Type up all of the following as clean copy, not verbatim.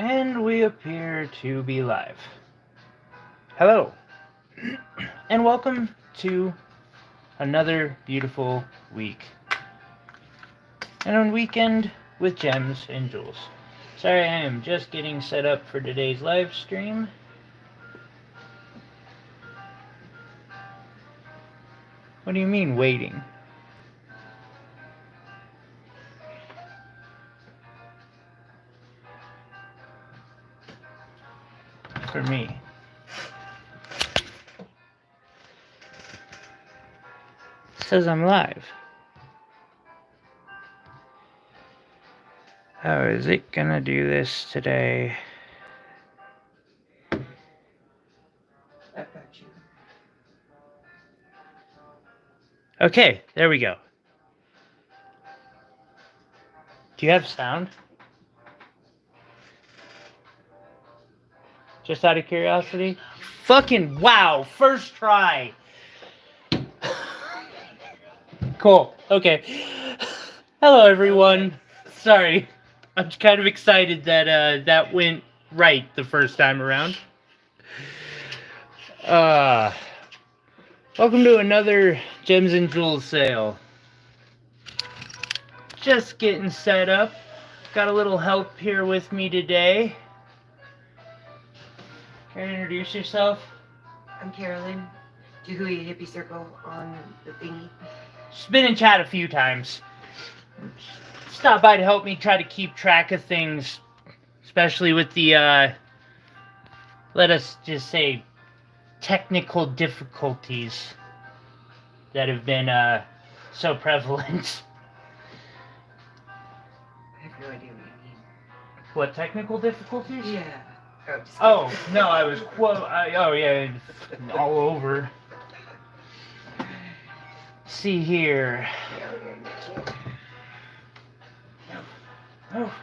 And we appear to be live. Hello, and welcome to another beautiful week. And on weekend with Gems and Jewels. Sorry, I am just getting set up for today's live stream. What do you mean, waiting? For me. It says I'm live. How is it gonna do this today? I've got you. Okay, there we go. Do you have sound? Just out of curiosity? Fucking wow, first try. Cool, okay. Hello everyone. Sorry, I'm kind of excited that that went right the first time around. Welcome to another Gems and Jewels sale. Just getting set up. Got a little help here with me today. Can you introduce yourself? I'm Carolyn. Juhui Hippie Circle on the thingy. She's been in chat a few times. Stop by to help me try to keep track of things, especially with the, let us just say, technical difficulties that have been so prevalent. I have no idea what you mean. What, technical difficulties? Yeah. Oh, no, I was oh yeah, all over. See here. Oh,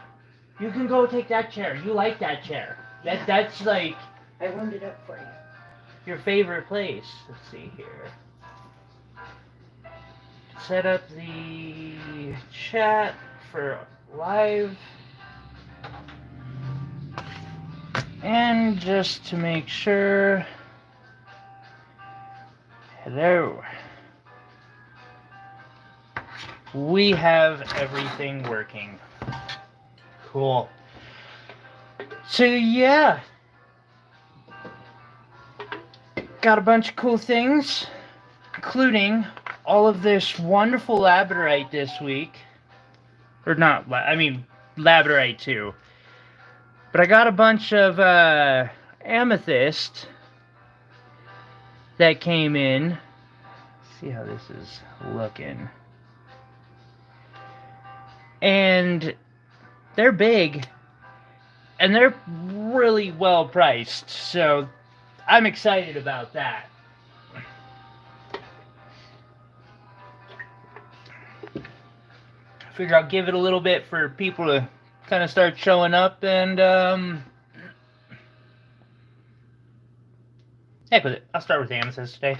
you can go take that chair. You like that chair. That's like I warmed it up for you. your favorite place. Let's see here. Set up the chat for live. And just to make sure, hello. We have everything working. Cool. So yeah, got a bunch of cool things, including all of this wonderful labradorite this week. Or not, I mean labradorite too. But I got a bunch of amethyst that came in. Let's see how this is looking. And they're big. And they're really well priced. So I'm excited about that. I figure I'll give it a little bit for people to kind of start showing up, and heck with it. I'll start with the amethyst today.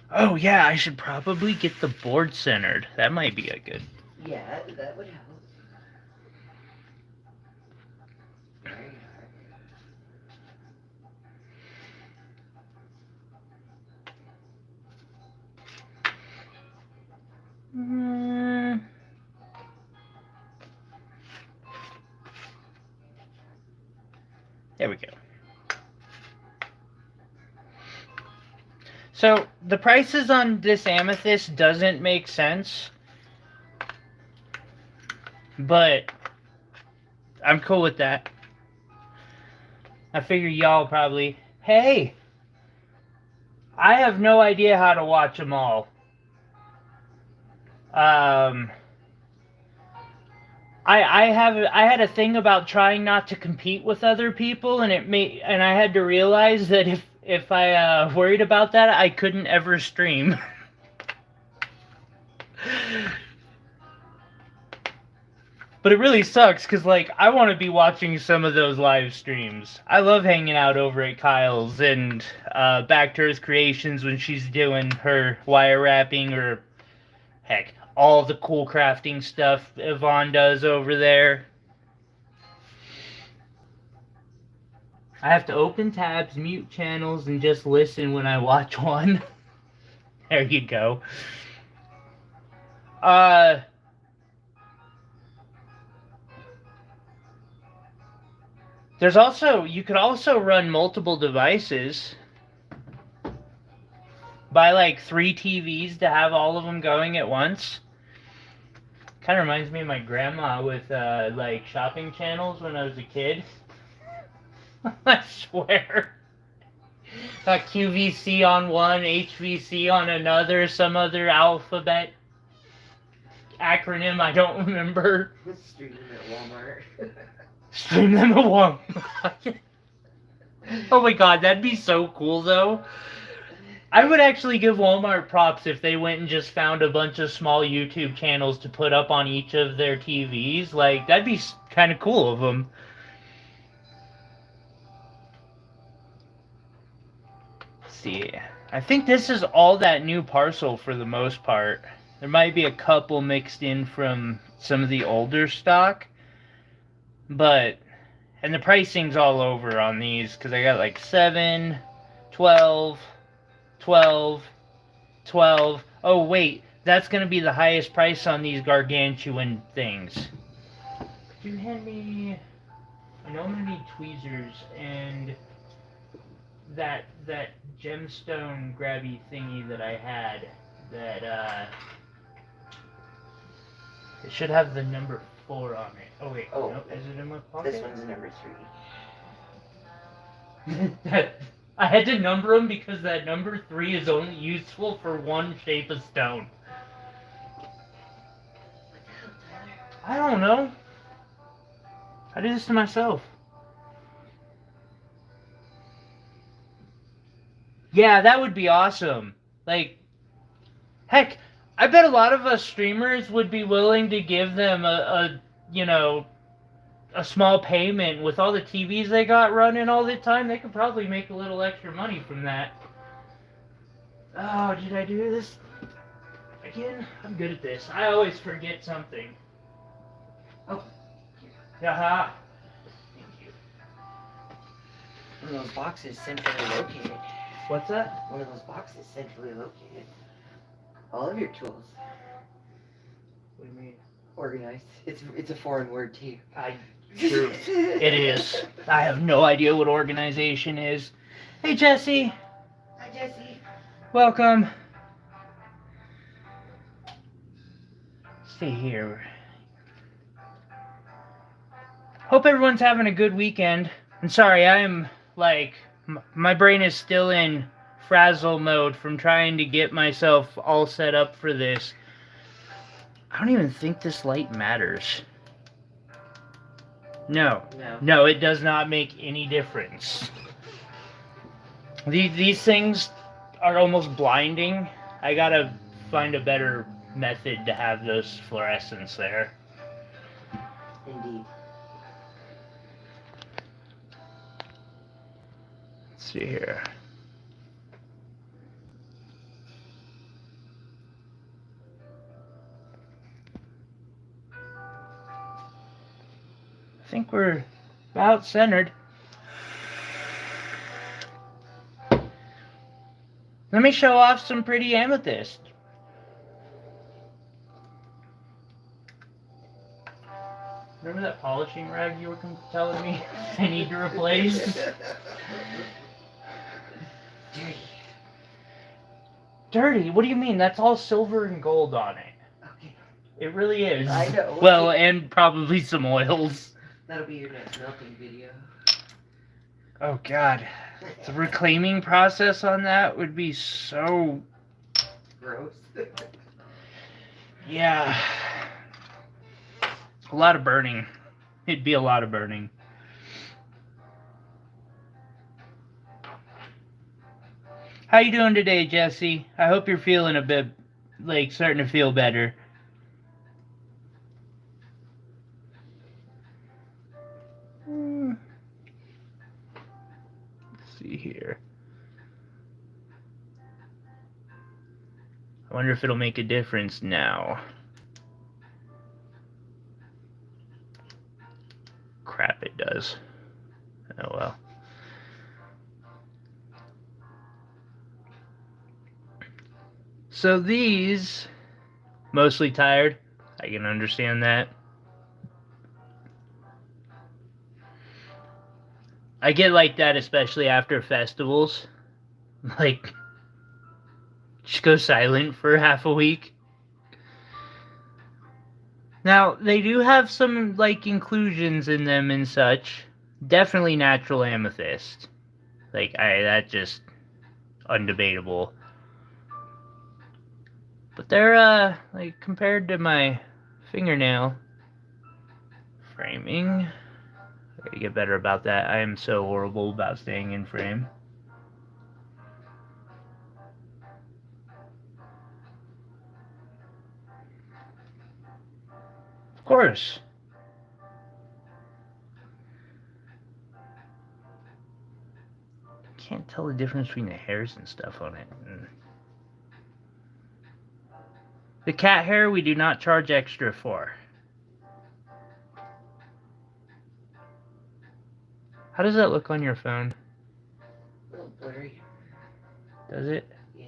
Oh yeah, I should probably get the board centered. That might be a good. Yeah, that would help. Very hard. There we go. So the prices on this amethyst doesn't make sense, but I'm cool with that. I figure y'all probably, hey, I have no idea how to watch them all. I had a thing about trying not to compete with other people, and I had to realize that if I worried about that, I couldn't ever stream. But it really sucks because, like, I want to be watching some of those live streams. I love hanging out over at Kyle's and Back to Earth Creations when she's doing her wire wrapping, or heck, all the cool crafting stuff Yvonne does over there. I have to open tabs, mute channels, and just listen when I watch one. There you go. There's also, you could also run multiple devices. Buy like 3 TVs to have all of them going at once. Kind of reminds me of my grandma with like shopping channels when I was a kid. I swear. Got QVC on one, HVC on another, some other alphabet acronym I don't remember. Stream them at Walmart. Stream them at Walmart. Oh my god, that'd be so cool though. I would actually give Walmart props if they went and just found a bunch of small YouTube channels to put up on each of their TVs. Like, that'd be kind of cool of them. Let's see. I think this is all that new parcel for the most part. There might be a couple mixed in from some of the older stock. But, and the pricing's all over on these because I got like 7, 12, 12, 12. Oh, wait. That's going to be the highest price on these gargantuan things. Could you hand me... I know I'm going to need tweezers and that gemstone grabby thingy that I had. That, it should have the number 4 on it. Oh, wait. Oh, no, is it in my pocket? This one's number 3. I had to number them because that number 3 is only useful for one shape of stone. I don't know. I did this to myself. Yeah, that would be awesome. Like, heck, I bet a lot of us streamers would be willing to give them a small payment with all the TVs they got running all the time. They could probably make a little extra money from that. Oh, did I do this again? I'm good at this. I always forget something. Oh. Haha. Thank you. One of those boxes centrally located. What's that? One of those boxes centrally located. All of your tools. What do you mean? Organized. It's a foreign word to you. True. It is. I have no idea what organization is. Hey, Jesse. Hi, Jesse. Welcome. Stay here. Hope everyone's having a good weekend. I'm sorry, I am, like, my brain is still in frazzle mode from trying to get myself all set up for this. I don't even think this light matters. No, it does not make any difference. These things are almost blinding. I gotta find a better method to have those fluorescents there. Indeed. Let's see here. I think we're about centered. Let me show off some pretty amethyst. Remember that polishing rag you were telling me I need to replace? Dirty. Dirty? What do you mean? That's all silver and gold on it. Okay. It really is. I know. Well, and probably some oils. That'll be your next melting video. Oh god. The reclaiming process on that would be so... Gross. Yeah. A lot of burning. It'd be a lot of burning. How you doing today, Jesse? I hope you're feeling a bit, like, starting to feel better. Let's see here. I wonder if it'll make a difference now. Crap, it does. Oh well. So these, mostly tired. I can understand that. I get like that especially after festivals. Like, just go silent for half a week. Now, they do have some, like, inclusions in them and such. Definitely natural amethyst. Like, that just undebatable. But they're, like, compared to my fingernail framing, I gotta get better about that. I am so horrible about staying in frame. Of course. Can't tell the difference between the hairs and stuff on it. The cat hair we do not charge extra for. How does that look on your phone? A little blurry. Does it? Yeah.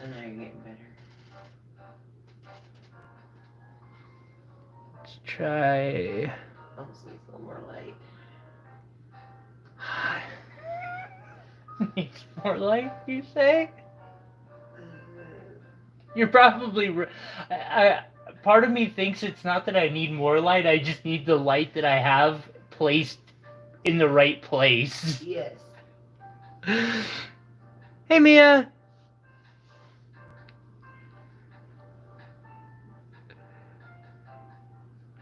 I know you're getting better. Let's try. Almost needs a little more light. Needs more light, you say? You're probably. Part of me thinks it's not that I need more light. I just need the light that I have placed in the right place. Yes. Hey, Mia.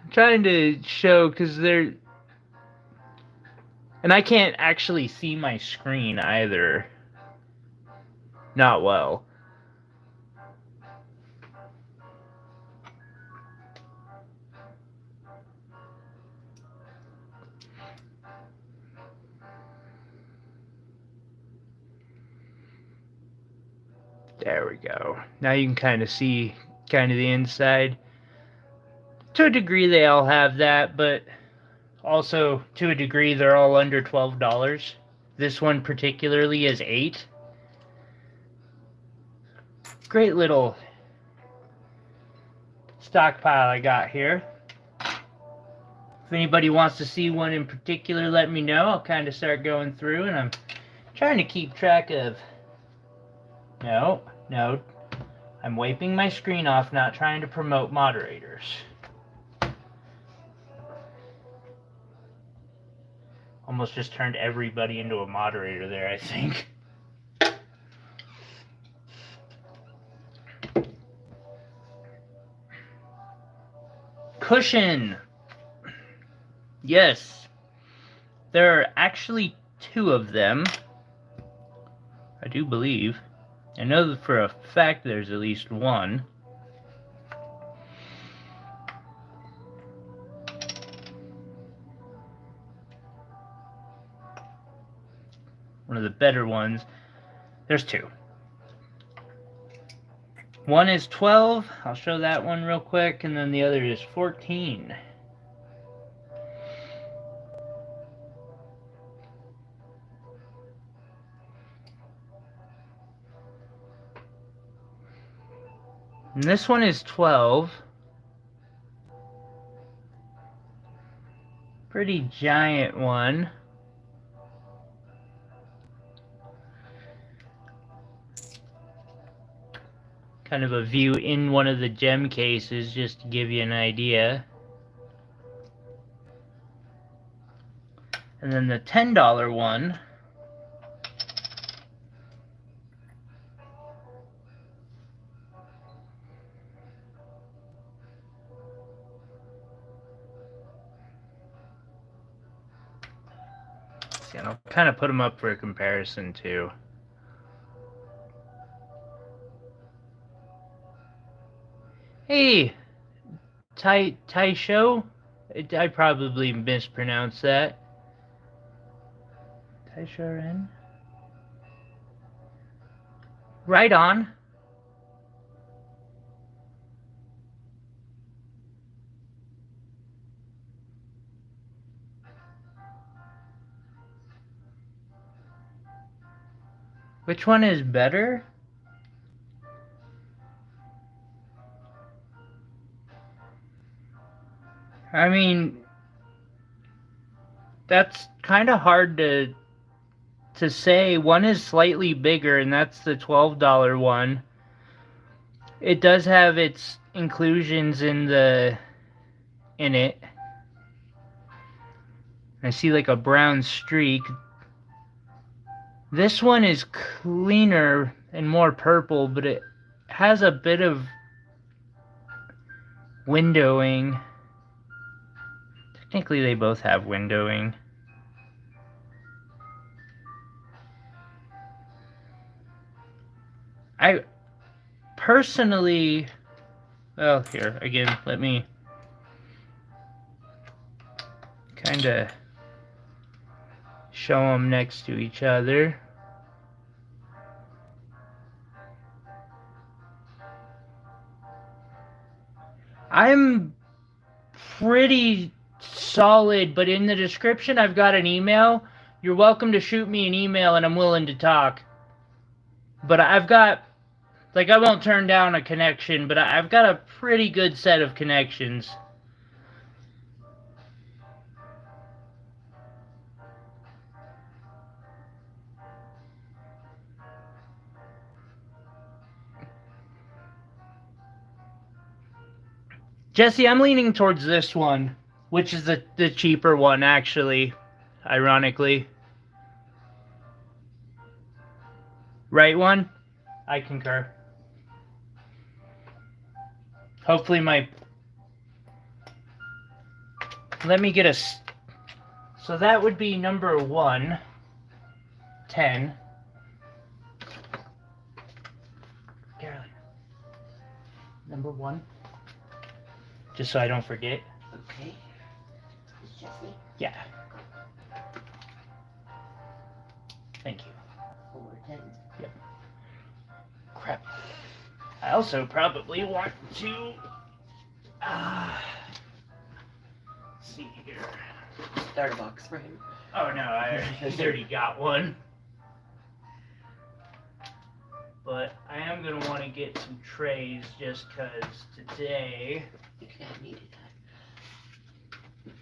I'm trying to show because they're. And I can't actually see my screen either. Not well. There we go. Now you can kind of see kind of the inside. To a degree, they all have that, but also to a degree, they're all under $12. This one particularly is $8. Great little stockpile I got here. If anybody wants to see one in particular, let me know. I'll kind of start going through, and I'm trying to keep track of. No. I'm wiping my screen off, not trying to promote moderators. Almost just turned everybody into a moderator there, I think. Cushion. Yes. There are actually 2 of them. I do believe. I know that for a fact there's at least one. One of the better ones. There's 2. One is 12. I'll show that one real quick, and then the other is 14. And this one is 12. Pretty giant one. Kind of a view in one of the gem cases just to give you an idea. And then the $10 one. See, and I'll kind of put them up for a comparison too. Hey, Taisho? I probably mispronounced that. Taisho. Right on. Which one is better? I mean, that's kind of hard to say. One is slightly bigger, and that's the $12 one. It does have its inclusions in it. I see like a brown streak. This one is cleaner and more purple, but it has a bit of windowing. Technically, they both have windowing. I personally, well, here again, let me kind of show them next to each other. I'm pretty solid, but in the description I've got an email. You're welcome to shoot me an email and I'm willing to talk. But I've got, like, I won't turn down a connection, but I've got a pretty good set of connections. Jesse, I'm leaning towards this one, which is the cheaper one, actually, ironically. Right one? I concur. Hopefully let me get a... So that would be number 1, 10. Carolyn. Number 1. Just so I don't forget. Okay. Jesse. Yeah. Thank you. 4, 10. Yep. Crap. I also probably want to... let's see here. Start a box for him. Oh no, I already got one. But I am going to want to get some trays just because today... Yeah, I needed that.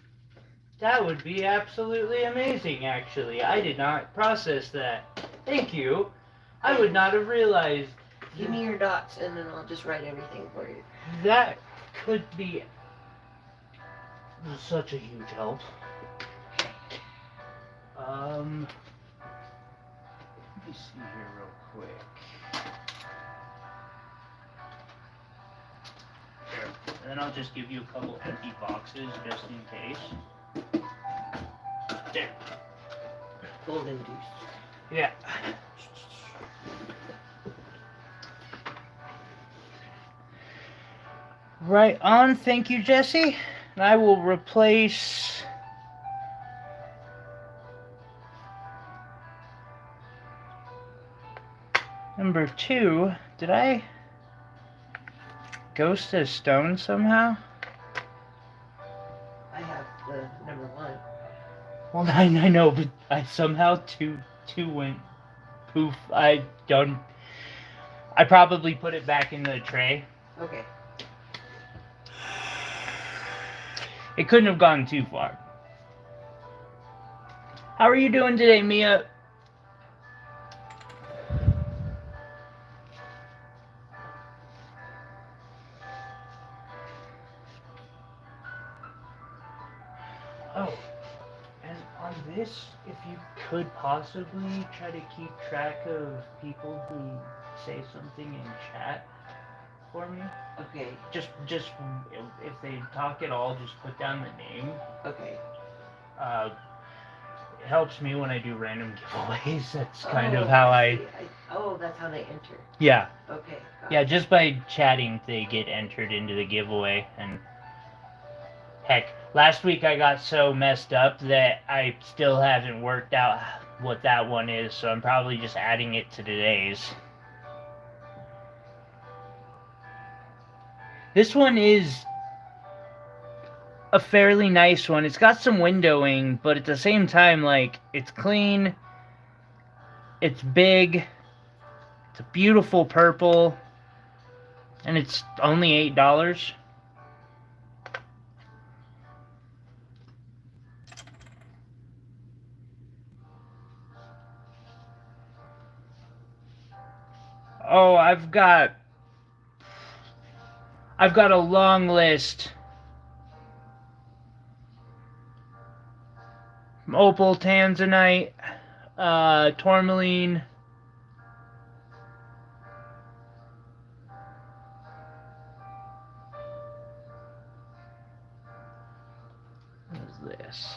That would be absolutely amazing, actually. I did not process that. Thank you. I would not have realized. Give me your dots and then I'll just write everything for you. That could be such a huge help. Let me see here real quick. There. And then I'll just give you a couple empty boxes just in case. There. Golden deuce. Yeah. Right on. Thank you, Jesse. And I will replace... Number 2. Did I ghost a stone somehow? I have the number 1. Well, I know, but I somehow two went poof. I probably put it back in the tray. Okay. It couldn't have gone too far. How are you doing today, Mia? Oh, and on this, if you could possibly try to keep track of people who say something in chat for me. Okay. Just if they talk at all, just put down the name. Okay. It helps me when I do random giveaways. That's kind of how Oh, that's how they enter. Yeah. Okay. Yeah, just by chatting, they get entered into the giveaway. And heck, last week I got so messed up that I still haven't worked out what that one is, so I'm probably just adding it to today's. This one is a fairly nice one. It's got some windowing, but at the same time, like, it's clean, it's big, it's a beautiful purple, and it's only $8. Oh, I've got a long list. Opal, tanzanite, tourmaline. What is this?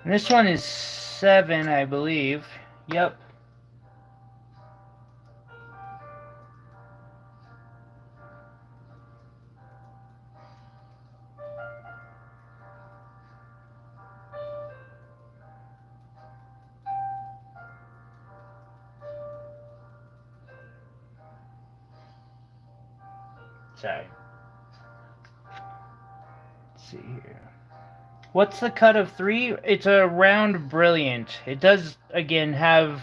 And this one is 7, I believe. Yep. Sorry. Let's see here. What's the cut of 3? It's a round brilliant. It does, again, have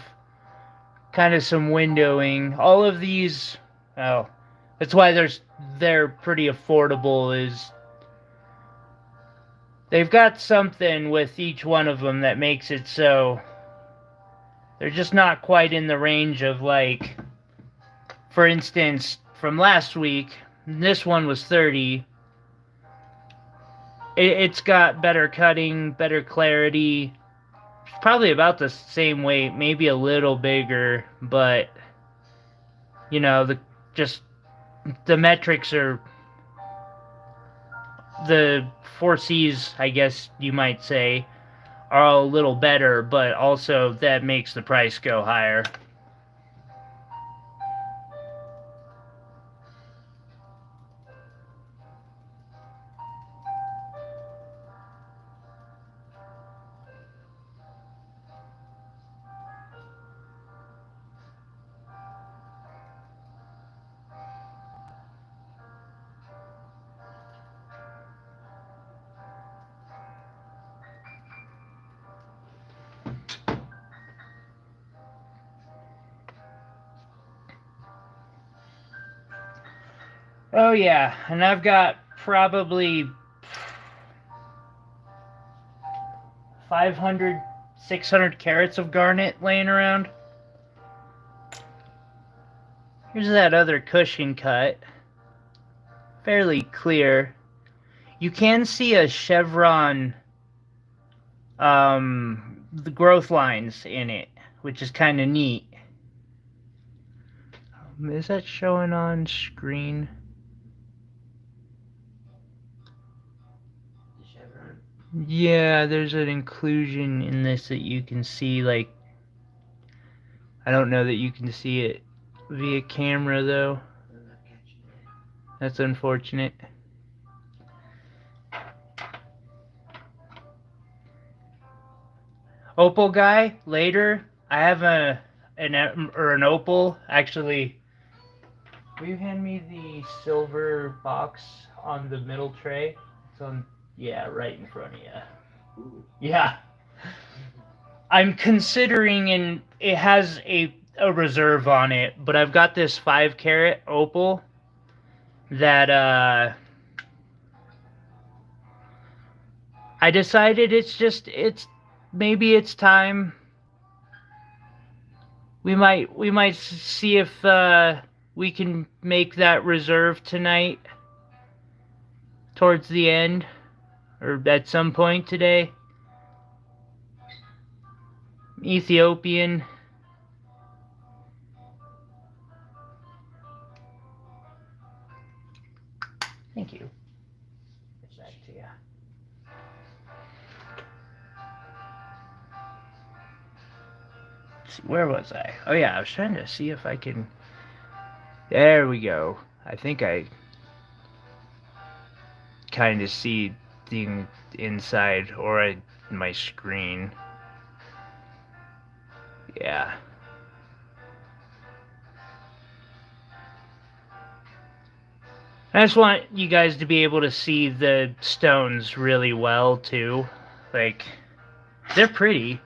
kind of some windowing. All of these, oh, that's why they're pretty affordable, is they've got something with each one of them that makes it so they're just not quite in the range of, like, for instance, from last week, this one was 30. It's got better cutting, better clarity. It's probably about the same weight, maybe a little bigger, but you know, the metrics are the 4Cs, I guess you might say, are a little better, but also that makes the price go higher. Oh yeah, and I've got probably 500, 600 carats of garnet laying around. Here's that other cushion cut. Fairly clear. You can see a chevron, the growth lines in it, which is kind of neat. Is that showing on screen? The chevron. Yeah, there's an inclusion in this that you can see, like, I don't know that you can see it via camera, though. I'm not catching it. That's unfortunate. Opal guy, later, I have an opal. Actually, will you hand me the silver box on the middle tray? It's on, yeah, right in front of you. Ooh. Yeah. I'm considering, and it has a reserve on it, but I've got this 5-carat opal that I decided it's maybe it's time. We might see if we can make that reserve tonight, towards the end, or at some point today. Ethiopian. Thank you. It's back to you. Let's see, where was I? Oh yeah, I was trying to see if I can. There we go. I think I kind of see the inside or my screen. Yeah. I just want you guys to be able to see the stones really well too. Like, they're pretty.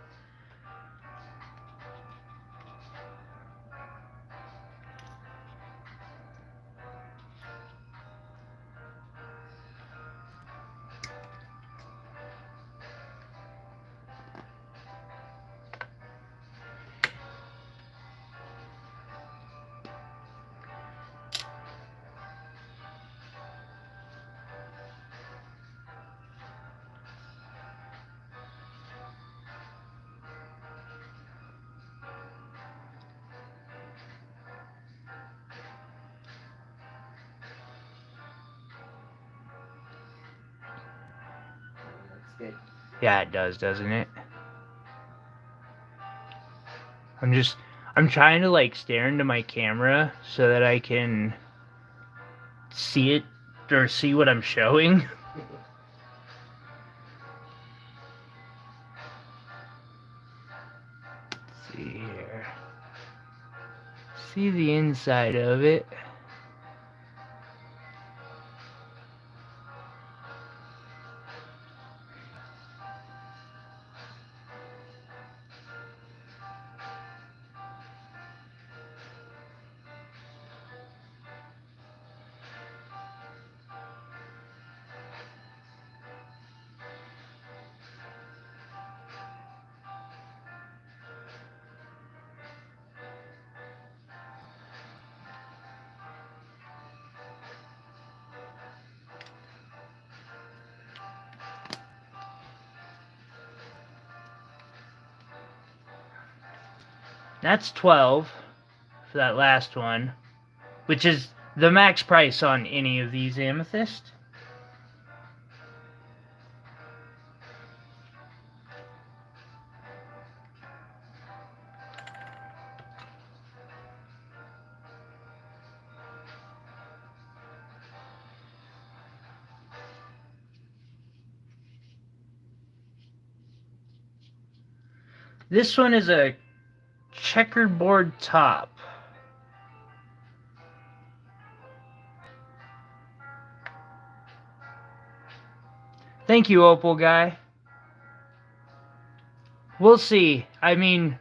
good. Yeah, it does, doesn't it? I'm trying to like stare into my camera so that I can see it or see what I'm showing. Let's see here. See the inside of it. That's 12 for that last one, which is the max price on any of these amethyst. This one is a checkerboard top. Thank you, Opal guy. We'll see. I mean,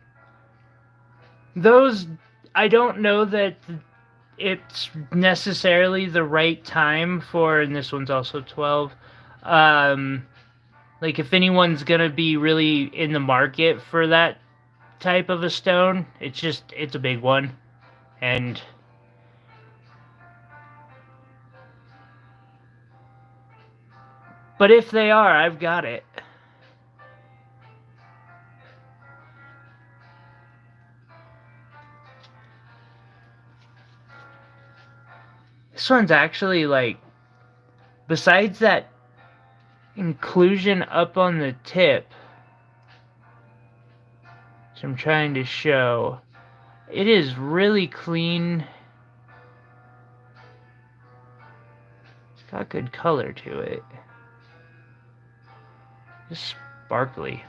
those, I don't know that it's necessarily the right time for, and this one's also 12. Like, if anyone's gonna be really in the market for that type of a stone, it's a big one. And but if they are, I've got it. This one's actually like, besides that inclusion up on the tip, which I'm trying to show, it is really clean. It's got good color to it. Just sparkly.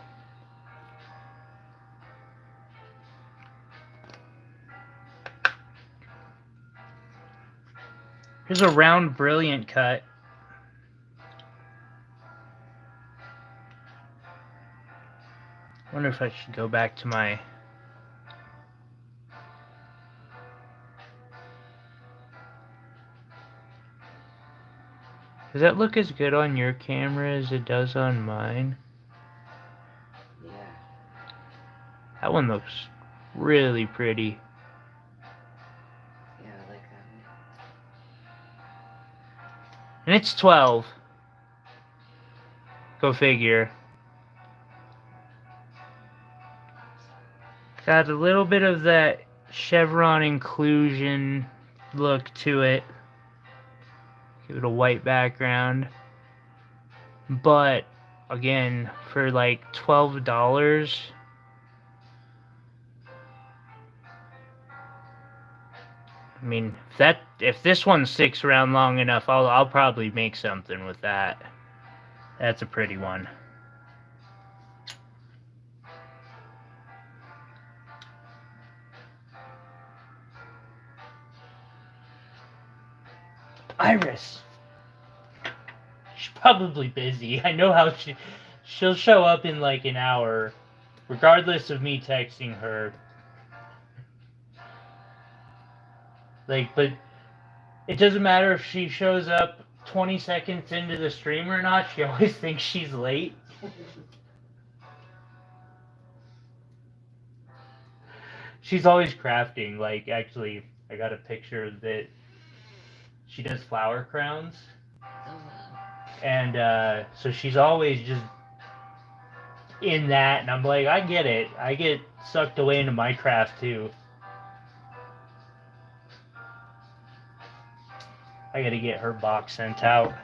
Here's a round brilliant cut. Wonder if I should go back to my... Does that look as good on your camera as it does on mine? Yeah. That one looks really pretty. Yeah, I like that one. And it's 12. Go figure. Got a little bit of that chevron inclusion look to it. Give it a white background. But, again, for like $12... I mean, if this one sticks around long enough, I'll probably make something with that. That's a pretty one. Iris. She's probably busy. I know how she'll show up in like an hour, regardless of me texting her. Like, but it doesn't matter if she shows up 20 seconds into the stream or not. She always thinks she's late. She's always crafting. Like, actually, I got a picture that she does flower crowns. Oh, wow. And so she's always just in that. And I'm like, I get it. I get sucked away into my craft, too. I gotta get her box sent out.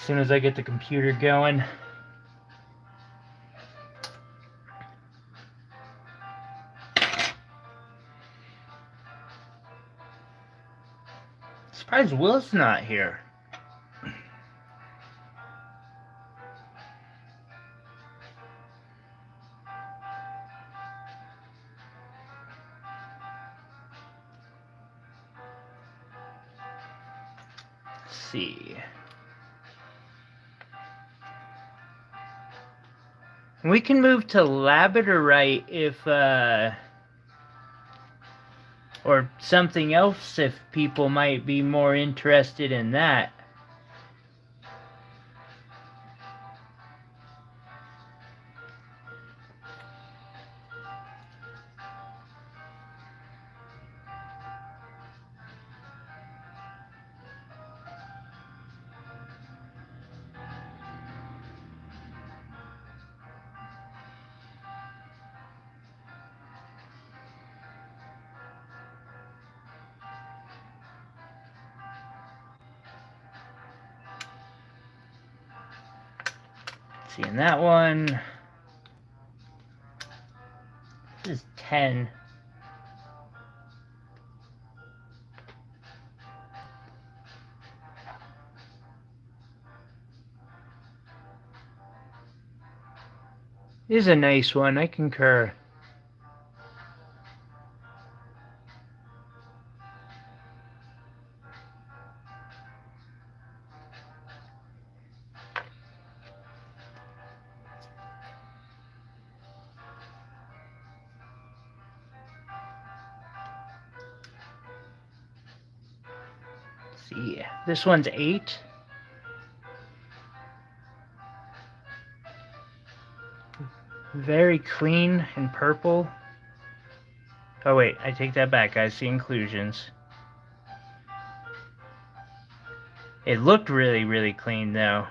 soon as I get the computer going. Surprised Will's not here. Let's see. We can move to labradorite if, or something else if people might be more interested in that. Seeing that one. This is 10. This is a nice one, I concur. See, this one's 8. Very clean and purple. Oh wait, I take that back, guys. The inclusions. It looked really, really clean though.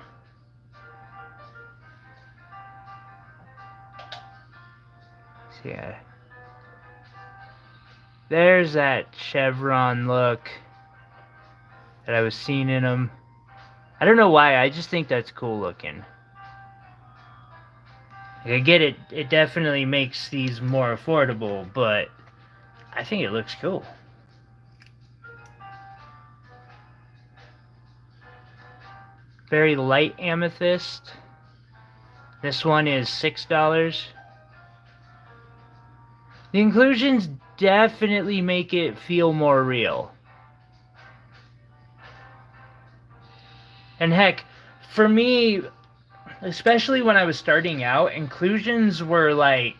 So yeah. There's that chevron look that I was seeing in them. I don't know why, I just think that's cool looking. Like, I get it, it definitely makes these more affordable, but I think it looks cool. Very light amethyst. This one is $6. The inclusions definitely make it feel more real. And heck, for me, especially when I was starting out, inclusions were like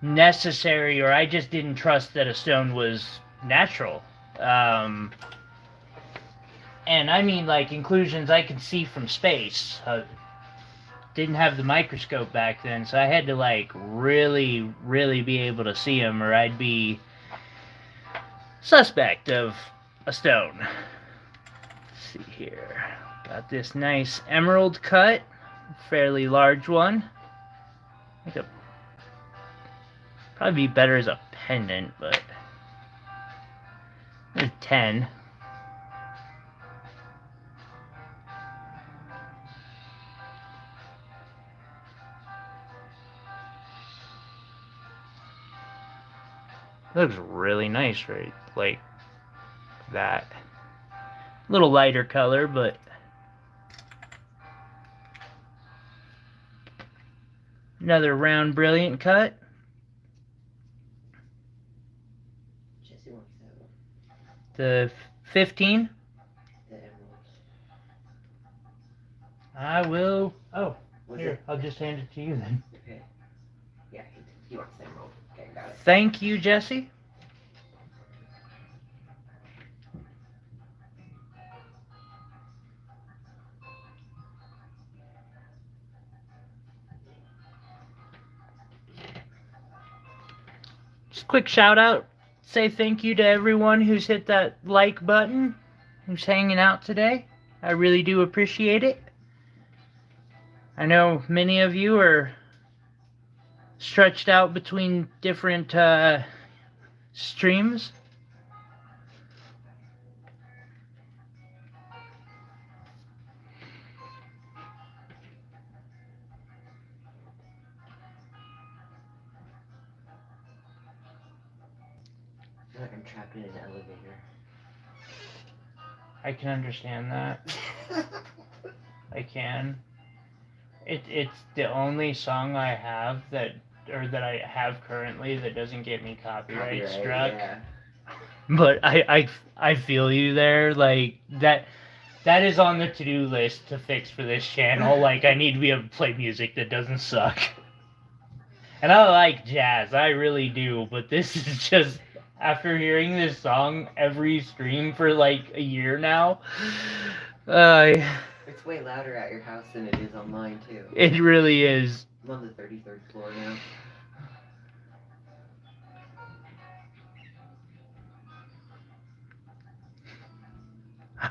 necessary, or I just didn't trust that a stone was natural. And I mean like inclusions I could see from space. Didn't have the microscope back then, so I had to like really, really be able to see them, or I'd be suspect of a stone. Let's see here. Got this nice emerald cut, fairly large one. I think it'd probably be better as a pendant, but there's 10. Looks really nice, right? Like that. A little lighter color, but another round brilliant cut. Jesse wants that one. The 15. The emerald. I will. Oh, Was here. it? I'll just hand it to you then. Okay. Yeah, he wants the emerald. Okay, got it. Thank you, Jesse. Just a quick shout out. Say thank you to everyone who's hit that like button, who's hanging out today. I really do appreciate it. I know many of you are stretched out between different streams. I feel like I'm trapped in an elevator. I can understand that. I can. It's the only song I have that I have currently that doesn't get me copyright struck. Yeah. But I feel you there. Like that is on the to-do list to fix for this channel. Like I need to be able to play music that doesn't suck. And I like jazz, I really do, but this is just after hearing this song every stream for like a year now. It's way louder at your house than it is on mine too. It really is. I'm on the 33rd floor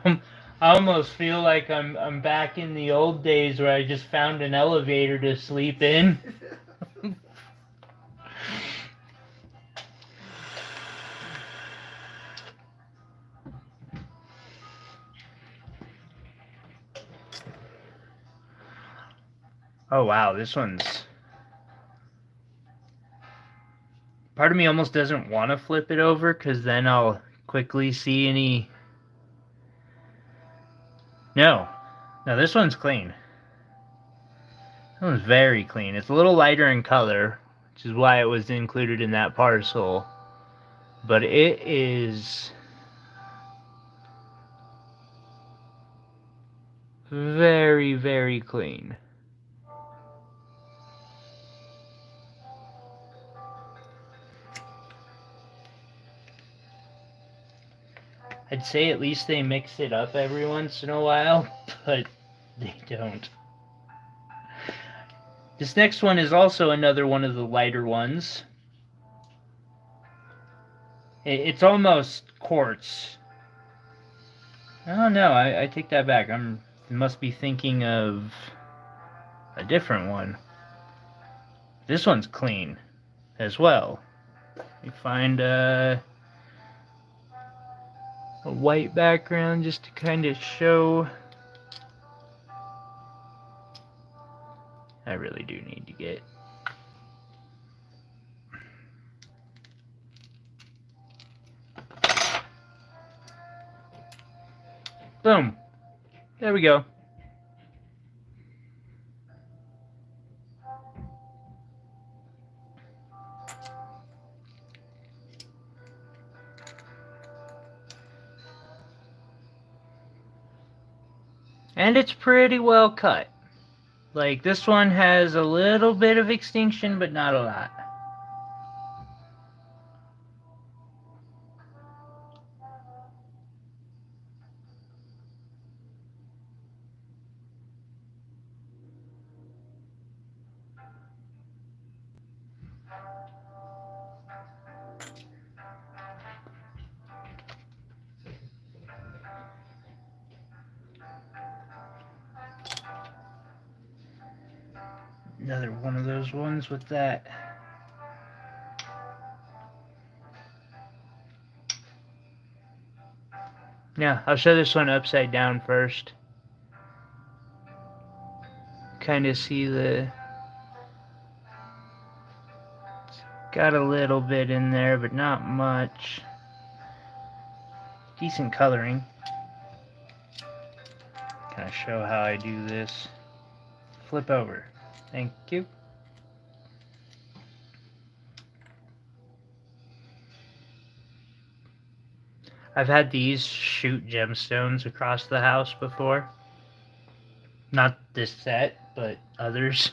now. I almost feel like I'm back in the old days where I just found an elevator to sleep in. Oh wow, this one's... Part of me almost doesn't want to flip it over because then I'll quickly see any... No, this one's clean. That one's very clean. It's a little lighter in color, which is why it was included in that parcel. But it is very, very clean. I'd say at least they mix it up every once in a while, but they don't. This next one is also another one of the lighter ones. It's almost quartz. Oh no, I take that back. I must be thinking of a different one. This one's clean as well. We find a white background just to kind of show. I really do need to get... Boom. There we go. And it's pretty well cut. Like, this one has a little bit of extinction, but not a lot. Another one of those ones with that. Yeah, I'll show this one upside down first. Kind of see the... It's got a little bit in there, but not much. Decent coloring. Kind of show how I do this. Flip over. Thank you. I've had these shoot gemstones across the house before. Not this set, but others.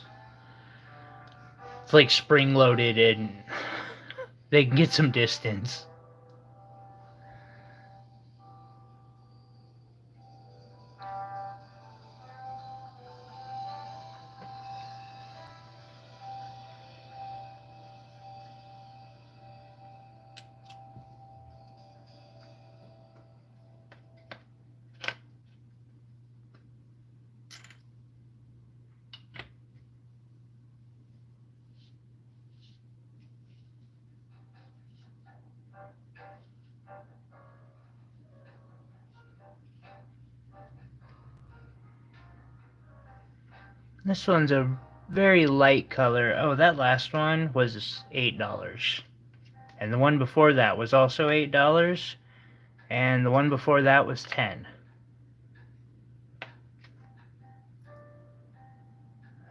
It's like spring-loaded and they can get some distance. This one's a very light color. Oh, that last one was $8. And the one before that was also $8. And the one before that was 10.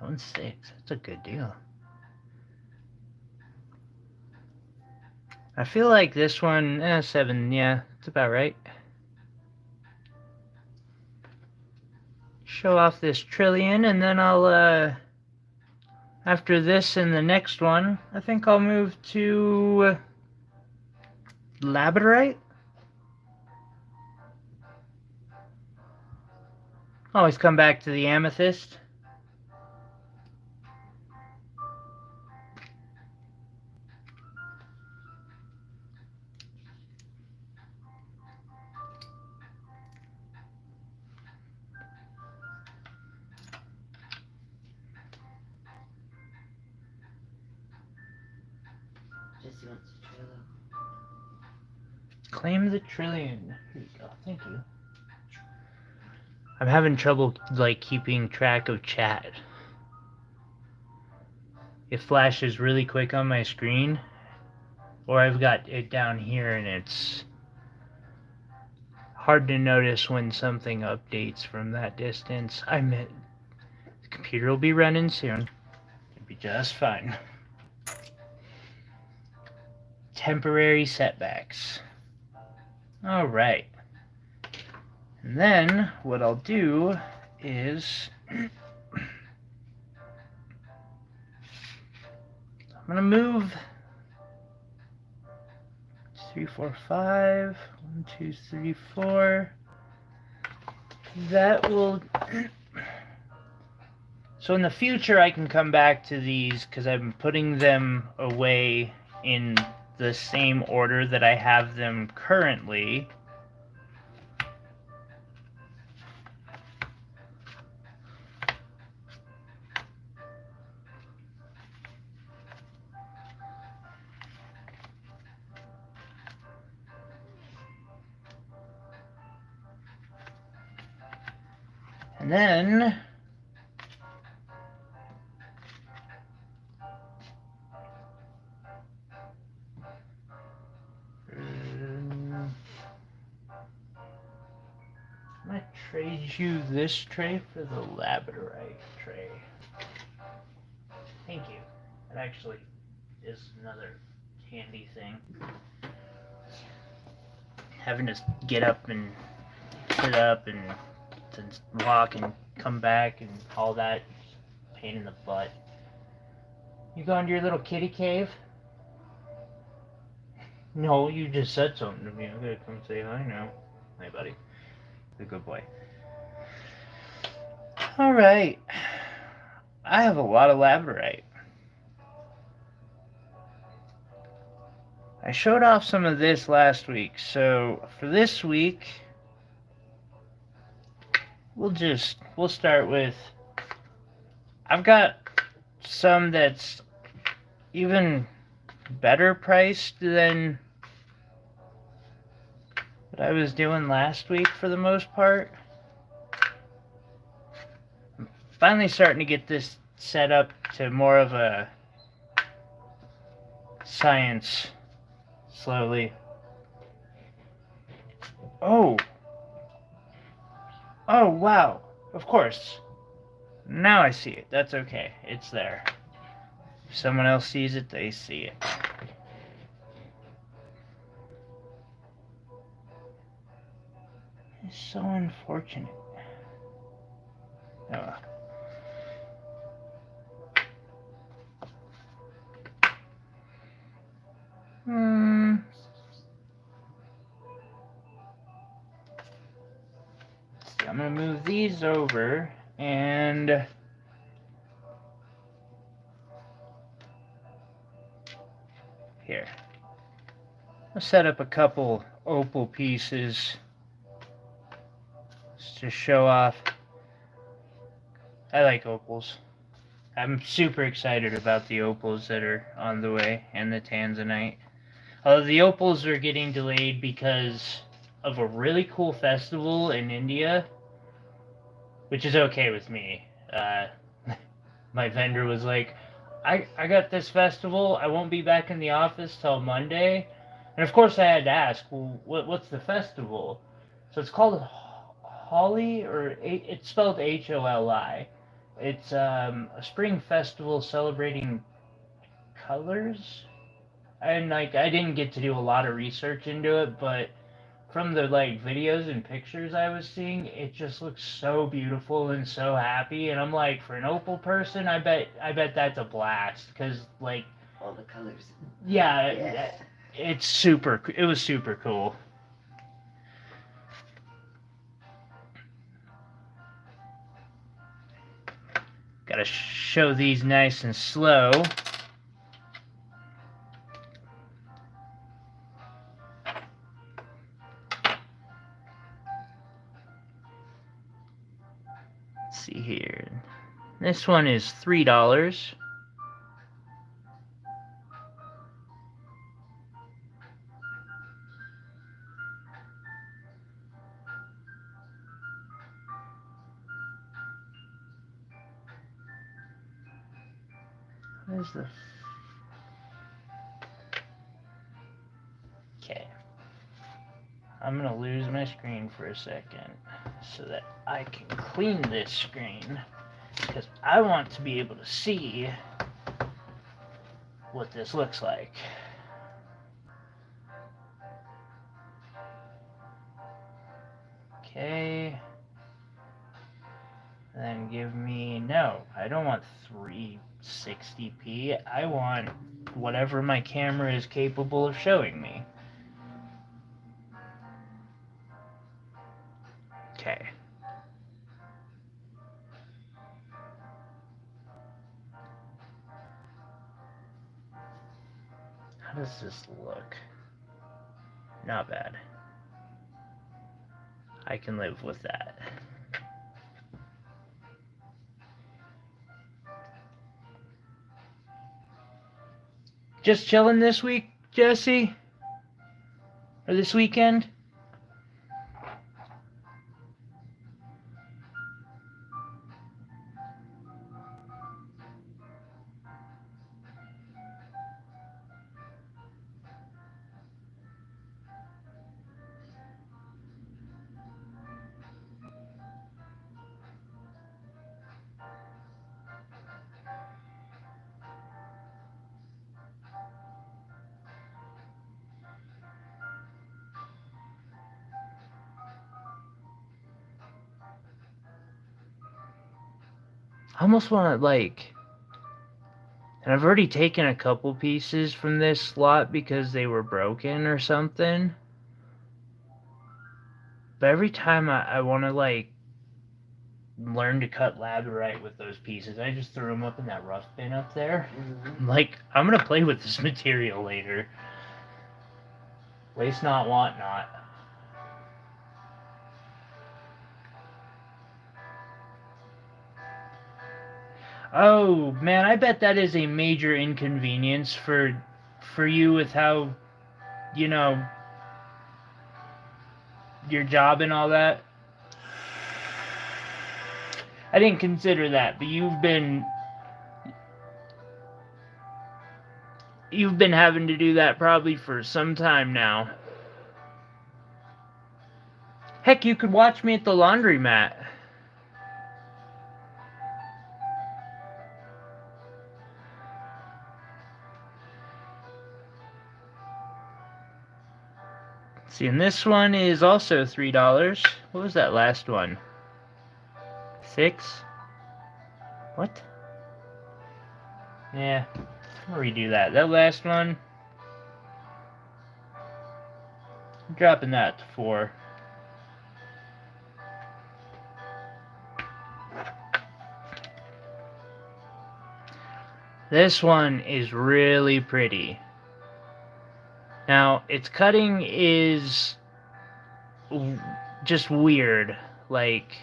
That one's 6. That's a good deal. I feel like this one, 7, yeah, that's about right. Show off this trillion, and then I'll, after this and the next one, I think I'll move to labradorite. Always come back to the amethyst. Jesse wants to Trello. Claim the trillion. Here you go. Thank you. I'm having trouble, like, keeping track of chat. It flashes really quick on my screen, or I've got it down here and it's hard to notice when something updates from that distance. The computer will be running soon. It'll be just fine. Temporary setbacks. Alright. And then what I'll do is I'm gonna move 3, 4, 5. 1, 2, 3, 4. That will. So in the future, I can come back to these because I'm putting them away in the same order that I have them currently. And then I might trade you this tray for the labradorite tray. Thank you. That actually is another handy thing. Having to get up and sit up and to walk and come back and all that, pain in the butt. You going to your little kitty cave? No, you just said something to me. I'm gonna come say hi now. Hey, buddy. You're a good boy. Alright. I have a lot of labradorite. I showed off some of this last week, so for this week, we'll start with, I've got some that's even better priced than what I was doing last week for the most part. I'm finally starting to get this set up to more of a science slowly. Oh, wow. Of course. Now I see it. That's okay. It's there. If someone else sees it, they see it. It's so unfortunate. Oh. I'm gonna move these over and here. I'll set up a couple opal pieces just to show off. I like opals. I'm super excited about the opals that are on the way and the tanzanite. Although the opals are getting delayed because of a really cool festival in India, which is okay with me. My vendor was like, I got this festival. I won't be back in the office till Monday, and of course I had to ask, well, what's the festival? So it's called Holly, or it's spelled Holi. It's a spring festival celebrating colors, and like I didn't get to do a lot of research into it, but from the like videos and pictures I was seeing, it just looks so beautiful and so happy. And I'm like, for an opal person, I bet that's a blast because like All the colors. yeah, Yeah. it's super. It was super cool. Gotta show these nice and slow. Let's see here. This one is $3. Where's the... Okay. I'm gonna lose my screen for a second so that I can clean this screen because I want to be able to see what this looks like. Okay. Then give me, no, I don't want 360p. I want whatever my camera is capable of showing me. Okay. How does this look? Not bad. I can live with that. Just chilling this week, Jesse? Or this weekend? I almost want to, like... And I've already taken a couple pieces from this slot because they were broken or something. But every time I want to, like, learn to cut labradorite with those pieces, I just threw them up in that rough bin up there. Mm-hmm. Like, I'm going to play with this material later. Waste not, want not. Oh, man, I bet that is a major inconvenience for you with how, you know, your job and all that. I didn't consider that, but you've been having to do that probably for some time now. Heck, you could watch me at the laundromat. See, and this one is also $3. What was that last one? 6? What? Yeah, I'll redo that. That last one, I'm dropping that to 4. This one is really pretty. Now, its cutting is just weird. Like,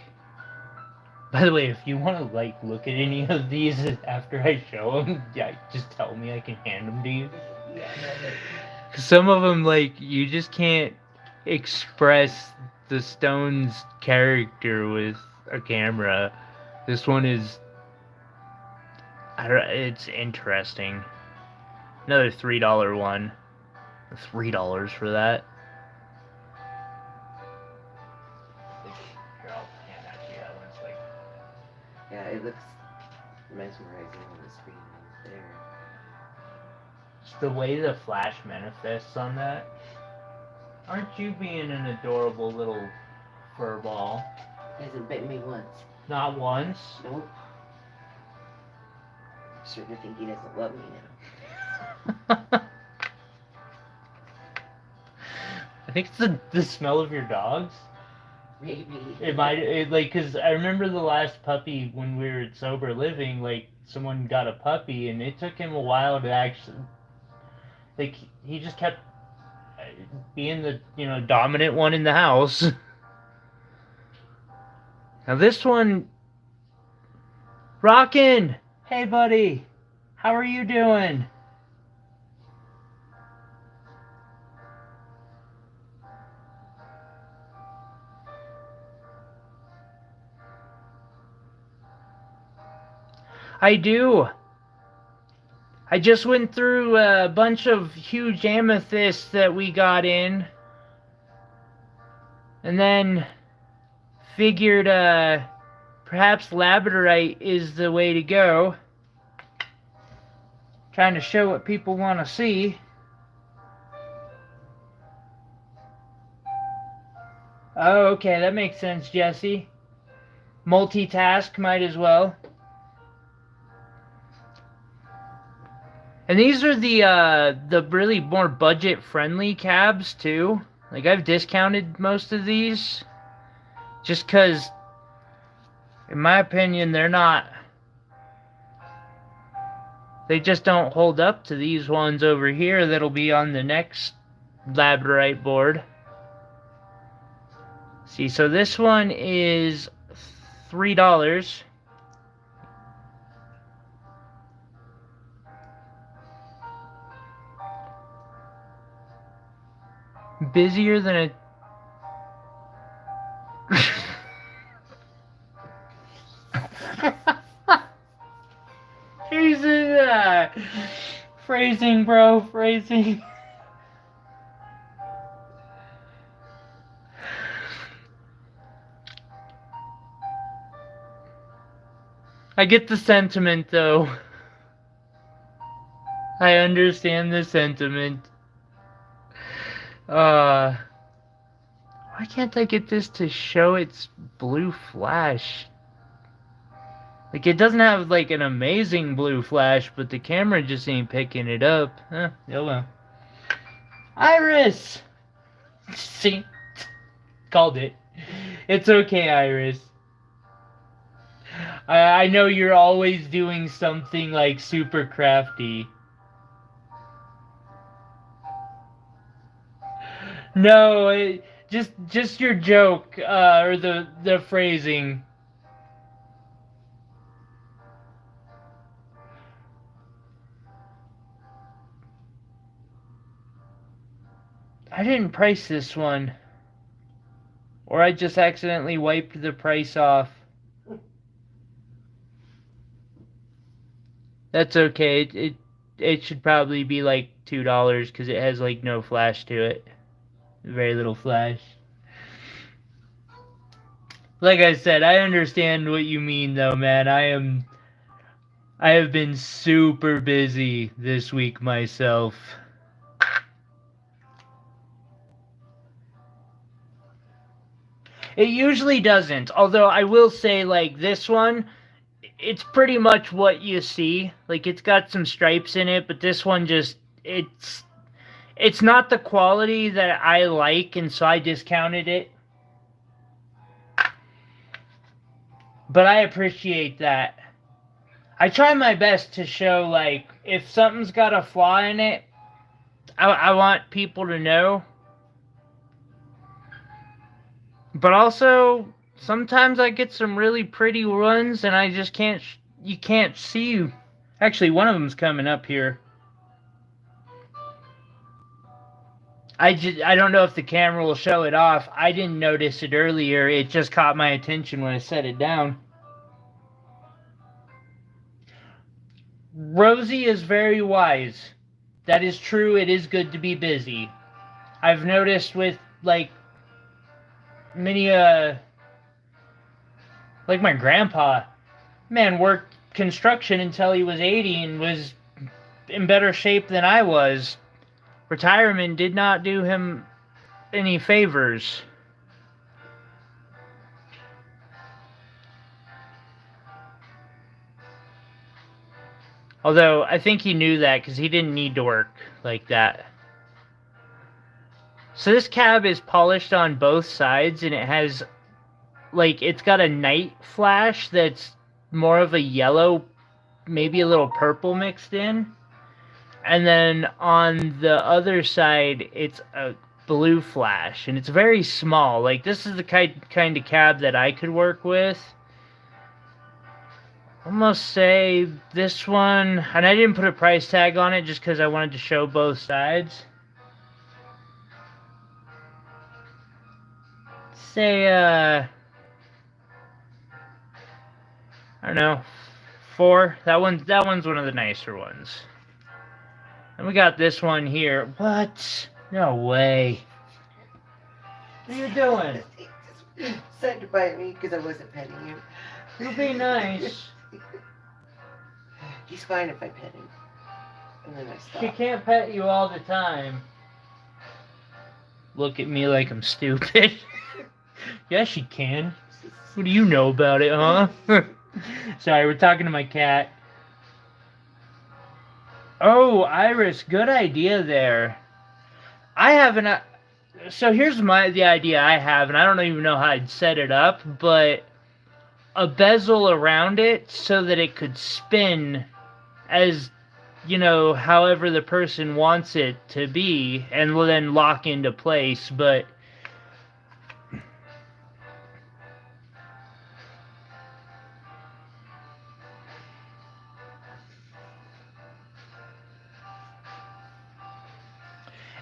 by the way, if you want to like look at any of these after I show them, yeah, just tell me, I can hand them to you. Yeah, Some of them, like, you just can't express the stone's character with a camera. This one is It's interesting. Another $3 one. $3 for that. Here, I'll hand that to you. That one's like... Yeah, it looks mesmerizing on the screen right there. Just the way the flash manifests on that. Aren't you being an adorable little fur ball? Hasn't bit me once. Not once? Nope. I'm starting to think he doesn't love me now. I think it's the smell of your dogs. Maybe. Because I remember the last puppy when we were at Sober Living, like, someone got a puppy, and it took him a while to actually, like, he just kept being the, dominant one in the house. Now this one, Rockin'! Hey, buddy! How are you doing? I do. I just went through a bunch of huge amethysts that we got in. And then figured perhaps labradorite is the way to go. Trying to show what people want to see. Oh, okay, that makes sense, Jesse. Multitask might as well. And these are the really more budget-friendly cabs, too. Like, I've discounted most of these. Just because, in my opinion, they're not... They just don't hold up to these ones over here that'll be on the next labradorite board. See, so this one is $3. Busier than a... Phrasing, bro, phrasing. I get the sentiment, though. I understand the sentiment. Why can't I get this to show its blue flash? Like, it doesn't have, like, an amazing blue flash, but the camera just ain't picking it up. Huh, oh well. Iris! See? Called it. It's okay, Iris. I know you're always doing something, like, super crafty. No, just your joke, or the phrasing. I didn't price this one. Or I just accidentally wiped the price off. That's okay. It should probably be like $2 because it has like no flash to it. Very little flash. Like I said, I understand what you mean though, man. I have been super busy this week myself. It usually doesn't, although I will say, like, this one, it's pretty much what you see. Like, it's got some stripes in it, but this one just, it's not the quality that I like, and so I discounted it. But I appreciate that. I try my best to show, like, if something's got a flaw in it, I want people to know. But also, sometimes I get some really pretty ones, and I just can't, you can't see. Actually, one of them's coming up here. I don't know if the camera will show it off. I didn't notice it earlier. It just caught my attention when I set it down. Rosie is very wise. That is true. It is good to be busy. I've noticed with like many like my grandpa, man, worked construction until he was 80 and was in better shape than I was. Retirement did not do him any favors. Although I think he knew that because he didn't need to work like that. So this cab is polished on both sides, and it has, like, it's got a night flash that's more of a yellow, maybe a little purple mixed in. And then on the other side, it's a blue flash, and it's very small. Like, this is the kind of cab that I could work with. Almost say this one, and I didn't put a price tag on it just because I wanted to show both sides. Say, I don't know, 4. That one's one of the nicer ones. And we got this one here. What? No way. What are you doing? He just decided to bite me because I wasn't petting him. You be nice. He's fine if I pet him. And then I stop. She can't pet you all the time. Look at me like I'm stupid. Yes, she can. What do you know about it, huh? Sorry, we're talking to my cat. Oh, Iris, good idea there. I haven't. So here's the idea I have, and I don't even know how I'd set it up, but a bezel around it so that it could spin as, you know, however the person wants it to be, and will then lock into place. But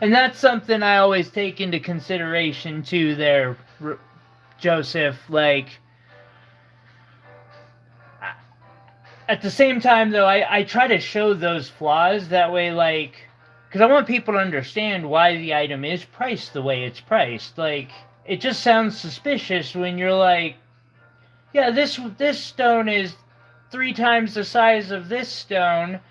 and that's something I always take into consideration too there, Joseph. Like, at the same time, though, I try to show those flaws that way, like, because I want people to understand why the item is priced the way it's priced. Like, it just sounds suspicious when you're like, yeah, this stone is 3 times the size of this stone,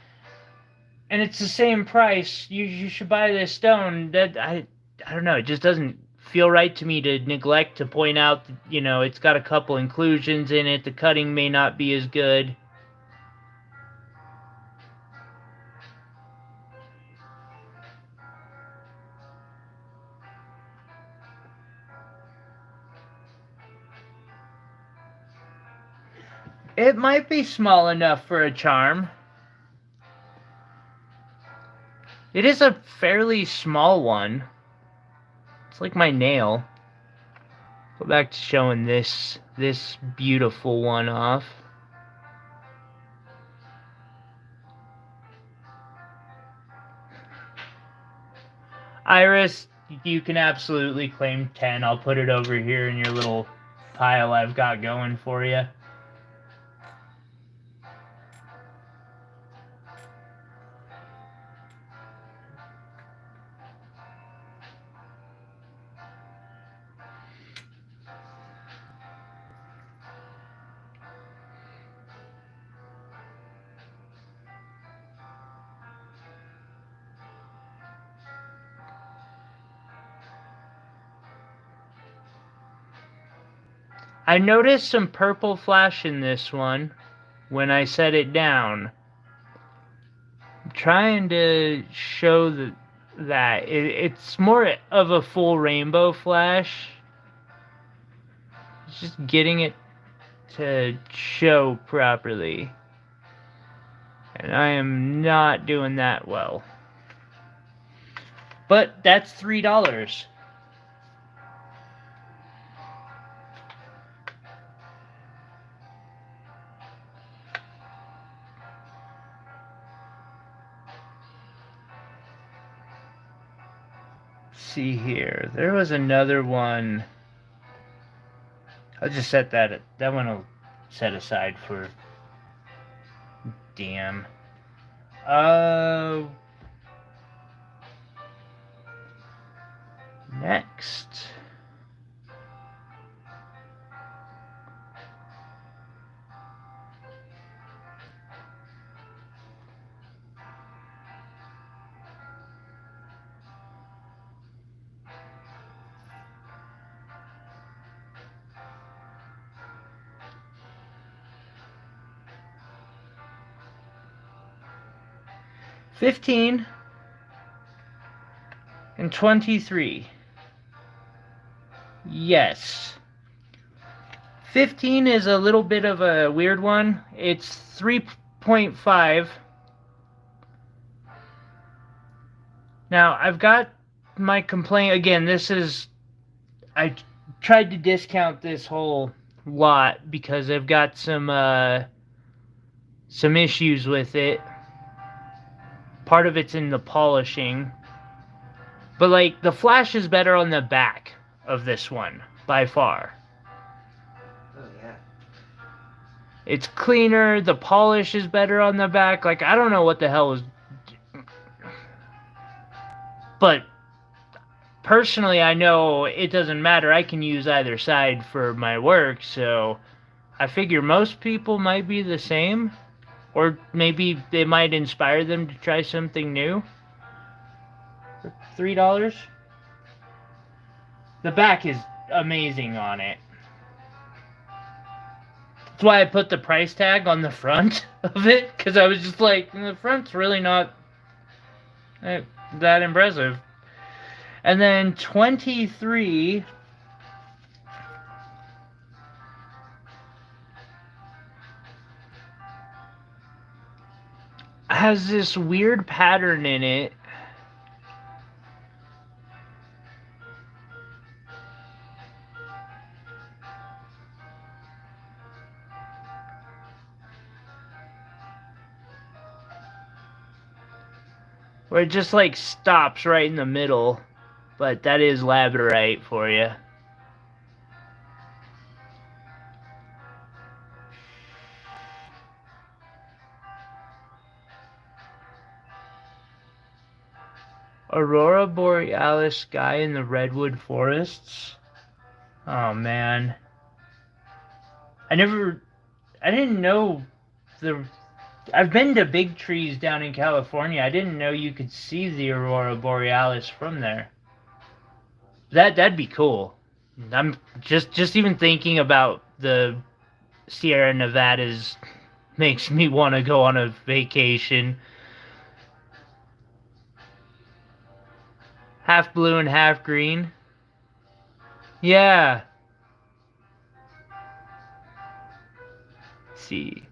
and it's the same price. You should buy this stone. That I don't know. It just doesn't feel right to me to neglect to point out that, you know, it's got a couple inclusions in it. The cutting may not be as good. It might be small enough for a charm. It is a fairly small one. It's like my nail. Go back to showing this beautiful one off. Iris, you can absolutely claim 10. I'll put it over here in your little pile I've got going for you. I noticed some purple flash in this one when I set it down. I'm trying to show that it's more of a full rainbow flash. It's just getting it to show properly. And I am not doing that well. But that's $3. See here. There was another one. I'll just set that one will set aside for damn. Uh, next. $15 and $23. Yes. 15 is a little bit of a weird one. It's 3.5. Now, I've got my complaint. Again, I tried to discount this whole lot because I've got some issues with it. Part of it's in the polishing. But, like, the flash is better on the back of this one, by far. Oh, yeah. It's cleaner, the polish is better on the back. Like, I don't know what the hell is... But, personally, I know it doesn't matter. I can use either side for my work, so... I figure most people might be the same. Or maybe they might inspire them to try something new. For $3. The back is amazing on it. That's why I put the price tag on the front of it, because I was just like, the front's really not that impressive. And then 23 has this weird pattern in it. Where it just like stops right in the middle. But that is labradorite for you. Aurora borealis sky in the redwood forests. Oh man. I didn't know I've been to big trees down in California. I didn't know you could see the aurora borealis from there. That'd be cool. I'm just even thinking about the Sierra Nevadas makes me want to go on a vacation. Half blue and half green. Yeah. Let's see.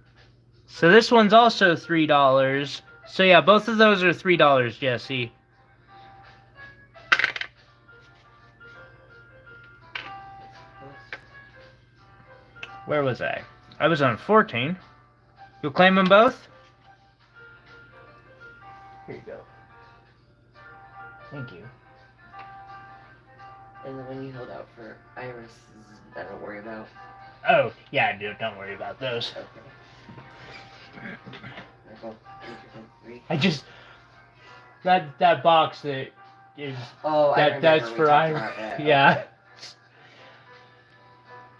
So this one's also $3. So yeah, both of those are $3, Jesse. Where was I? I was on 14. You'll claim them both? Here you go. Thank you. And the one you held out for Iris, I don't worry about. Oh, yeah, dude, don't worry about those. Okay. I just... That box that is... Oh, that's for Iris. Yeah.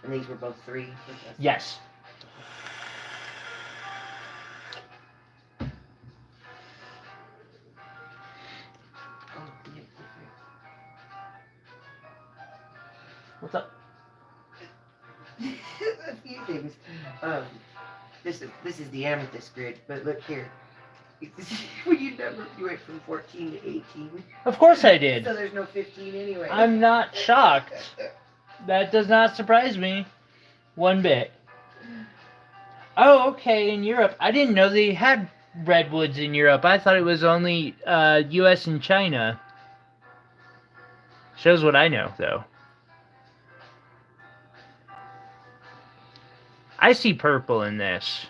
And these were both 3? Yes. What's up? A few things. This is the amethyst grid, but look here. When you went from 14 to 18. Of course I did. So there's no 15 anyway. I'm not shocked. That does not surprise me one bit. Oh, okay, in Europe. I didn't know they had redwoods in Europe. I thought it was only US and China. Shows what I know, though. I see purple in this.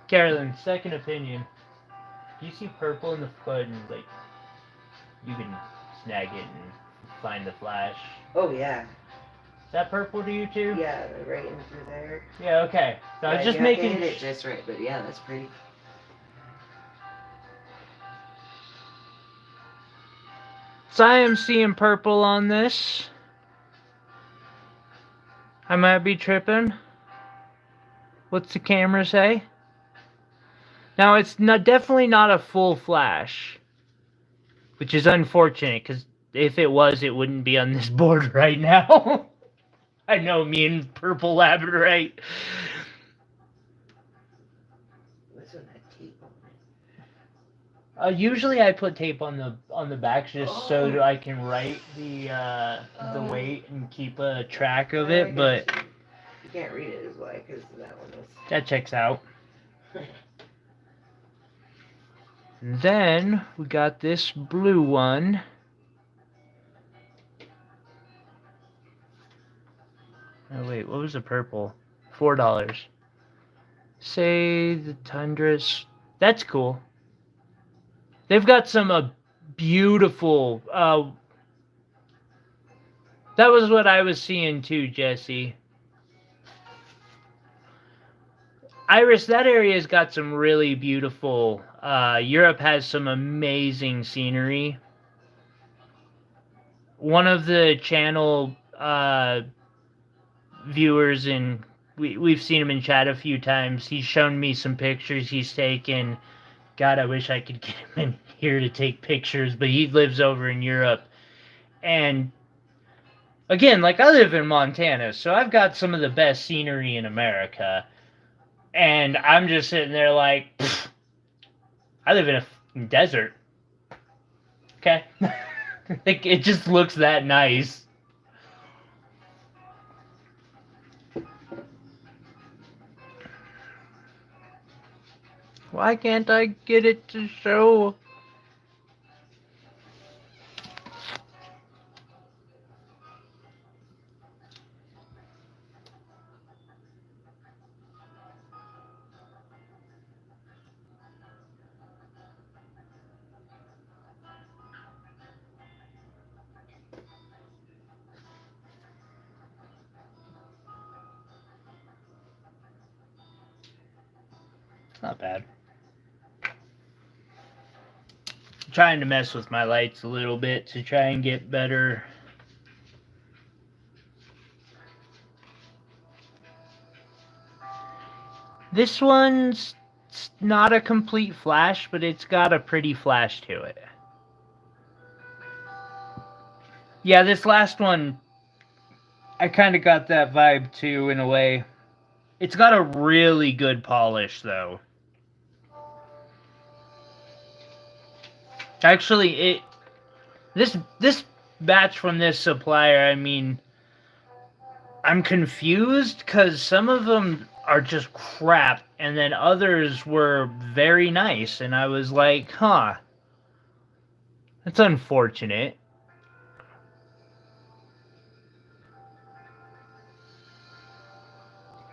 Carolyn, second opinion. Do you see purple in the foot and, like, you can snag it and find the flash? Oh, yeah. Is that purple to you too? Yeah, right in through there. Yeah, okay. So I was just you have to making... hit it just right, but yeah, that's pretty. So I am seeing purple on this. I might be tripping. What's the camera say? Now it's definitely not a full flash, which is unfortunate because if it was, it wouldn't be on this board right now. I know, me and purple labradorite. This one had tape on it. Usually I put tape on the back just so I can write the weight and keep a track of it, but you can't read it as well because that one was. That checks out. Then we got this blue one. Oh wait, what was the purple? $4. Say the tundras. That's cool. They've got some beautiful. That was what I was seeing too, Jesse. Iris, that area's got some really beautiful. Europe has some amazing scenery. One of the channel viewers, and we've seen him in chat a few times. He's shown me some pictures he's taken. God, I wish I could get him in here to take pictures, but he lives over in Europe. And again, like, I live in Montana, so I've got some of the best scenery in America. And I'm just sitting there like, I live in a desert. Okay? It just looks that nice. Why can't I get it to show? It's not bad. I'm trying to mess with my lights a little bit to try and get better. This one's not a complete flash, but it's got a pretty flash to it. Yeah, this last one, I kind of got that vibe too, in a way. It's got a really good polish, though. Actually, this batch from this supplier, I mean, I'm confused because some of them are just crap, and then others were very nice, and I was like, huh, that's unfortunate.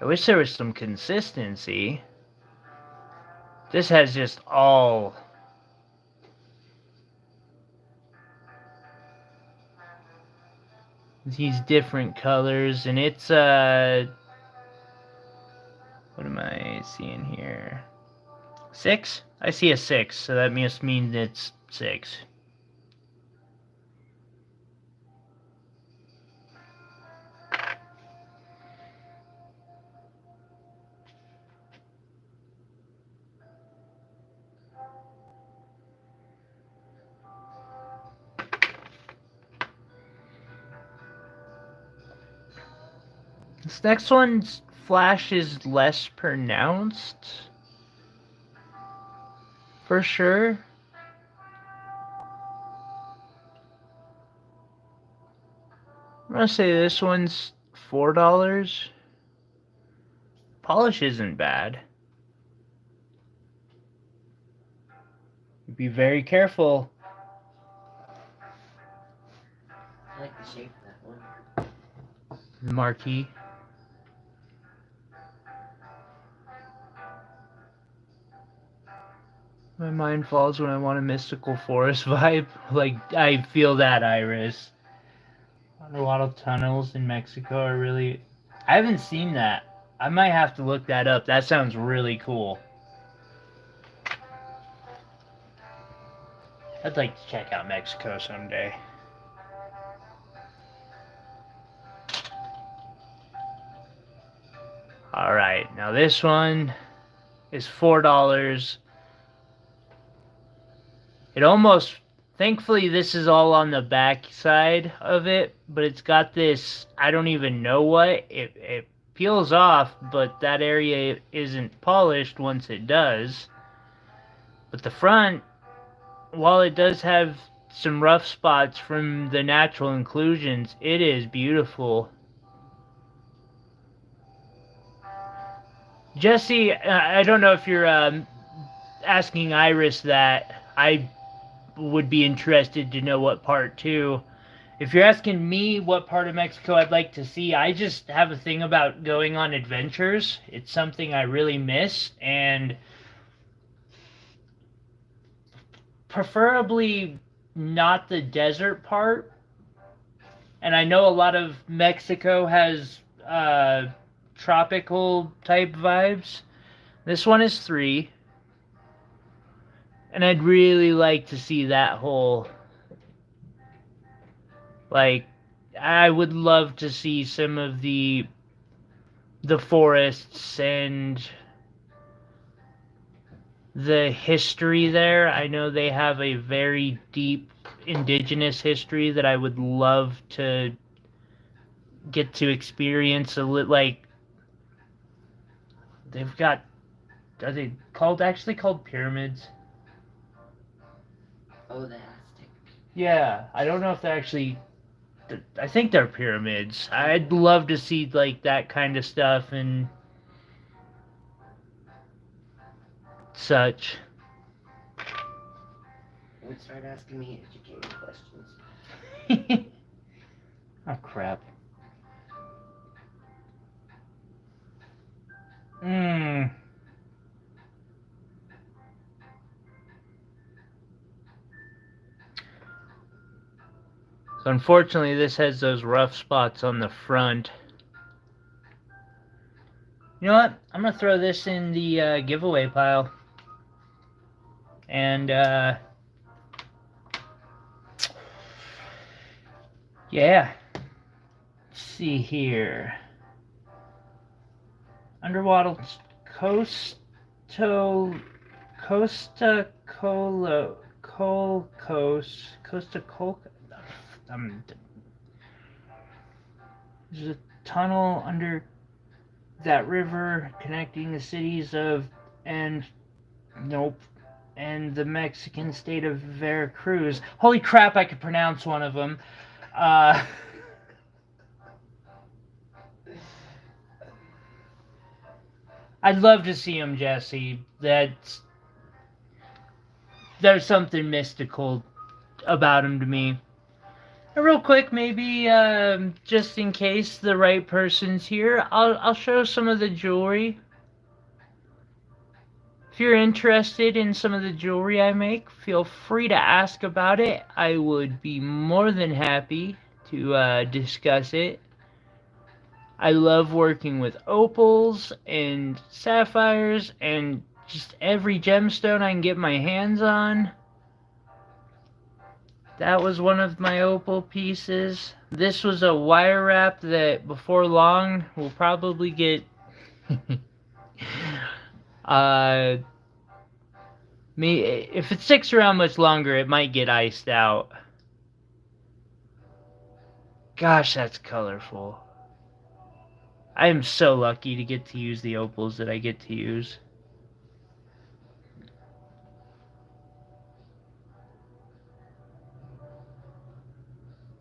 I wish there was some consistency. This has just all... these different colors, and it's, what am I seeing here? 6? I see a 6, so that must mean it's 6. This next one's flash is less pronounced, for sure. I'm gonna say this one's $4. Polish isn't bad. Be very careful. I like the shape of that one. Marquee. My mind falls when I want a mystical forest vibe. Like, I feel that, Iris. Underwater tunnels in Mexico are really... I haven't seen that. I might have to look that up. That sounds really cool. I'd like to check out Mexico someday. Alright, now this one is $4. It almost... Thankfully, this is all on the back side of it, but it's got this... I don't even know what. It peels off, but that area isn't polished once it does. But the front, while it does have some rough spots from the natural inclusions, it is beautiful. Jesse, I don't know if you're asking Iris that. I would be interested to know what part too. If you're asking me what part of Mexico I'd like to see, I just have a thing about going on adventures. It's something I really miss, and preferably not the desert part. And I know a lot of Mexico has tropical type vibes. This one is 3. And I'd really like to see that whole... Like, I would love to see some of the forests and the history there. I know they have a very deep indigenous history that I would love to get to experience like they've got, are they actually called pyramids? Oh, the Aztec. Yeah, I don't know if they're actually, I think they're pyramids. I'd love to see like that kind of stuff and such. Don't start asking me educated questions. Oh crap. So unfortunately this has those rough spots on the front. You know what? I'm gonna throw this in the giveaway pile. And yeah. Let's see here. Underwater Costa Colo Costa Col. There's a tunnel under that river connecting the cities of and the Mexican state of Veracruz. Holy crap! I could pronounce one of them. I'd love to see him, Jesse. There's something mystical about him to me. And real quick, maybe just in case the right person's here, I'll show some of the jewelry. If you're interested in some of the jewelry I make, feel free to ask about it. I would be more than happy to discuss it. I love working with opals and sapphires and just every gemstone I can get my hands on. That was one of my opal pieces. This was a wire wrap that before long will probably get if it sticks around much longer, it might get iced out. Gosh, that's colorful. I am so lucky to get to use the opals that I get to use.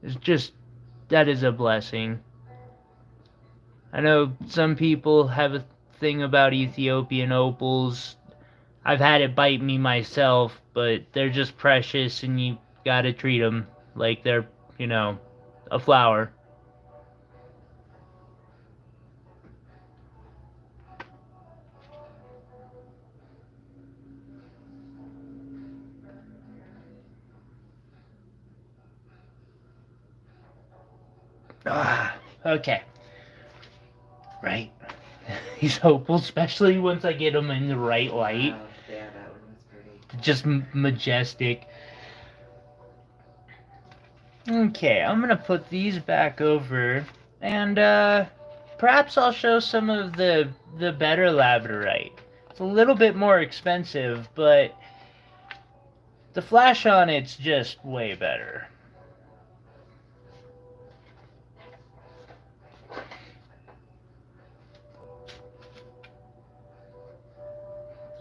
It's just, that is a blessing. I know some people have a thing about Ethiopian opals. I've had it bite me myself, but they're just precious and you gotta treat them like they're, a flower. Okay. Right. These opals, especially once I get them in the right light. Wow, yeah, that one was pretty. Just majestic. Okay, I'm gonna put these back over, and perhaps I'll show some of the better labradorite. It's a little bit more expensive, but the flash on it's just way better.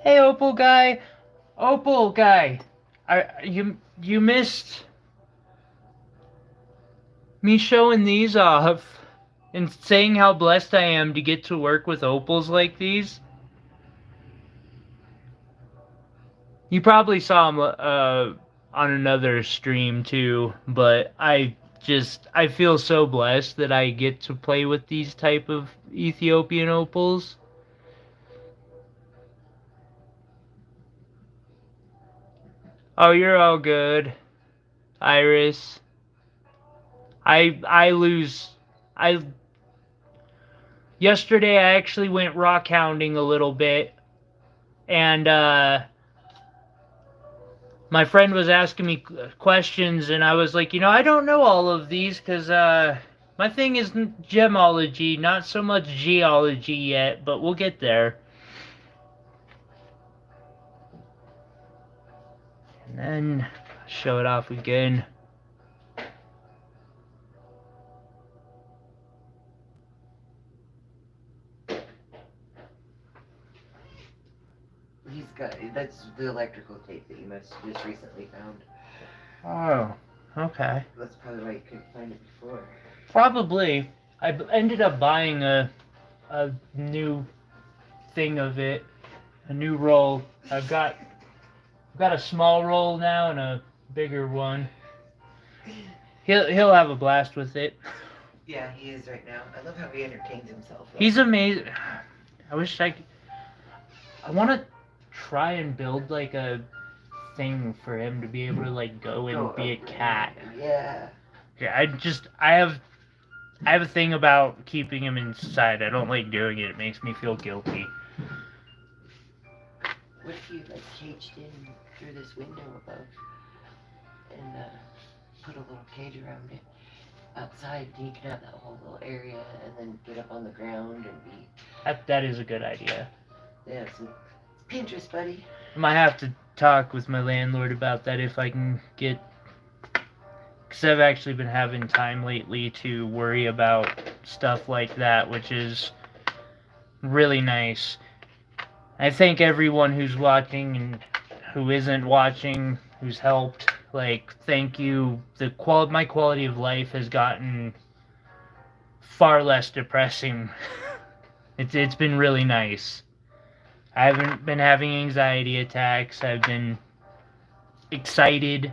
Hey, opal guy, you missed me showing these off and saying how blessed I am to get to work with opals like these. You probably saw them on another stream too, but I feel so blessed that I get to play with these type of Ethiopian opals. Oh, you're all good, Iris. I lose. I Yesterday I actually went rock hounding a little bit, and my friend was asking me questions, and I was like, I don't know all of these because my thing is gemology, not so much geology yet, but we'll get there. And then show it off again. That's the electrical tape that you must just recently found. Oh, okay. That's probably why you couldn't find it before. Probably. I ended up buying a new thing of it, a new roll. I've got a small roll now and a bigger one. He'll have a blast with it. Yeah, he is right now. I love how he entertains himself. He's amazing. I wish I want to try and build like a thing for him to be able to like go and be a cat. Yeah. Yeah, I have a thing about keeping him inside. I don't like doing it. It makes me feel guilty. What if you like caged in through this window above and put a little cage around it outside, and you can have that whole little area and then get up on the ground and be... That is a good idea. Yeah, so Pinterest, buddy. I might have to talk with my landlord about that if I can get... Because I've actually been having time lately to worry about stuff like that, which is really nice. I thank everyone who's watching and who isn't watching, who's helped. Like, thank you. My quality of life has gotten far less depressing. It's been really nice. I haven't been having anxiety attacks. I've been excited.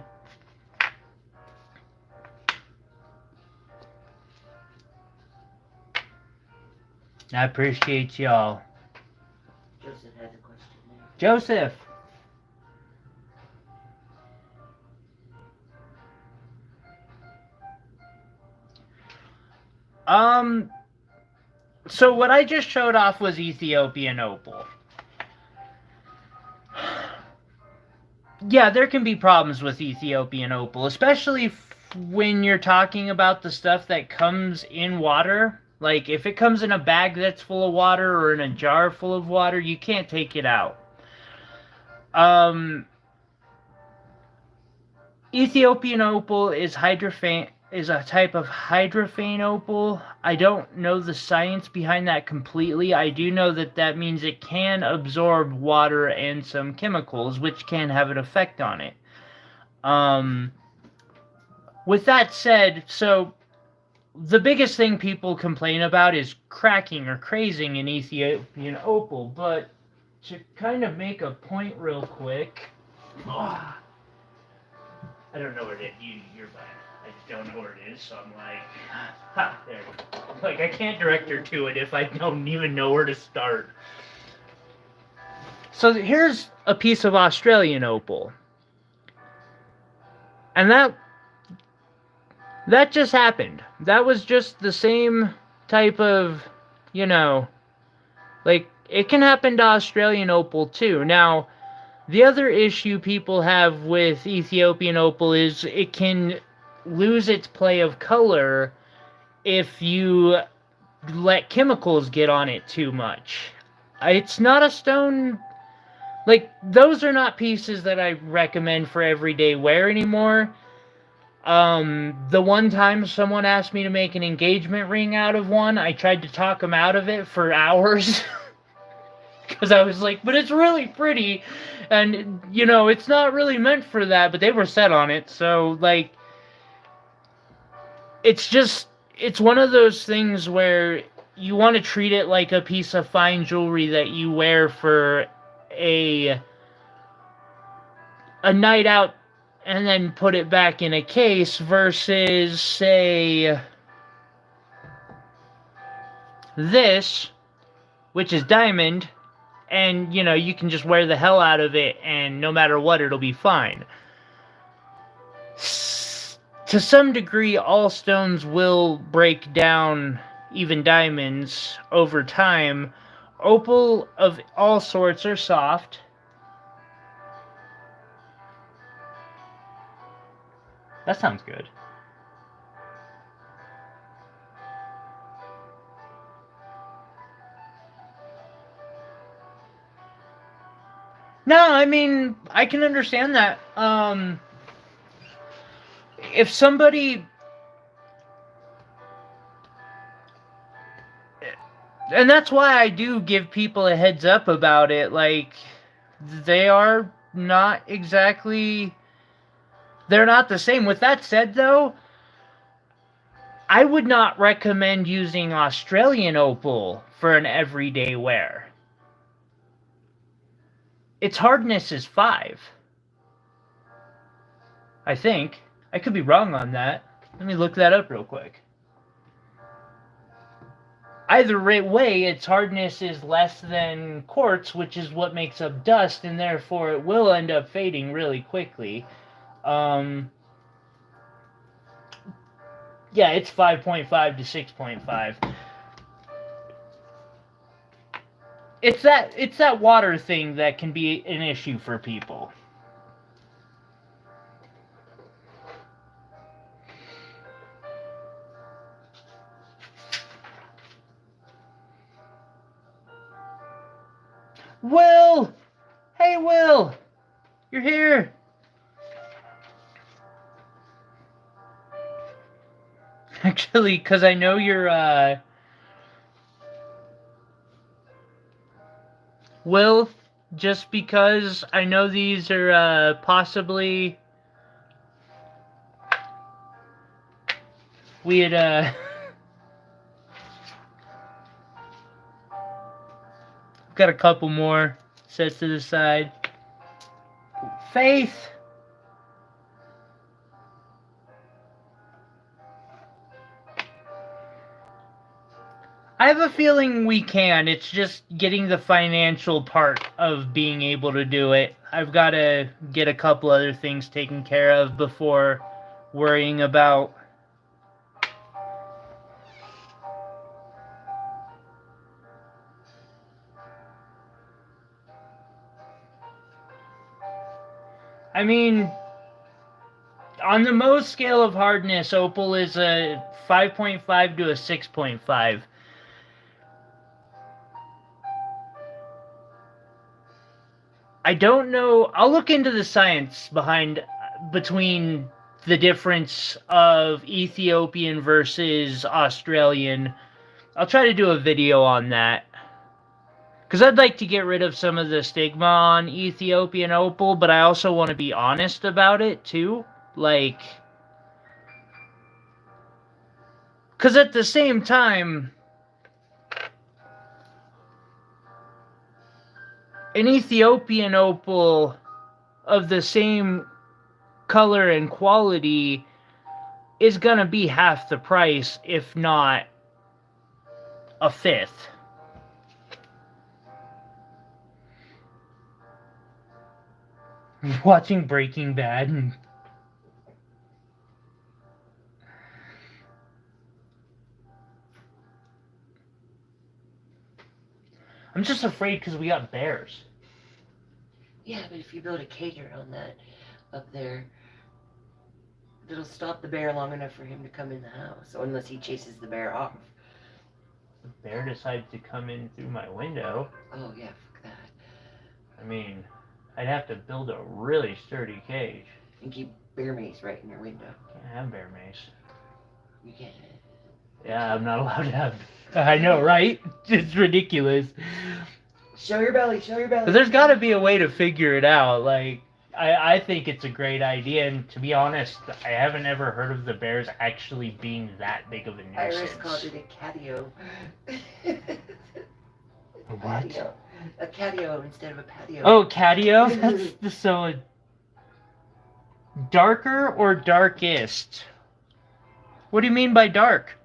I appreciate y'all. Joseph has a question there. Joseph! So what I just showed off was Ethiopian opal. Yeah, there can be problems with Ethiopian opal, especially when you're talking about the stuff that comes in water. Like, if it comes in a bag that's full of water or in a jar full of water, you can't take it out. Ethiopian opal is a type of hydrophane opal. I don't know the science behind that completely. I do know that means it can absorb water and some chemicals, which can have an effect on it. With that said, so the biggest thing people complain about is cracking or crazing in Ethiopian opal, but to kind of make a point real quick, I don't know where it is. You're fine. I don't know where it is, so I'm like, ha, there. Like, I can't direct her to it if I don't even know where to start. So here's a piece of Australian opal. And That just happened. That was just the same type of, you know, like, it can happen to Australian opal too. Now, the other issue people have with Ethiopian opal is it can lose its play of color if you let chemicals get on it too much. It's not a stone. Like, those are not pieces that I recommend for everyday wear anymore. The one time someone asked me to make an engagement ring out of one, I tried to talk them out of it for hours. Because I was like, but it's really pretty. And, you know, it's not really meant for that. But they were set on it. So, like, it's just, it's one of those things where you want to treat it like a piece of fine jewelry that you wear for a night out and then put it back in a case versus, say, this, which is diamond, and, you know, you can just wear the hell out of it and no matter what, it'll be fine. To some degree, all stones will break down, even diamonds, over time. Opal of all sorts are soft. That sounds good. No, I mean, I can understand that. If somebody... And that's why I do give people a heads up about it. Like, they are not exactly... They're not the same. With that said, though, I would not recommend using Australian opal for an everyday wear. Its hardness is 5. I think. I could be wrong on that. Let me look that up real quick. Either way, its hardness is less than quartz, which is what makes up dust, and therefore it will end up fading really quickly. Yeah, it's 5.5 to 6.5. It's that water thing that can be an issue for people. Will! Hey, Will! You're here! Actually, because I know you're, Will, just because I know these are, possibly... We had, got a couple more set to the side. Faith! I have a feeling we can. It's just getting the financial part of being able to do it. I've got to get a couple other things taken care of before worrying about... I mean, on the Mohs scale of hardness, opal is a 5.5 to a 6.5. I don't know. I'll look into the science between the difference of Ethiopian versus Australian. I'll try to do a video on that. Because I'd like to get rid of some of the stigma on Ethiopian opal, but I also want to be honest about it, too. Like... Because at the same time... An Ethiopian opal of the same color and quality is going to be half the price, if not a fifth. Watching Breaking Bad. I'm just afraid because we got bears. Yeah, but if you build a cage around that up there, it'll stop the bear long enough for him to come in the house. So unless he chases the bear off. The bear decides to come in through my window. Oh yeah, fuck that. I mean, I'd have to build a really sturdy cage. And keep bear mace right in your window. Can't have bear mace. You can't. Yeah, I'm not allowed to have. I know, right? It's ridiculous. Show your belly, show your belly. But there's got to be a way to figure it out. Like, I think it's a great idea, and to be honest, I haven't ever heard of the bears actually being that big of a nuisance. Iris called it a catio. A what? Patio. A catio instead of a patio. Oh, catio? That's so... Darker or darkest? What do you mean by dark?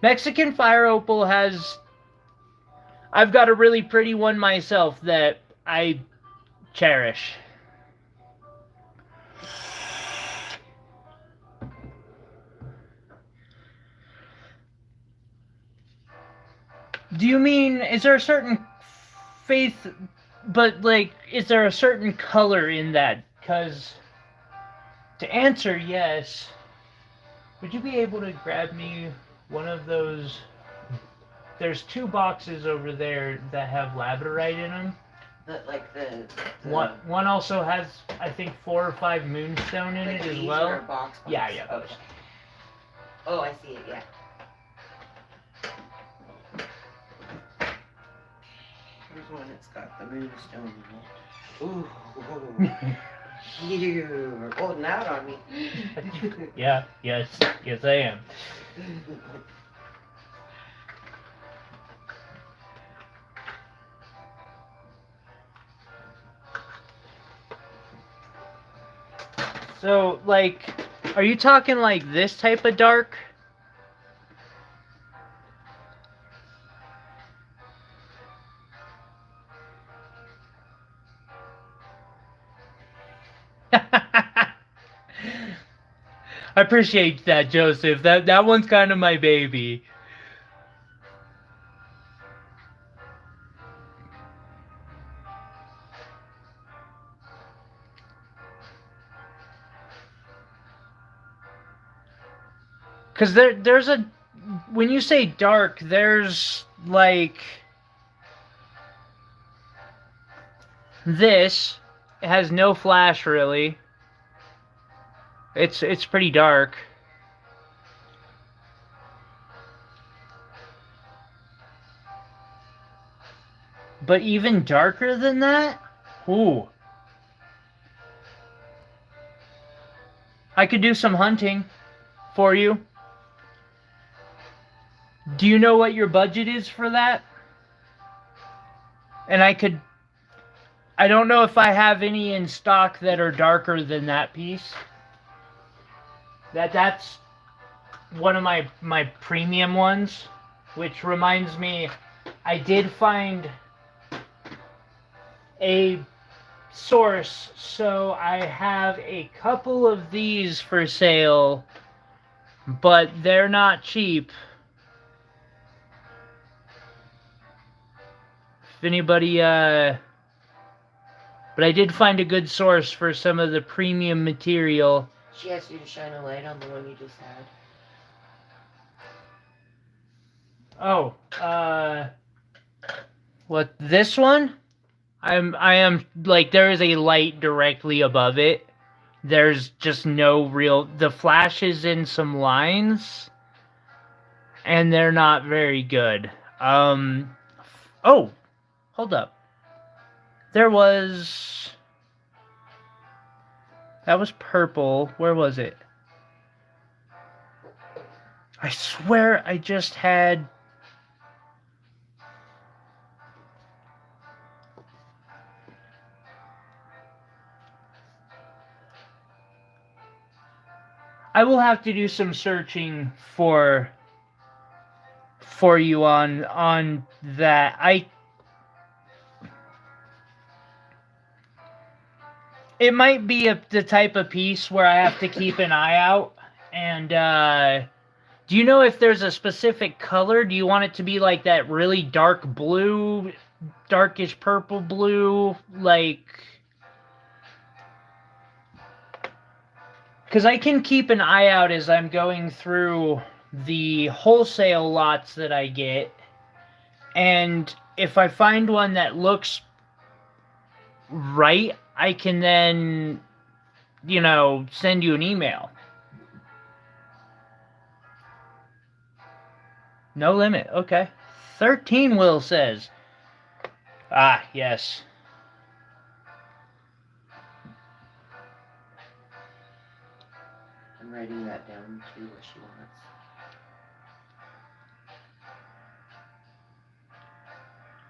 Mexican fire opal has... I've got a really pretty one myself that I cherish. Do you mean, is there a certain faith, but like, is there a certain color in that? Because to answer yes, would you be able to grab me one of those? There's 2 boxes over there that have labradorite in them. One also has, I think, 4 or 5 moonstone in it as well. Box? Yeah, those. Okay. Oh, I see it. Yeah. Here's one that's got the moonstone in it. Ooh. You're holding out on me. Yes, I am. So, like, are you talking like this type of dark? I appreciate that, Joseph. That one's kind of my baby. Because there's a... When you say dark, there's, like... This. It has no flash, really. It's pretty dark. But even darker than that? Ooh. I could do some hunting for you. Do you know what your budget is for that? And I don't know if I have any in stock that are darker than that piece. That's one of my premium ones, which reminds me, I did find a source, so I have a couple of these for sale, but they're not cheap. If anybody, but I did find a good source for some of the premium material. She asked you to shine a light on the one you just had. Oh, what, this one? I am, like, there is a light directly above it. There's just no real, the flash is in some lines, and they're not very good. Oh, hold up. That was purple. Where was it? I swear I just had... I will have to do some searching for you on that. it might be the type of piece where I have to keep an eye out. And do you know if there's a specific color? Do you want it to be like that really dark blue, darkish purple blue, like? Because I can keep an eye out as I'm going through the wholesale lots that I get, and if I find one that looks right, I can then, send you an email. No limit, okay. 13, Will says. Ah, yes. I'm writing that down too, what she wants.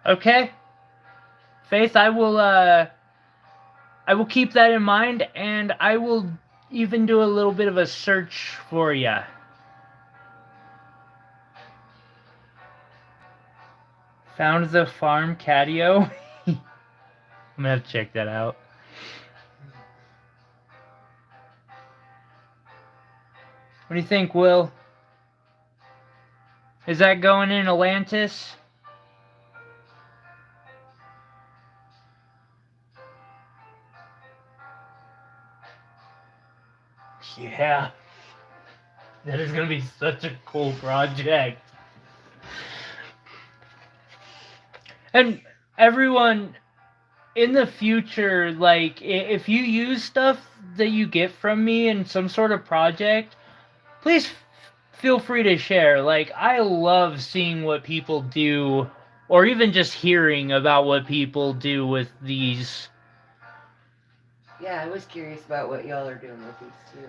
Okay. Faith, I will keep that in mind, and I will even do a little bit of a search for you. Found the farm catio. I'm gonna have to check that out. What do you think, Will? Is that going in Atlantis? Yeah. That is going to be such a cool project. And everyone, in the future, like, if you use stuff that you get from me in some sort of project, please feel free to share. Like, I love seeing what people do, or even just hearing about what people do with these. Yeah, I was curious about what y'all are doing with these too.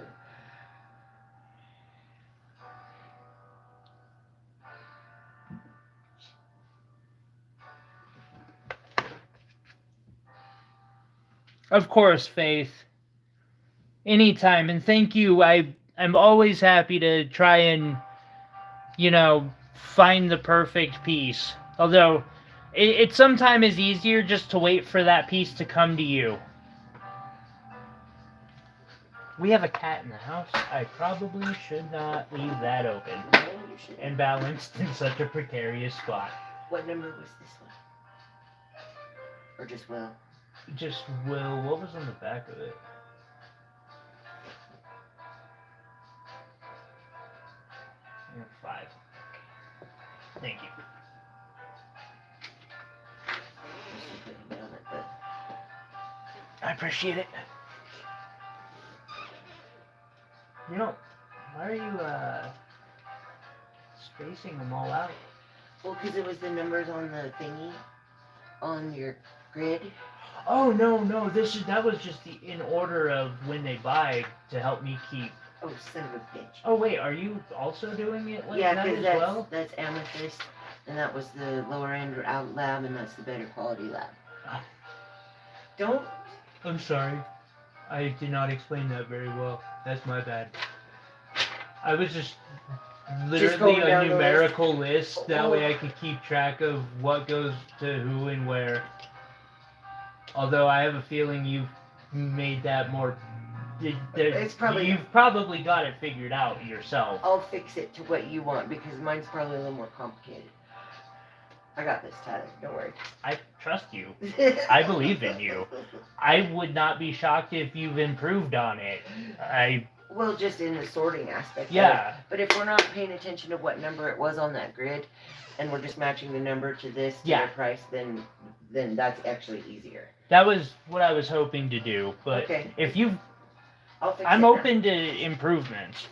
Of course, Faith. Anytime, and thank you. I'm always happy to try and, find the perfect piece. Although, it sometimes is easier just to wait for that piece to come to you. We have a cat in the house. I probably should not leave that open. No, you shouldn't. And balanced in such a precarious spot. What number was this one? Or just Will? Just Will. What was on the back of it? Yeah, 5. Thank you. Just putting down at the... I appreciate it. Why are you spacing them all out? Well, because it was the numbers on the thingy, on your grid. Oh, no, that was just in order of when they buy to help me keep. Oh, son of a bitch. Oh, wait, are you also doing it like yeah, that as that's, well? that's amethyst, and that was the lower end out lab, and that's the better quality lab. Don't. I'm sorry. I did not explain that very well. That's my bad. I was just literally a numerical list. That way I could keep track of what goes to who and where. Although I have a feeling you've made that more... You've probably got it figured out yourself. I'll fix it to what you want, because mine's probably a little more complicated. I got this, Tyler. Don't worry. I trust you. I believe in you. I would not be shocked if you've improved on it. Well, just in the sorting aspect. Yeah. But if we're not paying attention to what number it was on that grid, and we're just matching the number to this to their price, then that's actually easier. That was what I was hoping to do. But okay. If you, I'm open to improvements.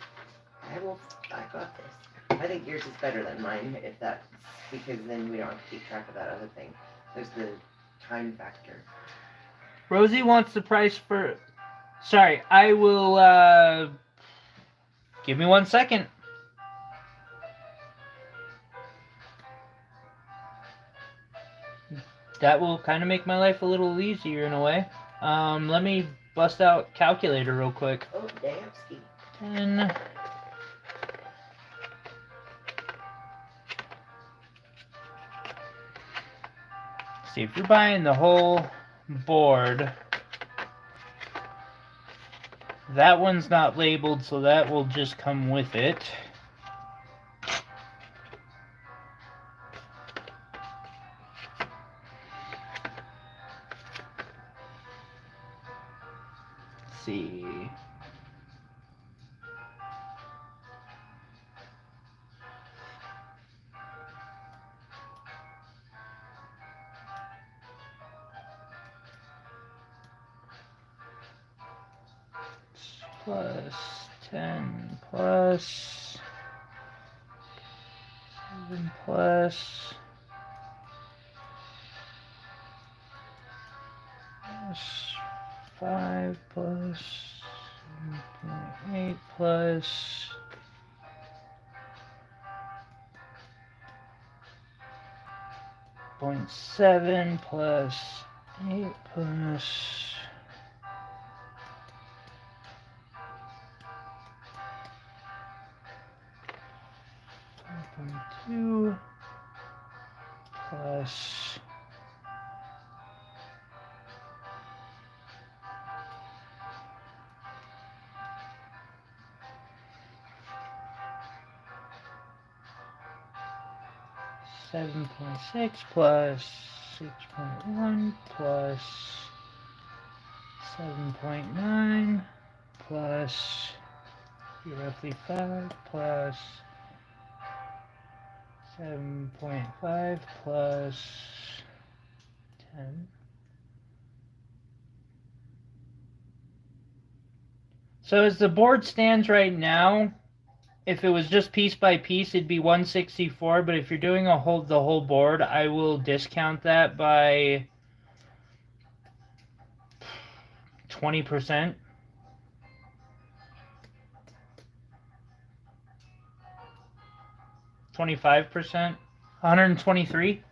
I got this. I think yours is better than mine, if that's because then we don't have to keep track of that other thing. There's the time factor. Rosie wants the price for... Sorry, I will, give me 1 second. That will kind of make my life a little easier in a way. Let me bust out calculator real quick. Oh, damn ski. 10... See, if you're buying the whole board, That one's not labeled, so that will just come with it. Let's see. Plus 10 plus 7 plus 5 plus 7.8 plus 0.7 plus 8 plus 5.2 plus 7.6 plus 6.1 plus 7.9 plus roughly 5 plus 7.5 plus 10. So as the board stands right now, if it was just piece by piece, it'd be 164. But if you're doing the whole board, I will discount that by 20%. 25%. 123.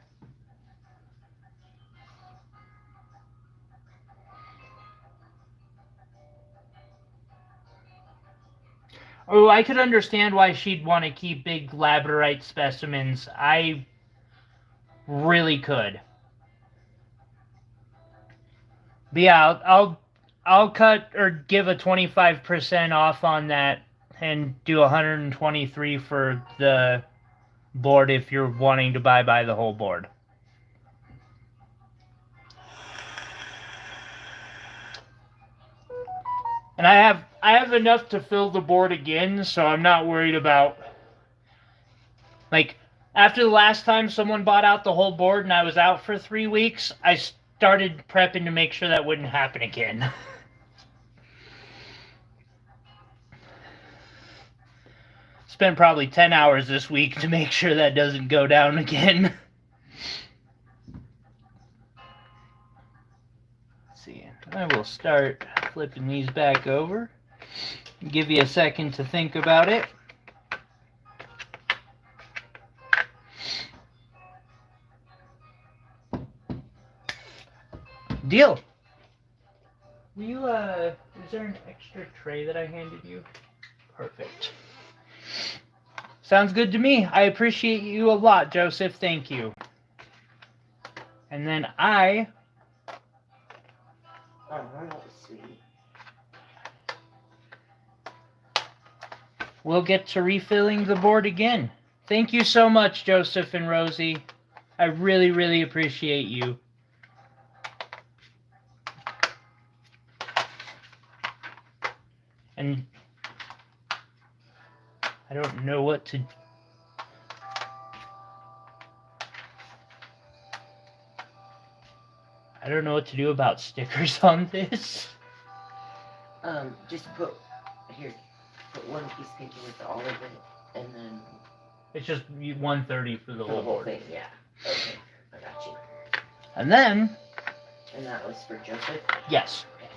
Oh, I could understand why she'd want to keep big labradorite specimens. I really could. But yeah, I'll cut or give a 25% off on that and do 123 for the board if you're wanting to buy the whole board. And I have enough to fill the board again, so I'm not worried about, like, after the last time someone bought out the whole board and I was out for 3 weeks, I started prepping to make sure that wouldn't happen again. Spent probably 10 hours this week to make sure that doesn't go down again. Let's see. I will start flipping these back over. Give you a second to think about it. Deal. Will you, is there an extra tray that I handed you? Perfect. Sounds good to me. I appreciate you a lot, Joseph. Thank you. And then I... Oh, that was sweet. We'll get to refilling the board again. Thank you so much, Joseph and Rosie. I really, really appreciate you. And I don't know what to... I don't know what to do about stickers on this. Just put one piece of paper with all of it, and then... It's just 130 for the whole board. thing, yeah. Okay, I got you. And then... And that was for Joseph? Yes. Okay.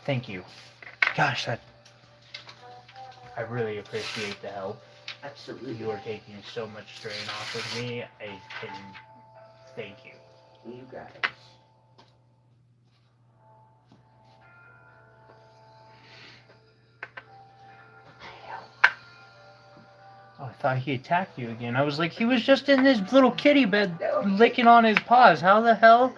Thank you. Gosh, I really appreciate the help. Absolutely. You are taking so much strain off of me. I can thank you. You guys. Oh, I thought he attacked you again. I was like, he was just in his little kitty bed licking on his paws. How the hell?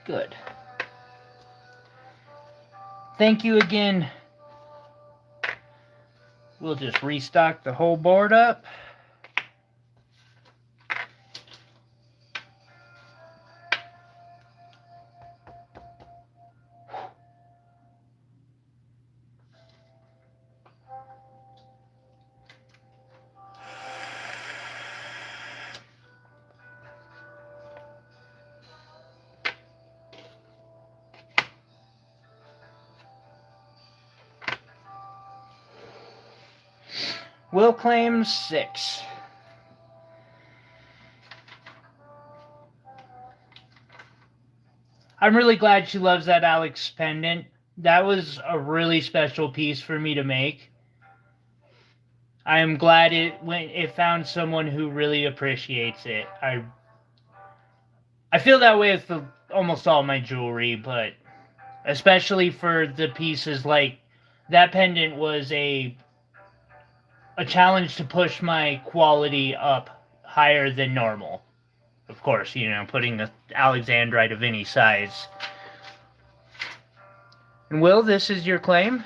Good. Thank you again. We'll just restock the whole board up. Will claims 6. I'm really glad she loves that Alex pendant. That was a really special piece for me to make. I am glad it found someone who really appreciates it. I feel that way with almost all my jewelry, but especially for the pieces like that pendant was a challenge to push my quality up higher than normal. Of course, putting the alexandrite of any size. And Will, this is your claim.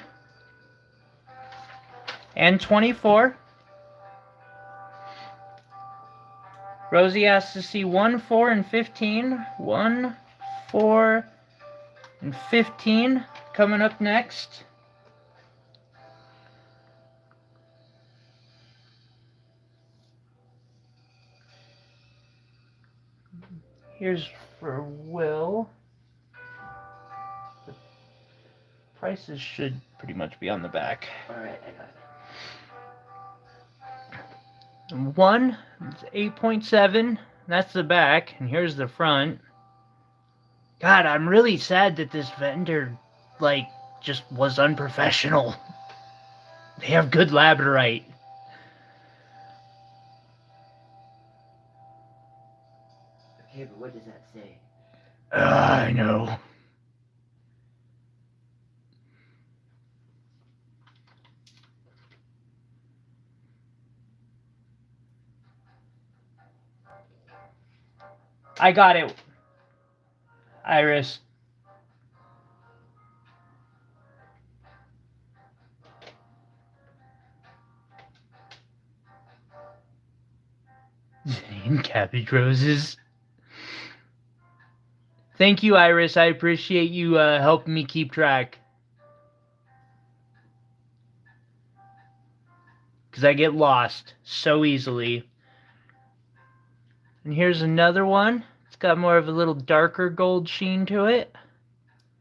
And 24. Rosie has to see 1, 4, and 15. 1, 4, and 15 coming up next. Here's for Will. The prices should pretty much be on the back. Alright, I got it. And 1 is 8.7. That's the back, and here's the front. God, I'm really sad that this vendor, just was unprofessional. They have good labradorite. Okay, but what does that say? I know. I got it, Iris. And cabbage roses. Thank you, Iris. I appreciate you helping me keep track. Because I get lost so easily. And here's another one. It's got more of a little darker gold sheen to it.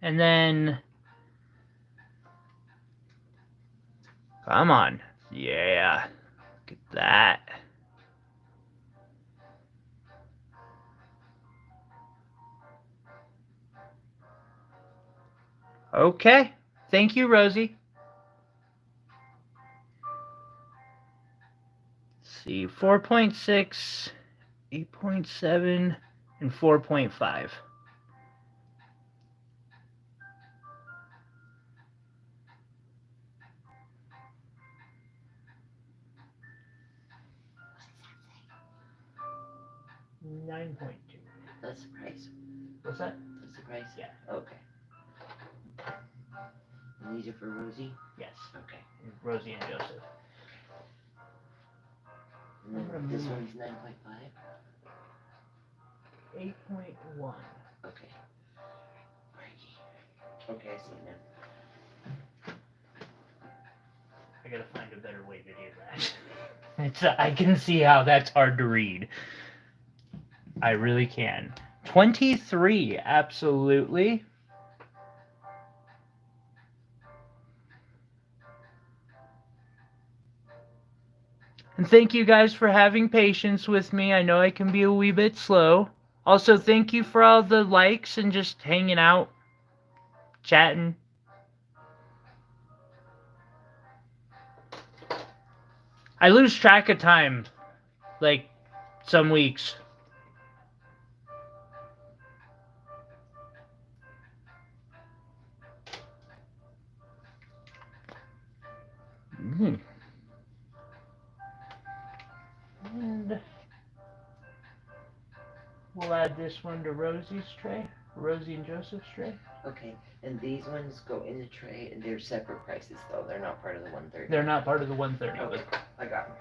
And then... Come on. Yeah. Look at that. Okay. Thank you, Rosie. Let's see. 4.6, 8.7, and 4.5. $9.2. That's the price. What's that? That's the price? Yeah. Okay. And these are for Rosie? Yes. Okay. Rosie and Joseph. And then this one's 9.5? 8.1. Okay. Okay, I see it now. I gotta find a better way to do that. I can see how that's hard to read. I really can. 23, absolutely. And thank you guys for having patience with me. I know I can be a wee bit slow. Also, thank you for all the likes and just hanging out, chatting. I lose track of time, some weeks. And we'll add this one to Rosie's tray. Rosie and Joseph's tray. Okay, and these ones go in the tray, and they're separate prices though. They're not part of the 130. They're not part of the 130. Okay, I got them.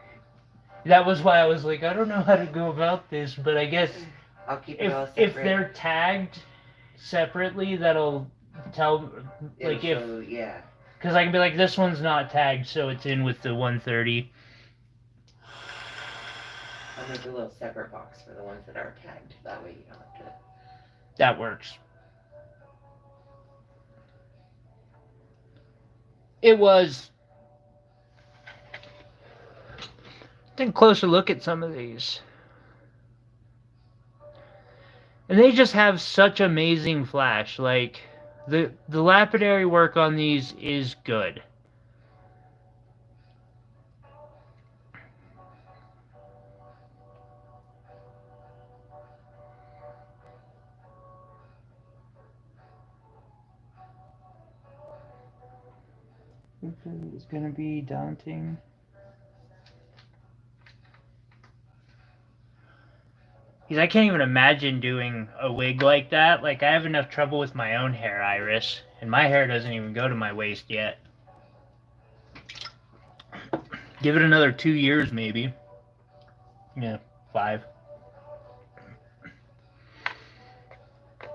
That was why I was like, I don't know how to go about this, but I guess I'll keep it all separate. if they're tagged separately, that'll tell, like, yeah. Because I can be like, this one's not tagged, so it's in with the 130. I'll make a little separate box for the ones that are tagged. That way you don't have to. That works. It was. Take a closer look at some of these. And they just have such amazing flash. Like, the lapidary work on these is good. It's going to be daunting. Because I can't even imagine doing a wig like that. Like, I have enough trouble with my own hair, Iris. And my hair doesn't even go to my waist yet. Give it another 2 years, maybe. Yeah, 5.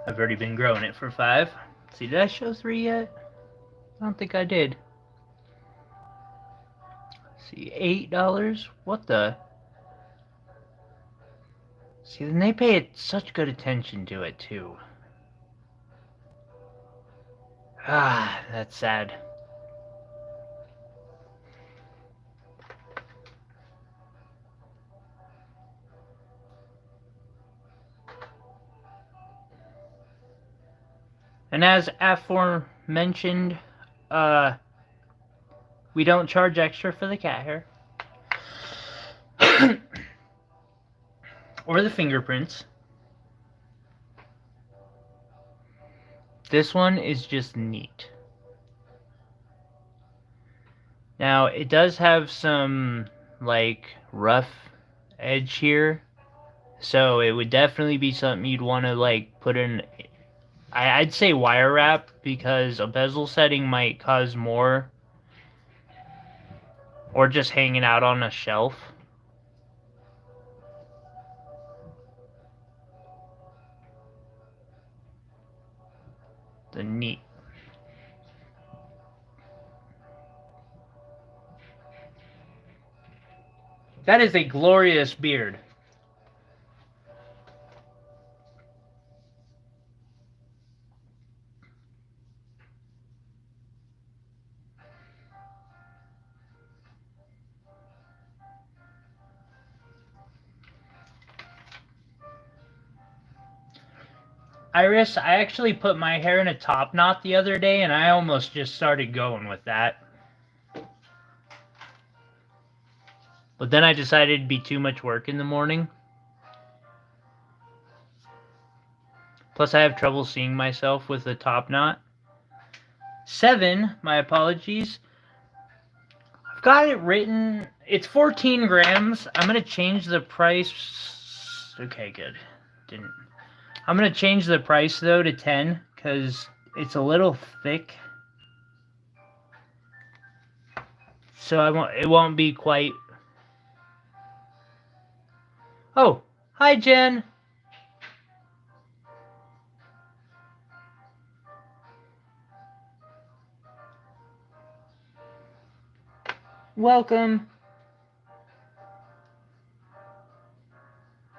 I've already been growing it for 5. See, did I show 3 yet? I don't think I did. See, $8? What the? See, then they pay such good attention to it, too. Ah, that's sad. And as aforementioned, we don't charge extra for the cat hair. Or the fingerprints. This one is just neat. Now, it does have some, like, rough edge here. So it would definitely be something you'd want to, like, put in... I'd say wire wrap, because a bezel setting might cause more. Or just hanging out on a shelf. The neat. That is a glorious beard. Iris, I actually put my hair in a top knot the other day, and I almost just started going with that. But then I decided it'd be too much work in the morning. Plus, I have trouble seeing myself with the top knot. 7, my apologies. I've got it written. It's 14 grams. I'm going to change the price. Okay, good. Didn't. I'm going to change the price, though, to 10, because it's a little thick. So it won't be quite... Oh, hi, Jen. Welcome.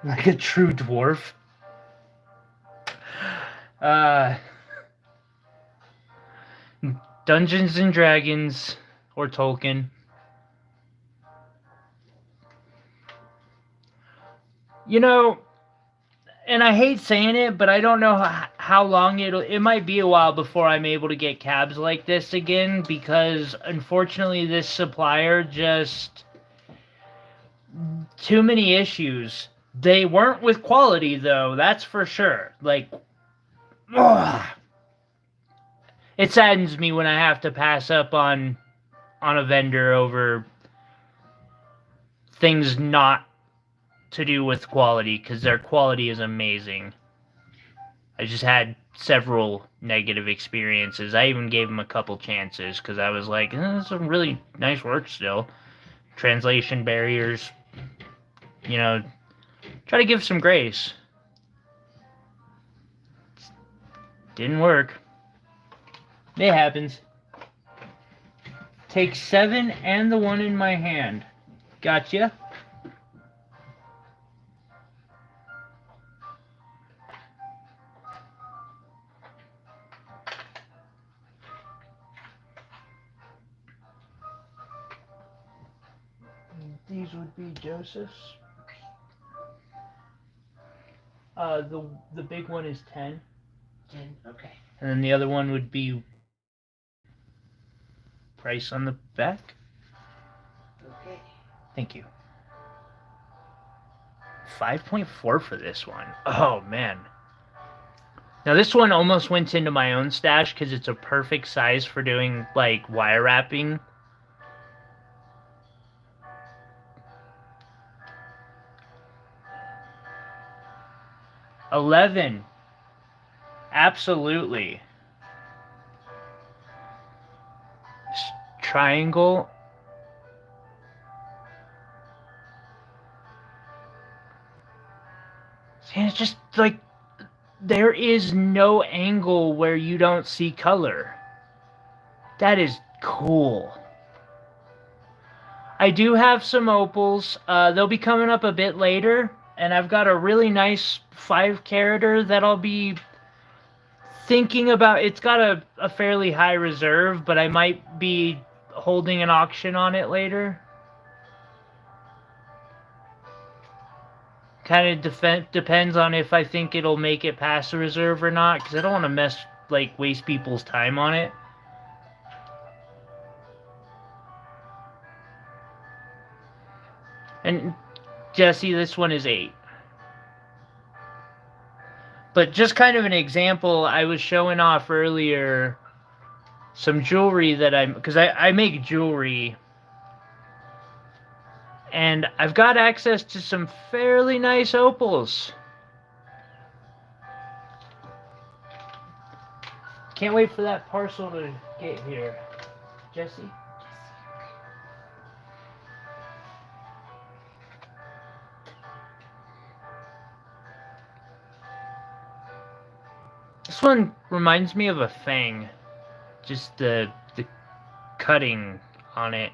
Like a true dwarf. Dungeons and Dragons or Tolkien. You know, and I hate saying it, but I don't know how long it might be a while before I'm able to get cabs like this again, because unfortunately this supplier just too many issues. They weren't with quality though, that's for sure. Like, ugh. It saddens me when I have to pass up on a vendor over things not to do with quality, because their quality is amazing. I just had several negative experiences. I even gave him a couple chances because I was like, "This is really nice work still." Translation barriers, try to give some grace. Didn't work. It happens. Take 7 and the 1 in my hand. Gotcha. These would be Joseph's. The big one is 10. 10, okay. And then the other one would be price on the back. Okay. Thank you. 5.4 for this one. Oh, man. Now, this one almost went into my own stash because it's a perfect size for doing, like, wire wrapping. $11. Absolutely. Triangle. And it's just like there is no angle where you don't see color. That is cool. I do have some opals. They'll be coming up a bit later, and I've got a really nice 5-carater that I'll be thinking about. It's got a fairly high reserve, but I might be holding an auction on it later. Kind of depends on if I think it'll make it past the reserve or not, because I don't want to waste people's time on it. And Jesse, this one is 8. But just kind of an example, I was showing off earlier some jewelry that because I make jewelry. And I've got access to some fairly nice opals. Can't wait for that parcel to get here. Jesse? This one reminds me of a fang. Just the cutting on it.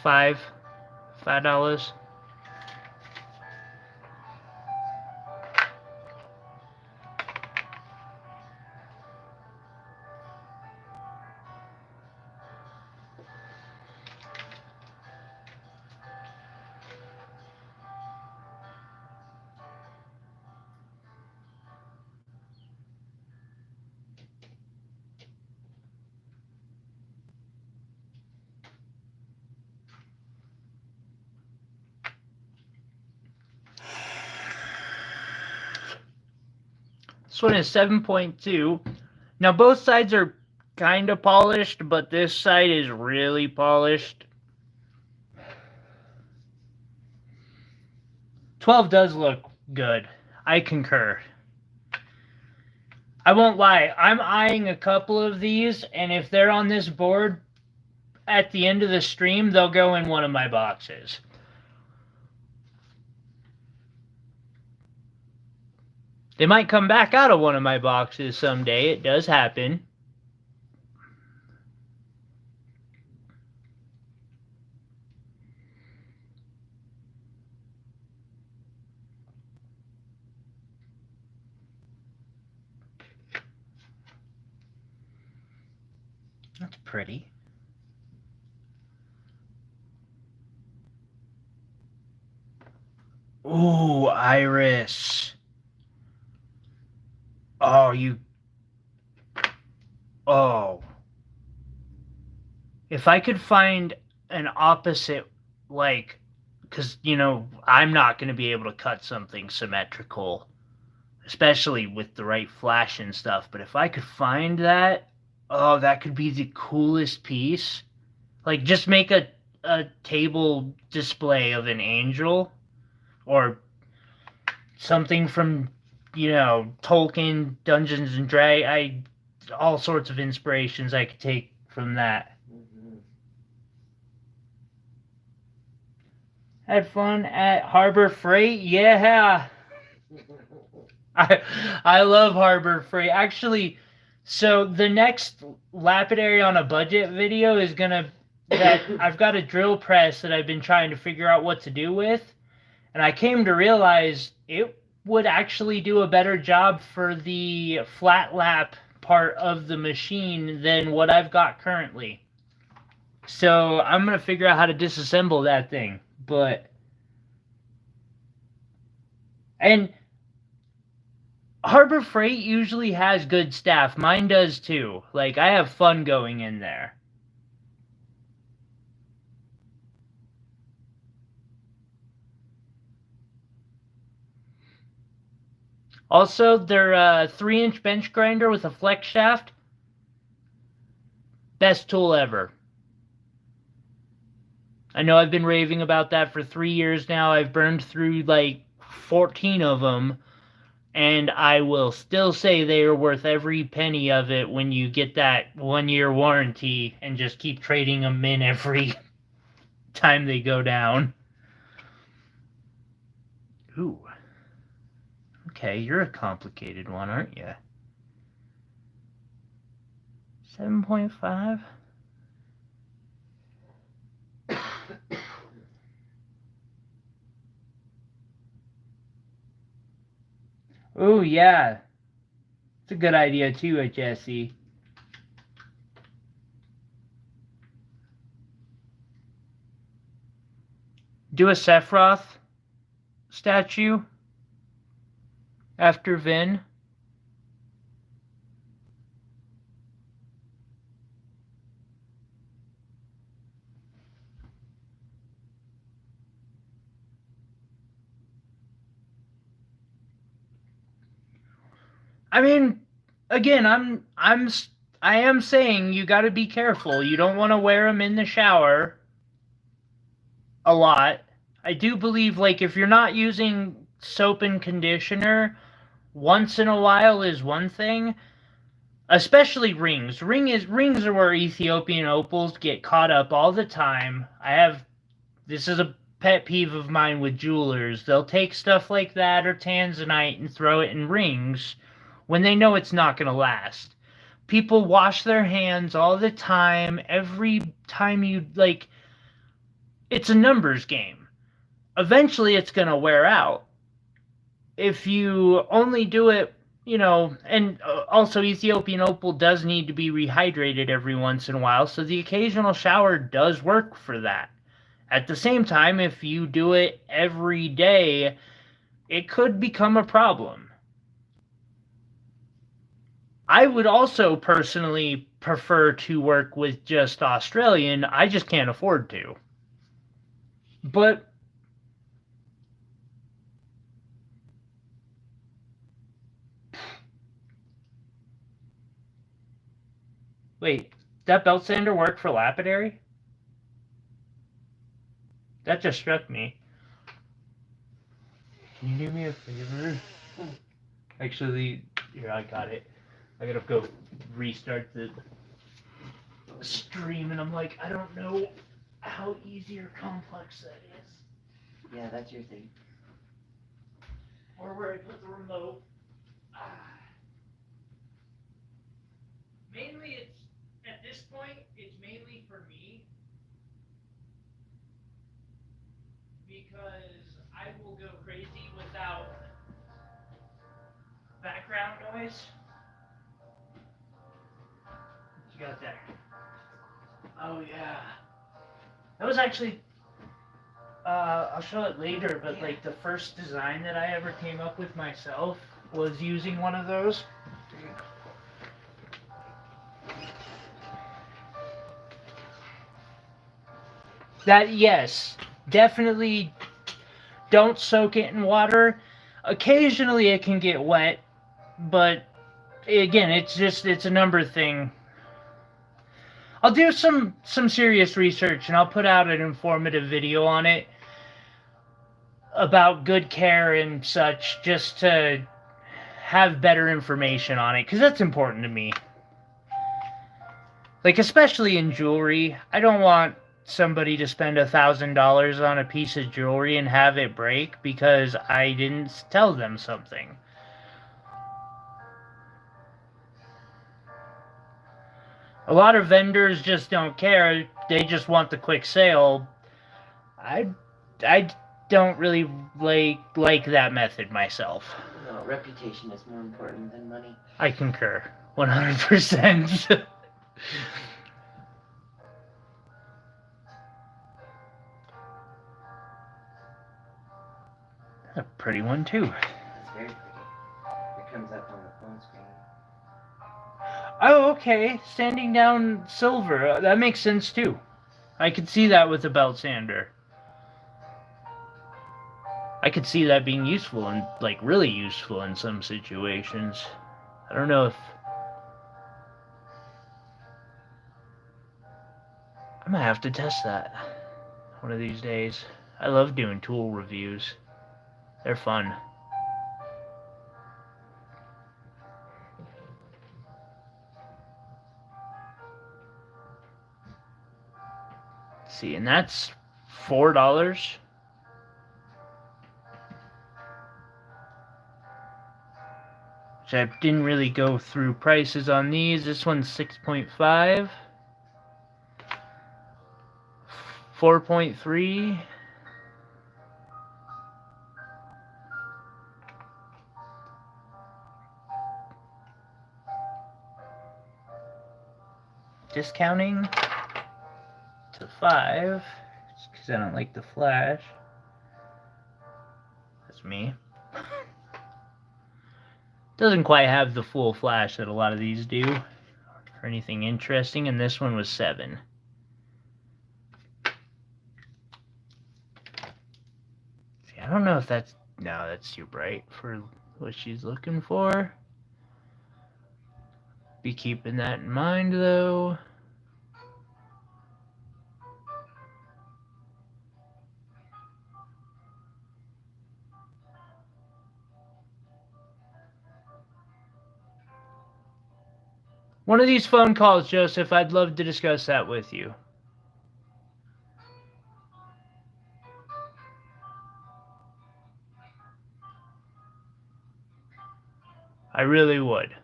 $5. This one is 7.2. Now both sides are kind of polished, but this side is really polished. 12 does look good. I concur. I won't lie. I'm eyeing a couple of these, and if they're on this board at the end of the stream, they'll go in one of my boxes. They might come back out of one of my boxes someday. It does happen. That's pretty. Ooh, iris. Oh. If I could find an opposite, because, I'm not going to be able to cut something symmetrical, especially with the right flash and stuff. But if I could find that, that could be the coolest piece. Just make a table display of an angel or something from Tolkien, Dungeons and Dragons, all sorts of inspirations I could take from that. Mhm. Had fun at Harbor Freight, yeah. I love Harbor Freight. Actually, so the next lapidary on a budget video is that I've got a drill press that I've been trying to figure out what to do with, and I came to realize it would actually do a better job for the flat lap part of the machine than what I've got currently. So I'm gonna figure out how to disassemble that thing. And Harbor Freight usually has good staff. Mine does too. Like, I have fun going in there. Also, their 3-inch bench grinder with a flex shaft, best tool ever. I know I've been raving about that for 3 years now. I've burned through like 14 of them, and I will still say they are worth every penny of it when you get that 1-year warranty and just keep trading them in every time they go down. Ooh. Okay, you're a complicated one, aren't you? 7.5? Oh, yeah. It's a good idea, too, Jesse. Do a Sephiroth statue after Vin. I mean, again, I am saying you got to be careful. You don't want to wear them in the shower a lot. I do believe, like, if you're not using soap and conditioner, once in a while is one thing. Especially rings. Rings are where Ethiopian opals get caught up all the time. This is a pet peeve of mine with jewelers. They'll take stuff like that or tanzanite and throw it in rings when they know it's not going to last. People wash their hands all the time. Every time it's a numbers game. Eventually it's going to wear out. If you only do it, and also Ethiopian opal does need to be rehydrated every once in a while, so the occasional shower does work for that. At the same time, if you do it every day, it could become a problem. I would also personally prefer to work with just Australian. I just can't afford to. But wait, that belt sander work for lapidary? That just struck me. Can you do me a favor? Actually, here, I got it. I gotta go restart the stream, and I'm like, I don't know how easy or complex that is. Yeah, that's your thing. Or where I put the remote. Mainly, at this point, it's mainly for me. Because I will go crazy without background noise. What you got there? Oh, yeah. That was actually, I'll show it later, but like the first design that I ever came up with myself was using one of those. That, yes, definitely don't soak it in water. Occasionally it can get wet, but again, it's a number thing. I'll do some serious research and I'll put out an informative video on it about good care and such, just to have better information on it, because that's important to me. Like, especially in jewelry, I don't want somebody to spend $1,000 on a piece of jewelry and have it break because I didn't tell them something. A lot of vendors just don't care. They just want the quick sale. I don't really like that method myself. No, reputation is more important than money. I concur. 100%. A pretty one, too. That's very pretty. It comes up on the phone screen. Oh, okay. Sanding down silver. That makes sense, too. I could see that with a belt sander. I could see that being useful and, like, really useful in some situations. I don't know if... I might have to test that one of these days. I love doing tool reviews. They're fun. Let's see, and that's $4. Which I didn't really go through prices on these. This one's 6.5. 4.3. Discounting to 5, because I don't like the flash. That's me. Doesn't quite have the full flash that a lot of these do, or anything interesting, and this one was 7. See, I don't know if that's... No, that's too bright for what she's looking for. Be keeping that in mind, though. One of these phone calls, Joseph, I'd love to discuss that with you. I really would.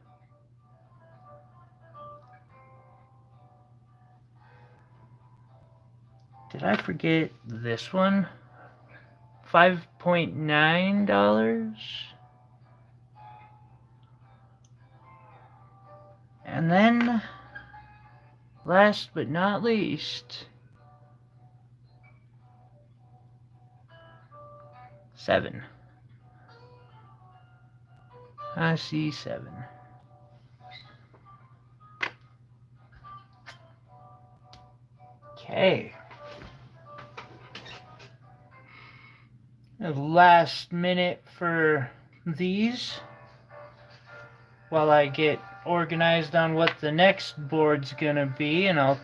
Did I forget this one? $5.9. And then, last but not least, 7. I see 7. Okay. Last minute for these while I get organized on what the next board's gonna be, and I'll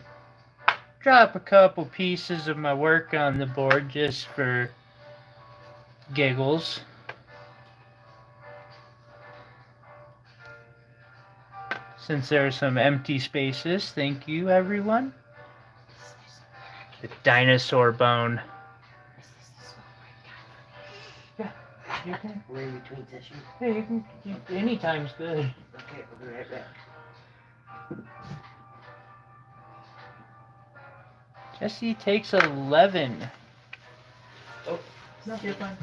drop a couple pieces of my work on the board just for giggles. Since there are some empty spaces, thank you everyone. The dinosaur bone. Yeah, you can. We're in between sessions. Yeah, you can. Anytime's good. Okay, we'll be right back. Jesse takes 11. Oh, No, you're fine.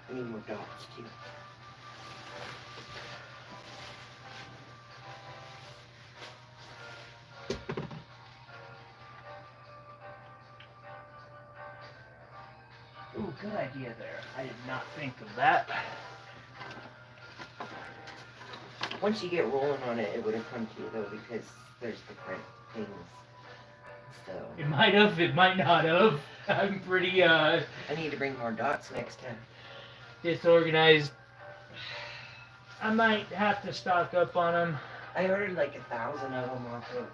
I need more dots too. Ooh, good idea there. I did not think of that. Once you get rolling on it, it would have come to you though, because there's different things. So It might have, it might not have. I'm pretty I need to bring more dots next time. disorganized. I might have to stock up on them. I ordered like 1,000 of them off of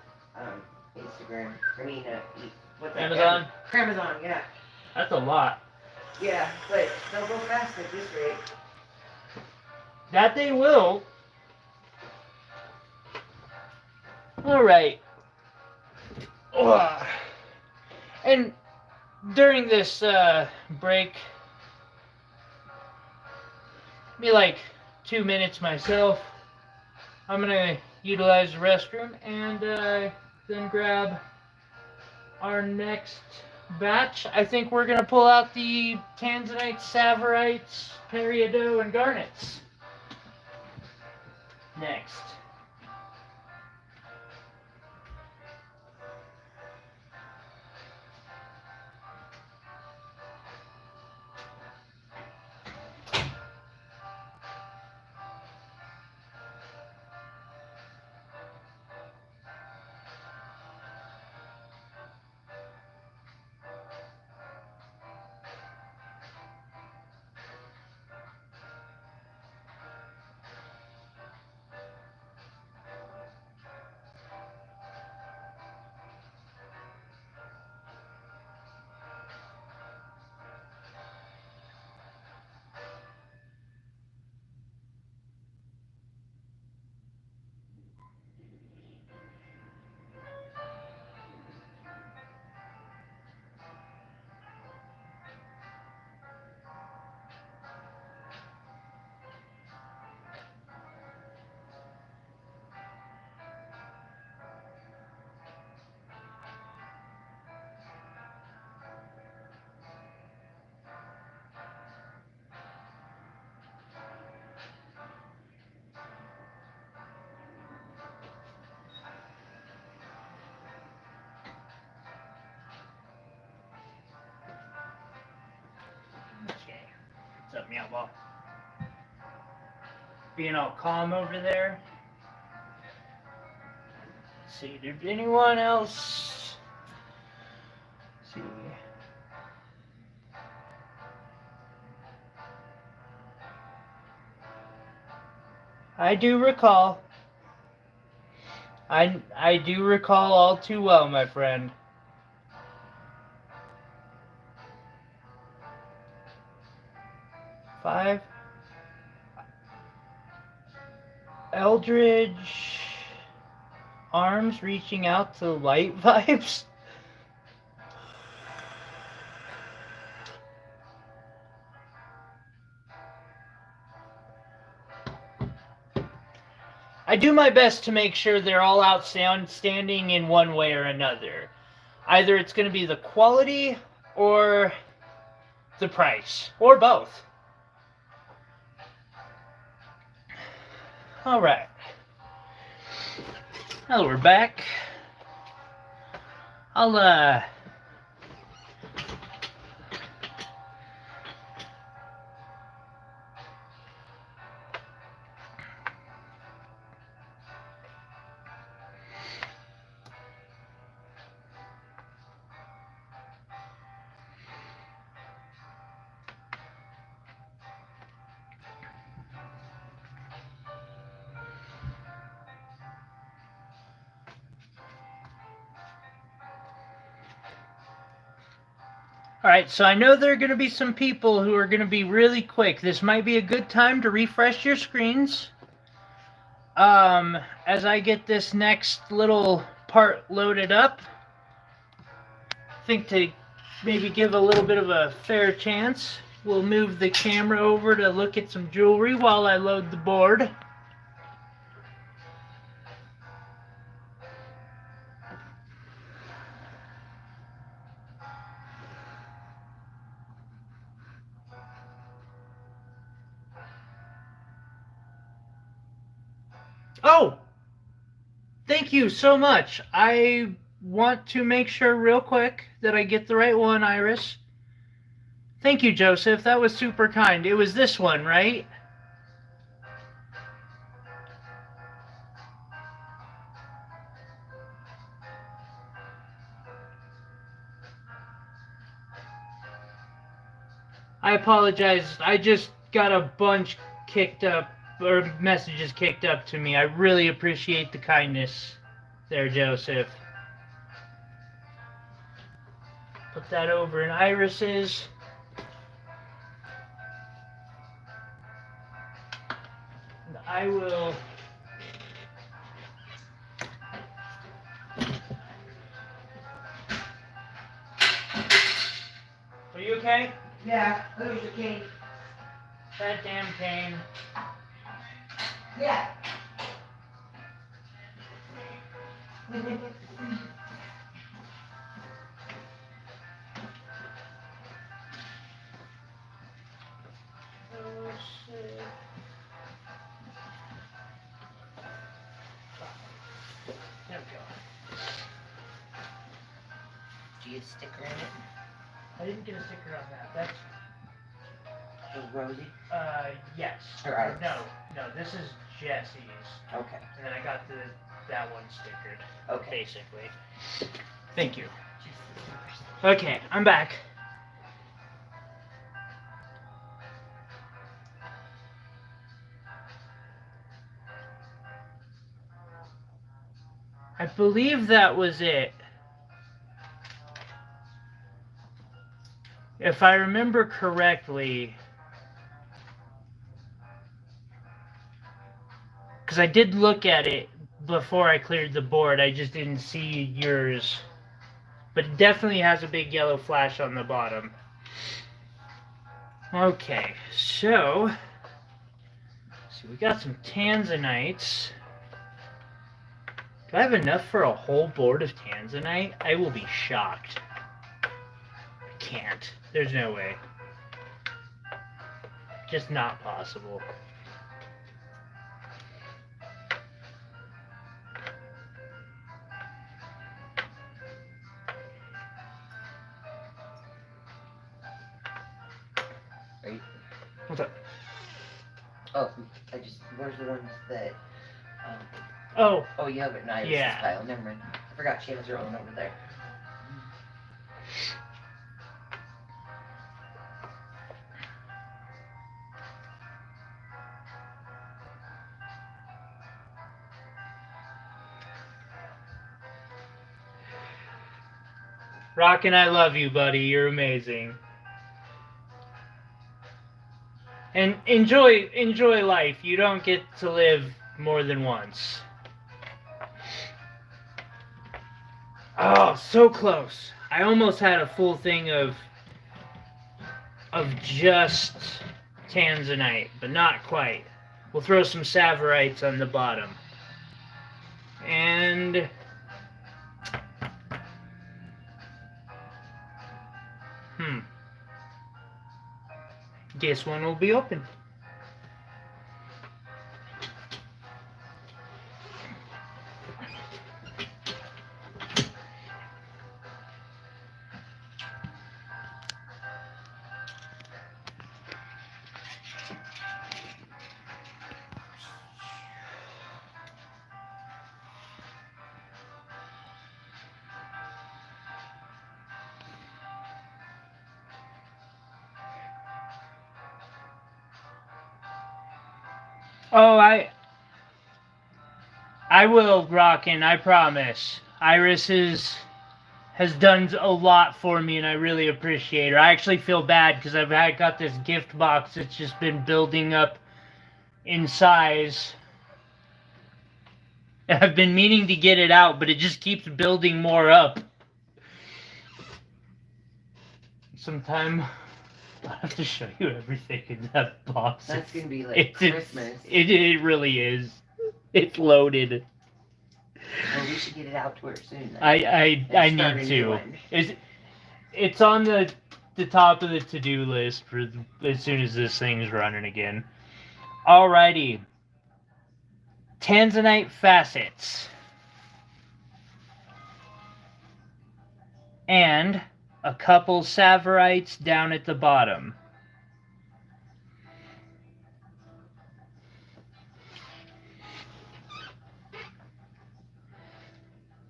Instagram. I mean, what's that? Amazon? Amazon, yeah. That's a lot. Yeah, but they'll go fast at this rate. That they will. All right. Ugh. And during this break, be like 2 minutes myself. I'm gonna utilize the restroom and then grab our next batch. I think we're gonna pull out the tanzanite, tsavorite, peridot, and garnets next. Okay. What's up, meow ball? Being all calm over there. Let's see, did anyone else? Let's see. I do recall. I do recall all too well, my friend. Five. Eldridge arms reaching out to light vibes. I do my best to make sure they're all outstanding in one way or another. Either it's going to be the quality or the price, or both. All right. Now we're back. I'll Alright, so I know there are going to be some people who are going to be really quick. This might be a good time to refresh your screens. As I get this next little part loaded up. I think to maybe give a little bit of a fair chance, we'll move the camera over to look at some jewelry while I load the board. Oh! Thank you so much. I want to make sure real quick that I get the right one, Iris. Thank you, Joseph. That was super kind. It was this one, right? I apologize. I just got a bunch kicked up, or messages kicked up to me. I really appreciate the kindness there, Joseph. Put that over in Iris's. I will. Are you okay? Yeah, there's the cane. That damn cane. Yeah. Oh shit. There we go. Do you get a sticker in it? I didn't get a sticker on that. That's Rosie? yes. Or Alex? No, this is Jesse's. Okay. And then I got that one stickered. Okay. Basically. Thank you. Okay, I'm back. I believe that was it. If I remember correctly, because I did look at it before I cleared the board, I just didn't see yours. But it definitely has a big yellow flash on the bottom. Okay, so we got some tanzanites. Do I have enough for a whole board of tanzanite? I will be shocked. I can't. There's no way. Just not possible. Are you? What's up? Oh, where's the ones that, Oh, you have it in Iris's yeah. pile. Never mind. I forgot she has her own over there. Rockin', I love you, buddy. You're amazing. And enjoy life. You don't get to live more than once. Oh, so close. I almost had a full thing of just tanzanite, but not quite. We'll throw some tsavorite on the bottom. And this one will be open. Oh, I will, Rockin', I promise. Iris has done a lot for me, and I really appreciate her. I actually feel bad because I've got this gift box that's just been building up in size. I've been meaning to get it out, but it just keeps building more up. Sometime I'll have to show you everything in that box. That's gonna be like Christmas. It really is. It's loaded. Well, we should get it out to her soon. Then. I need to. It's on the top of the to-do list for as soon as this thing's running again. Alrighty. Tanzanite facets. And a couple tsavorite down at the bottom.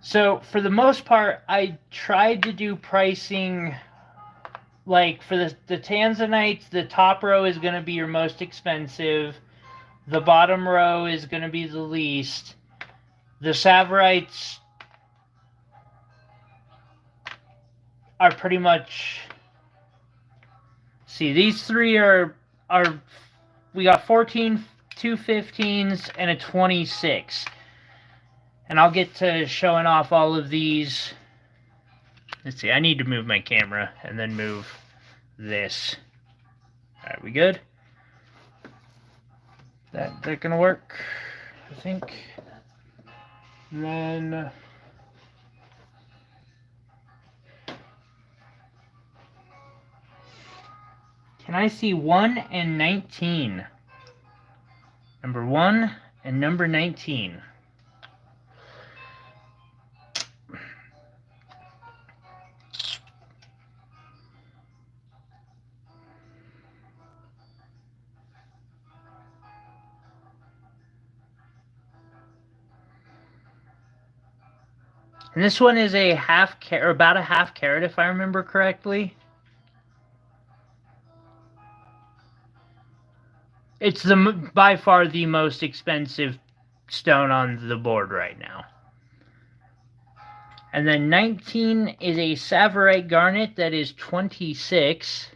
So, for the most part, I tried to do pricing, like, for the tanzanites, the top row is going to be your most expensive. The bottom row is going to be the least. The tsavorite are pretty much... See, these three are we got 14 2 15s, and a 26. And I'll get to showing off all of these. Let's see, I need to move my camera and then move this. Alright, we good? That gonna work, I think. And then can I see 1 and 19? Number 1 and number 19. And this one is a half carat, or about a half carat if I remember correctly. It's by far the most expensive stone on the board right now. And then 19 is a tsavorite garnet that is 26.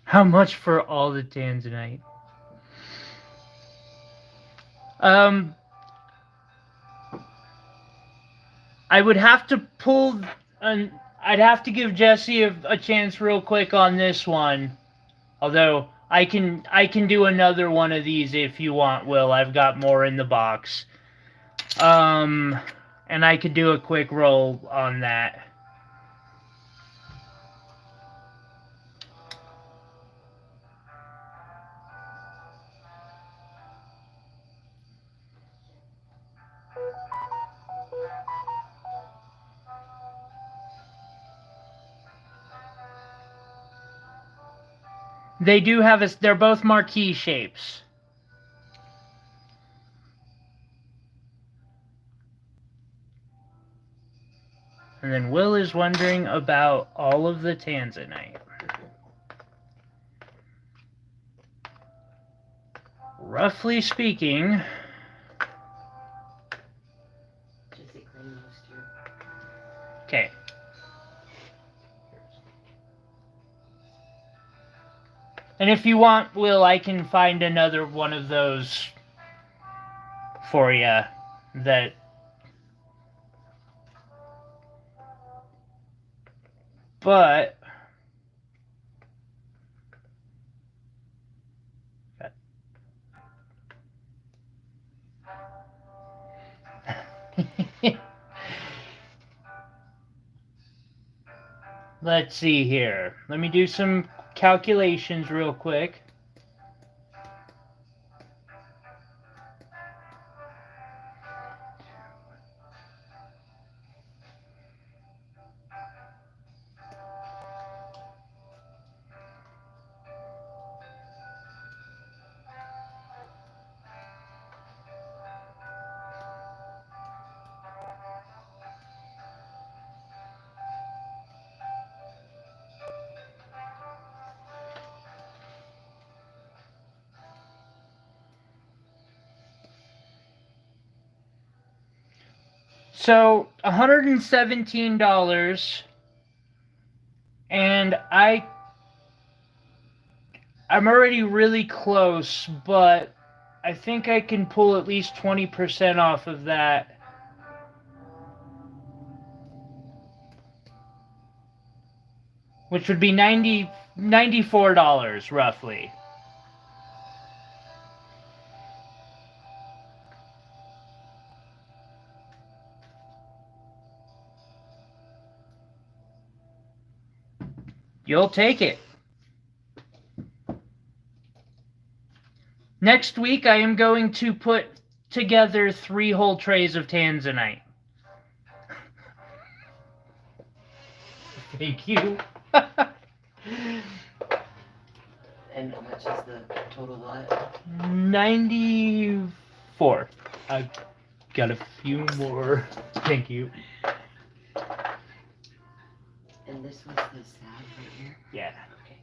How much for all the tanzanite? I would have to pull, I'd have to give Jesse a chance real quick on this one. Although I can do another one of these if you want, Will. I've got more in the box. And I could do a quick roll on that. They do have they're both marquee shapes. And then Will is wondering about all of the tanzanite. Roughly speaking, okay. And if you want, Will, I can find another one of those for you that... But... Let's see here. Let me do some calculations real quick. So, $117, and I'm already really close, but I think I can pull at least 20% off of that. Which would be $94, roughly. You'll take it. Next week, I am going to put together 3 whole trays of tanzanite. Thank you. And how much is the total lot? 94. I've got a few more. Thank you. And this was the salve right here? Yeah. Okay.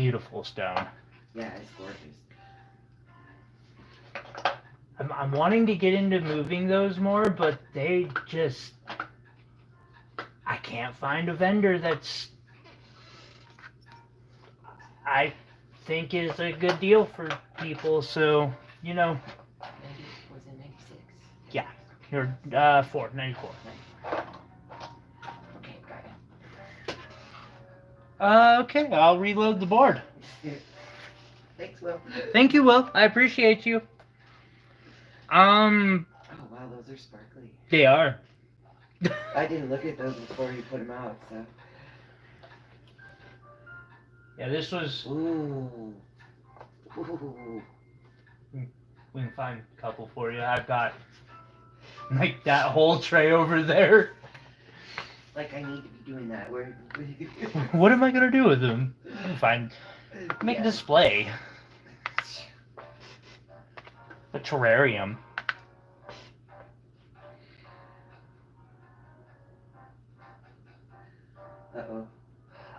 beautiful stone. Yeah, it's gorgeous. I'm wanting to get into moving those more, but they just... I can't find a vendor that's... I think is a good deal for people, so, you know... Was it 96? Yeah, you're 94. Okay, got it. Okay, I'll reload the board. Thanks, Will. Thank you, Will. I appreciate you. Oh wow, those are sparkly. They are. I didn't look at those before you put them out, so. Yeah, this was... Ooh. Ooh. We can find a couple for you. I've got, like, that whole tray over there. Like, I need to be doing that. Where? What am I going to do with them? Make a display. A terrarium.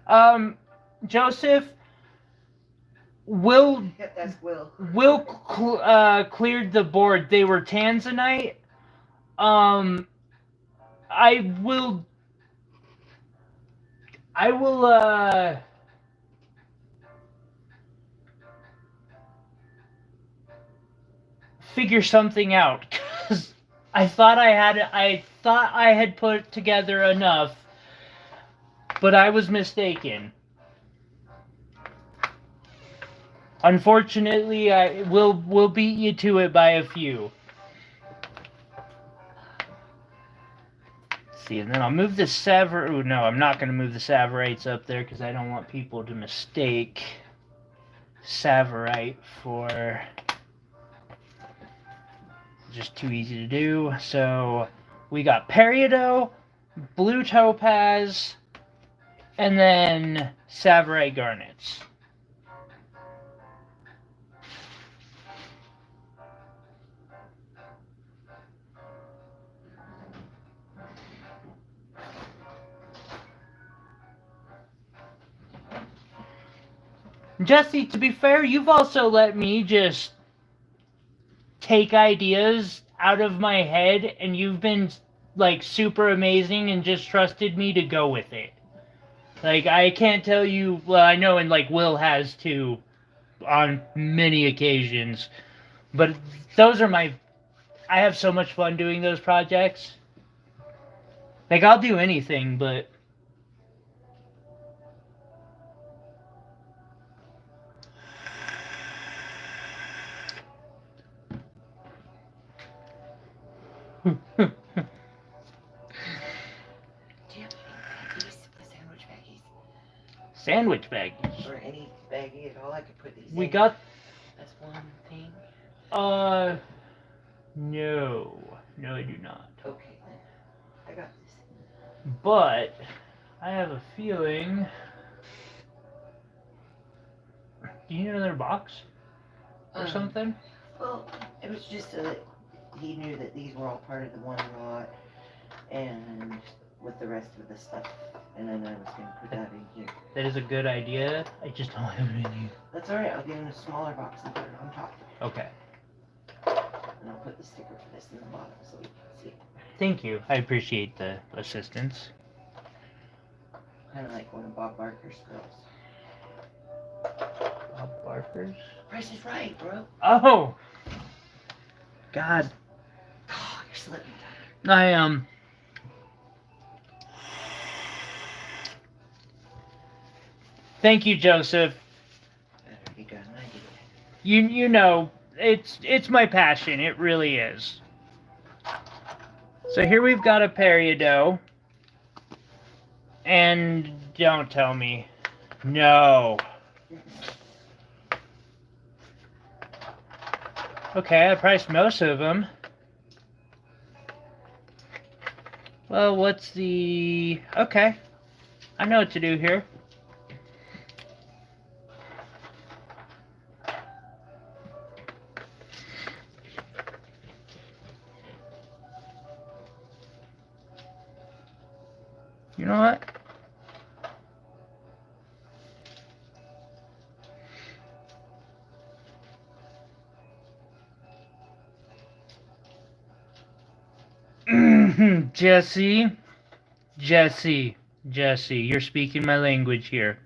Uh-oh. Joseph, Will That's Will. cleared the board. They were tanzanite. I will figure something out, because I thought I had put together enough, but I was mistaken. Unfortunately, I will beat you to it by a few. Let's see, and then I'll move the tsavorite. Oh, no, I'm not going to move the tsavorite up there because I don't want people to mistake tsavorite for just too easy to do. So we got peridot, blue topaz, and then tsavorite garnets. Jesse, to be fair, you've also let me just take ideas out of my head, and you've been, like, super amazing and just trusted me to go with it. Like, I can't tell you, well, I know, and, like, Will has too, on many occasions, but those are I have so much fun doing those projects. Like, I'll do anything, but... Sandwich baggies. Or any baggie at all, I could put these in. We got... That's one thing. No. No, I do not. Okay, then. I got this. But, I have a feeling... Do you need another box? Or something? Well, it was just so that he knew that these were all part of the one lot, and with the rest of the stuff, and then I was going to put that in here. That is a good idea. I just don't have it in here. That's alright, I'll get in a smaller box and put it on top. Okay. And I'll put the sticker for this in the bottom so you can see it. Thank you. I appreciate the assistance. Kind of like one of Bob Barker's girls. Bob Barker's? Price is Right, bro. Oh! God. Oh, you're slipping. I am. Thank you, Joseph. Better be good, I did. You know, it's my passion. It really is. So here we've got a peridot. And don't tell me. No. Okay, I priced most of them. Well, what's the... Okay. I know what to do here. You know what? Jesse, Jesse, Jesse, you're speaking my language here.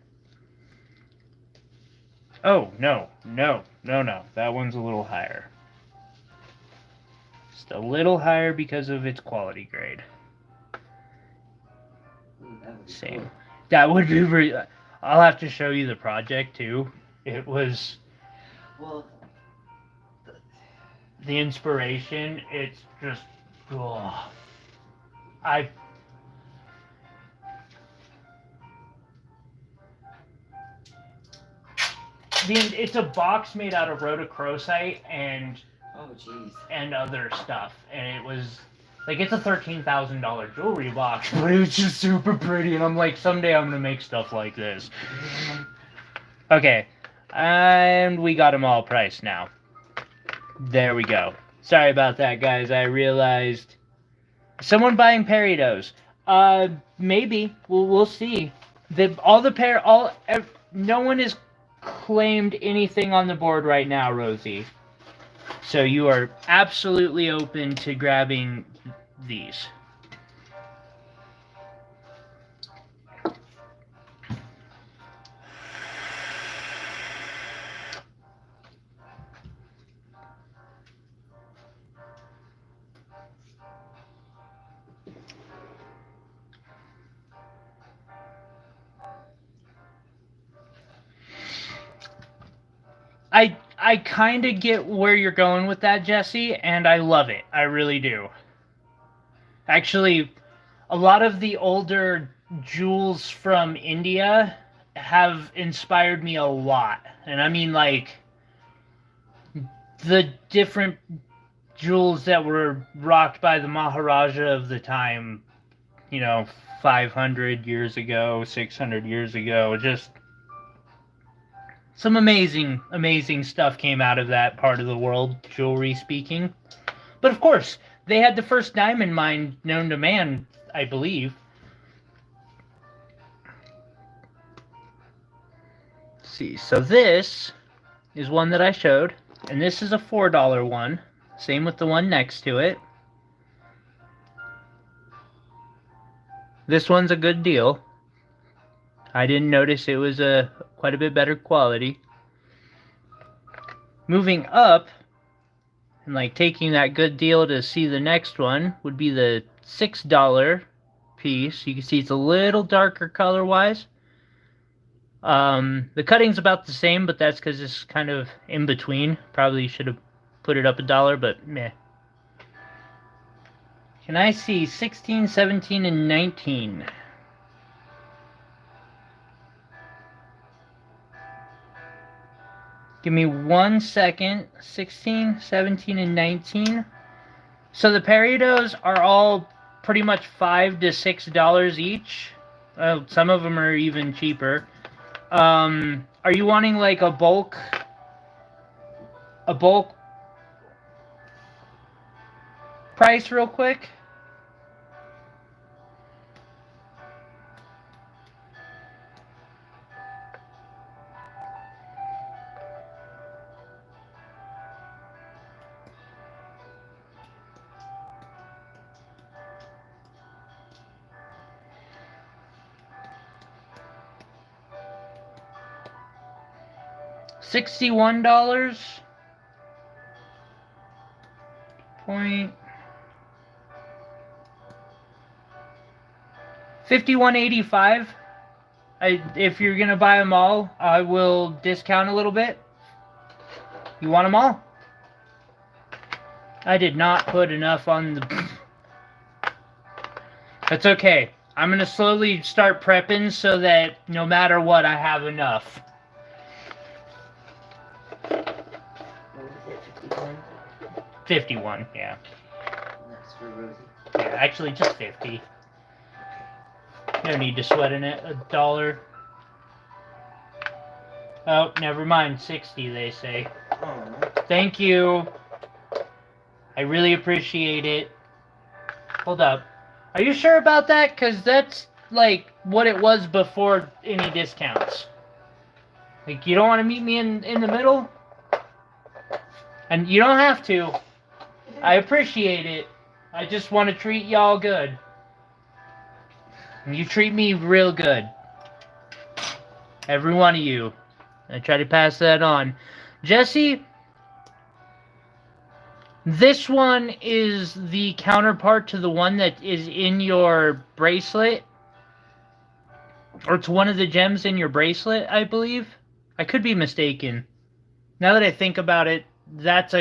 Oh, no. That one's a little higher. Just a little higher because of its quality grade. Same. Cool. That would be really... I'll have to show you the project, too. It was... Well, The inspiration, it's just... Oh, it's a box made out of rhodochrosite and oh jeez. and other stuff, and it was like, it's a $13,000 jewelry box, but it was just super pretty, and I'm like, someday I'm gonna make stuff like this. Okay, and we got them all priced now. There we go. Sorry about that, guys. I realized someone buying peridots. Maybe we'll see. No one has claimed anything on the board right now, Rosie. So you are absolutely open to grabbing these. I kind of get where you're going with that, Jesse, and I love it. I really do. Actually, a lot of the older jewels from India have inspired me a lot. And I mean, like, the different jewels that were rocked by the Maharaja of the time, 500 years ago, 600 years ago, just... some amazing stuff came out of that part of the world, jewelry speaking. But of course, they had the first diamond mine known to man, I believe. Let's see, so this is one that I showed, and this is a $4 one. Same with the one next to it. This one's a good deal. I didn't notice it was quite a bit better quality. Moving up, and like taking that good deal to see the next one, would be the $6 piece. You can see it's a little darker color-wise. The cutting's about the same, but that's because it's kind of in between. Probably should have put it up $1, but meh. Can I see 16, 17, and 19? Give me 1 second. 16, 17, and 19. So the peridots are all pretty much $5 to $6 each. Some of them are even cheaper. Are you wanting like a bulk price real quick? $61. Point. 51.85. If you're gonna buy them all, I will discount a little bit. You want them all? I did not put enough on the... That's okay. I'm gonna slowly start prepping so that no matter what, I have enough. What was it, 51? 51, yeah. And that's for Rosie. Yeah, actually just 50. No need to sweat in it. $1. Oh, never mind. 60, they say. Aww. Thank you. I really appreciate it. Hold up. Are you sure about that? Because that's, like, what it was before any discounts. Like, you don't want to meet me in the middle? And you don't have to. I appreciate it. I just want to treat y'all good. You treat me real good. Every one of you. I try to pass that on. Jesse, this one is the counterpart to the one that is in your bracelet. Or it's one of the gems in your bracelet, I believe. I could be mistaken. Now that I think about it, that's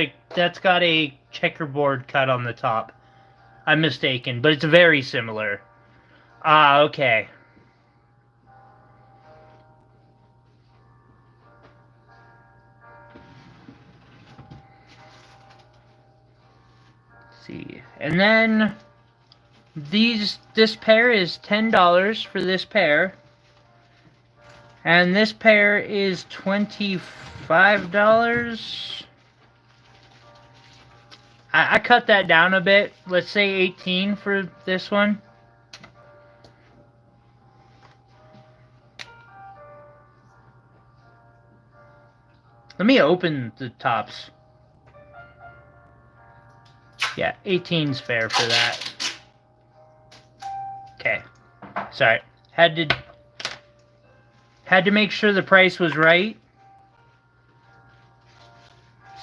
got a checkerboard cut on the top. I'm mistaken, but it's very similar. Ah, okay. Let's see. And then this pair is $10 for this pair. And this pair is $25. I cut that down a bit. Let's say 18 for this one. Let me open the tops. Yeah, 18's fair for that. Okay. Sorry. Had to make sure the price was right.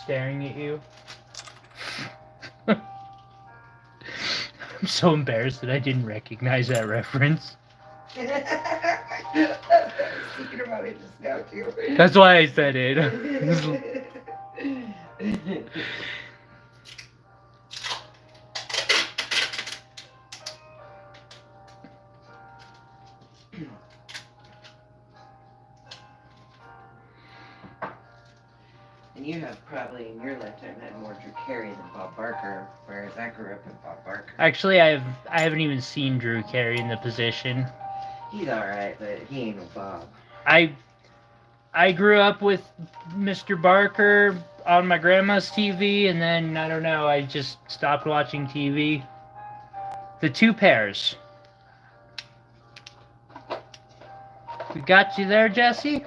Staring at you. I'm so embarrassed that I didn't recognize that reference. Thinking about it just now too. That's why I said it. And you have probably in your lifetime had more Drew Carey than Bob Barker, whereas I grew up with Bob Barker. Actually, I haven't even seen Drew Carey in the position. He's alright, but he ain't no Bob. I grew up with Mr. Barker on my grandma's TV, and then, I don't know, I just stopped watching TV. The two pairs. We got you there, Jesse?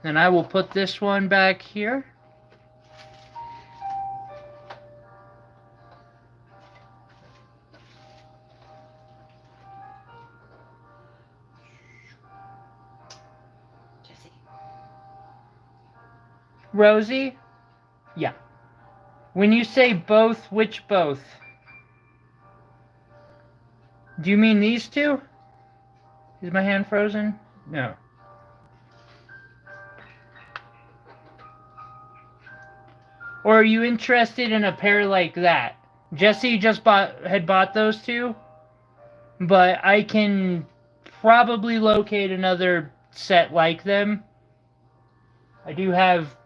Then I will put this one back here. Jesse. Rosie? Yeah. When you say both, which both? Do you mean these two? Is my hand frozen? No. Or are you interested in a pair like that? Jesse just had bought those two, but I can probably locate another set like them. I do have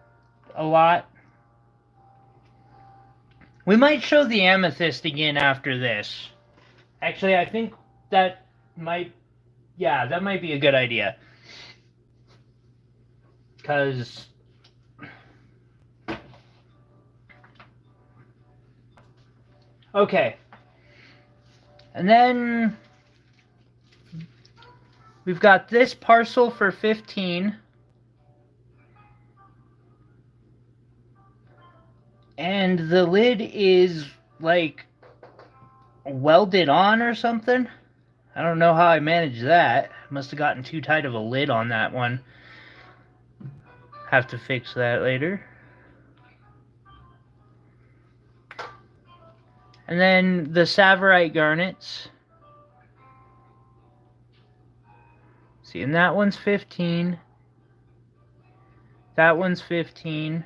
a lot. We might show the amethyst again after this. Actually, I think that might be a good idea. Because okay. And then we've got this parcel for 15. And the lid is like welded on or something. I don't know how I managed that. Must have gotten too tight of a lid on that one. Have to fix that later. And then the tsavorite garnets. See, and that one's 15. That one's 15.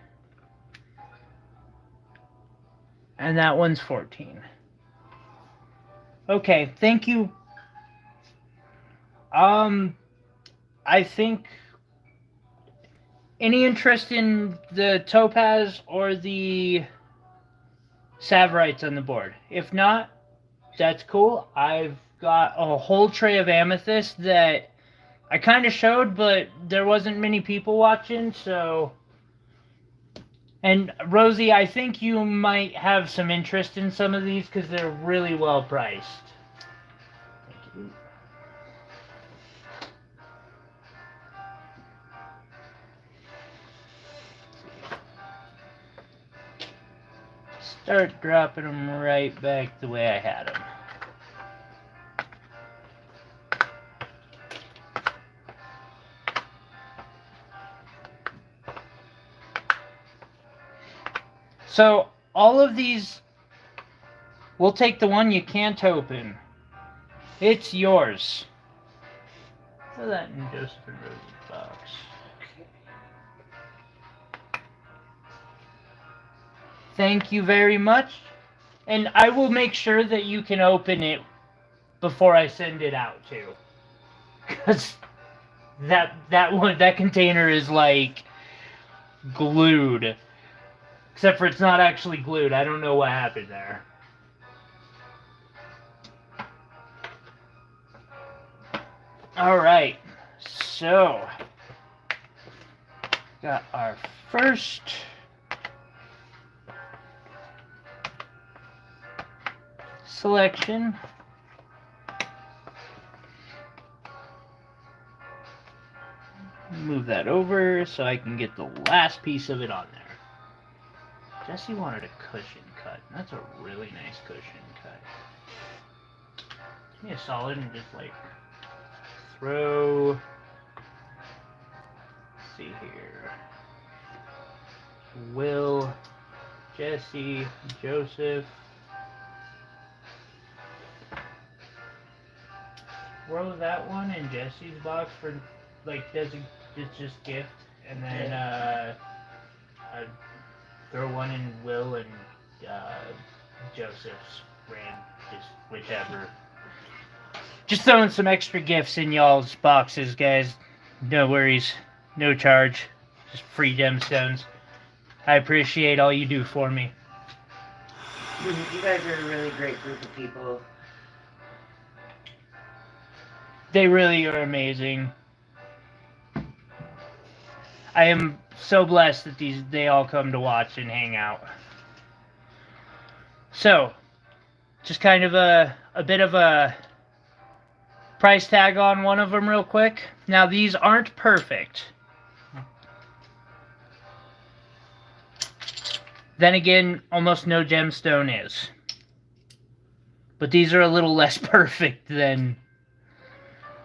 And that one's 14. Okay, thank you. I think any interest in the topaz or the tsavorite's on the board. If not, that's cool. I've got a whole tray of amethyst that I kind of showed, but there wasn't many people watching, so... And Rosie, I think you might have some interest in some of these because they're really well priced. Thank you. start dropping them right back the way I had them. So, all of these, we'll take the one you can't open. It's yours. Throw that in Joseph and Rosie's box. Thank you very much. And I will make sure that you can open it before I send it out, too. Because that container is, like, glued. Except for it's not actually glued. I don't know what happened there. Alright. So, got our first selection. Move that over so I can get the last piece of it on there. Jesse wanted a cushion cut. That's a really nice cushion cut. Give me a solid and just like throw. Let's see here. Will, Jesse, Joseph. Throw that one in Jesse's box for like it's just gift, and then throw one in Will and Joseph's just whichever. Just throwing some extra gifts in y'all's boxes, guys. No worries, no charge, just free gemstones. I appreciate all you do for me. You guys are a really great group of people. They really are amazing. I am so blessed that they all come to watch and hang out. So, just kind of a bit of a price tag on one of them real quick. Now, these aren't perfect. Then again, almost no gemstone is. But these are a little less perfect than...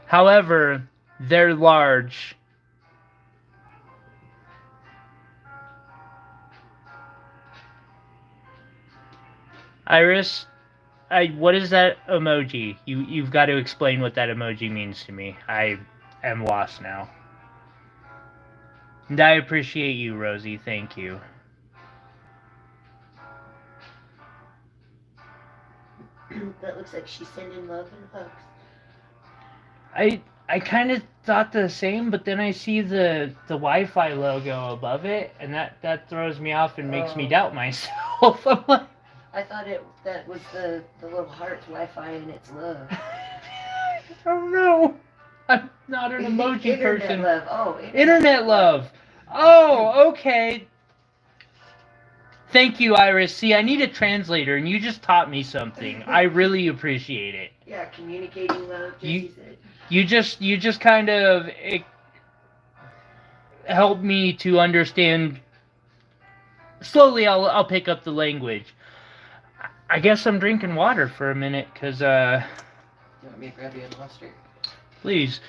However, they're large. Iris, what is that emoji? You've got to explain what that emoji means to me. I am lost now. And I appreciate you, Rosie. Thank you. That looks like she's sending love and hugs. I kind of thought the same, but then I see the Wi-Fi logo above it, and that throws me off and makes me doubt myself. I'm like, I thought that was the little heart Wi-Fi and it's love. I don't know. I'm not an emoji person. Love. Oh, internet love. Oh, okay. Thank you, Iris. See, I need a translator, and you just taught me something. I really appreciate it. Yeah, communicating love. Jesse said. You just kind of helped me to understand. Slowly, I'll pick up the language. I guess I'm drinking water for a minute, because, You want me to grab you a monster? Please,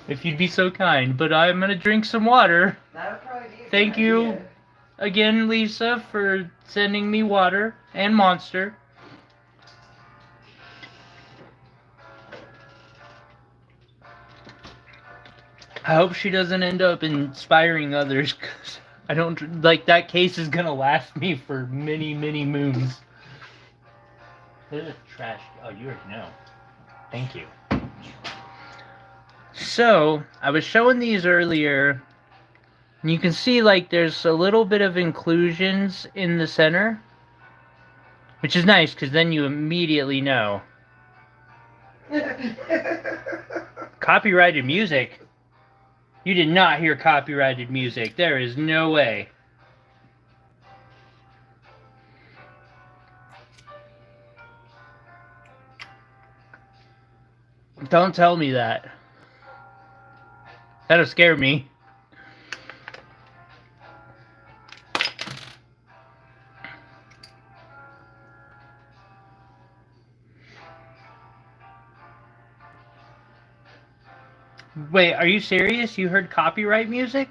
if you'd be so kind. But I'm going to drink some water. That would probably be a Thank good you idea. again, Lisa, for sending me water and Monster. I hope she doesn't end up inspiring others, because I don't, like, that case is going to last me for many, many moons. There's a trash. Oh, you already know. Thank you. So, I was showing these earlier, and you can see, like, there's a little bit of inclusions in the center, which is nice, because then you immediately know. Copyrighted music? You did not hear copyrighted music. There is no way. Don't tell me that. That'll scare me. Wait, are you serious? You heard copyright music?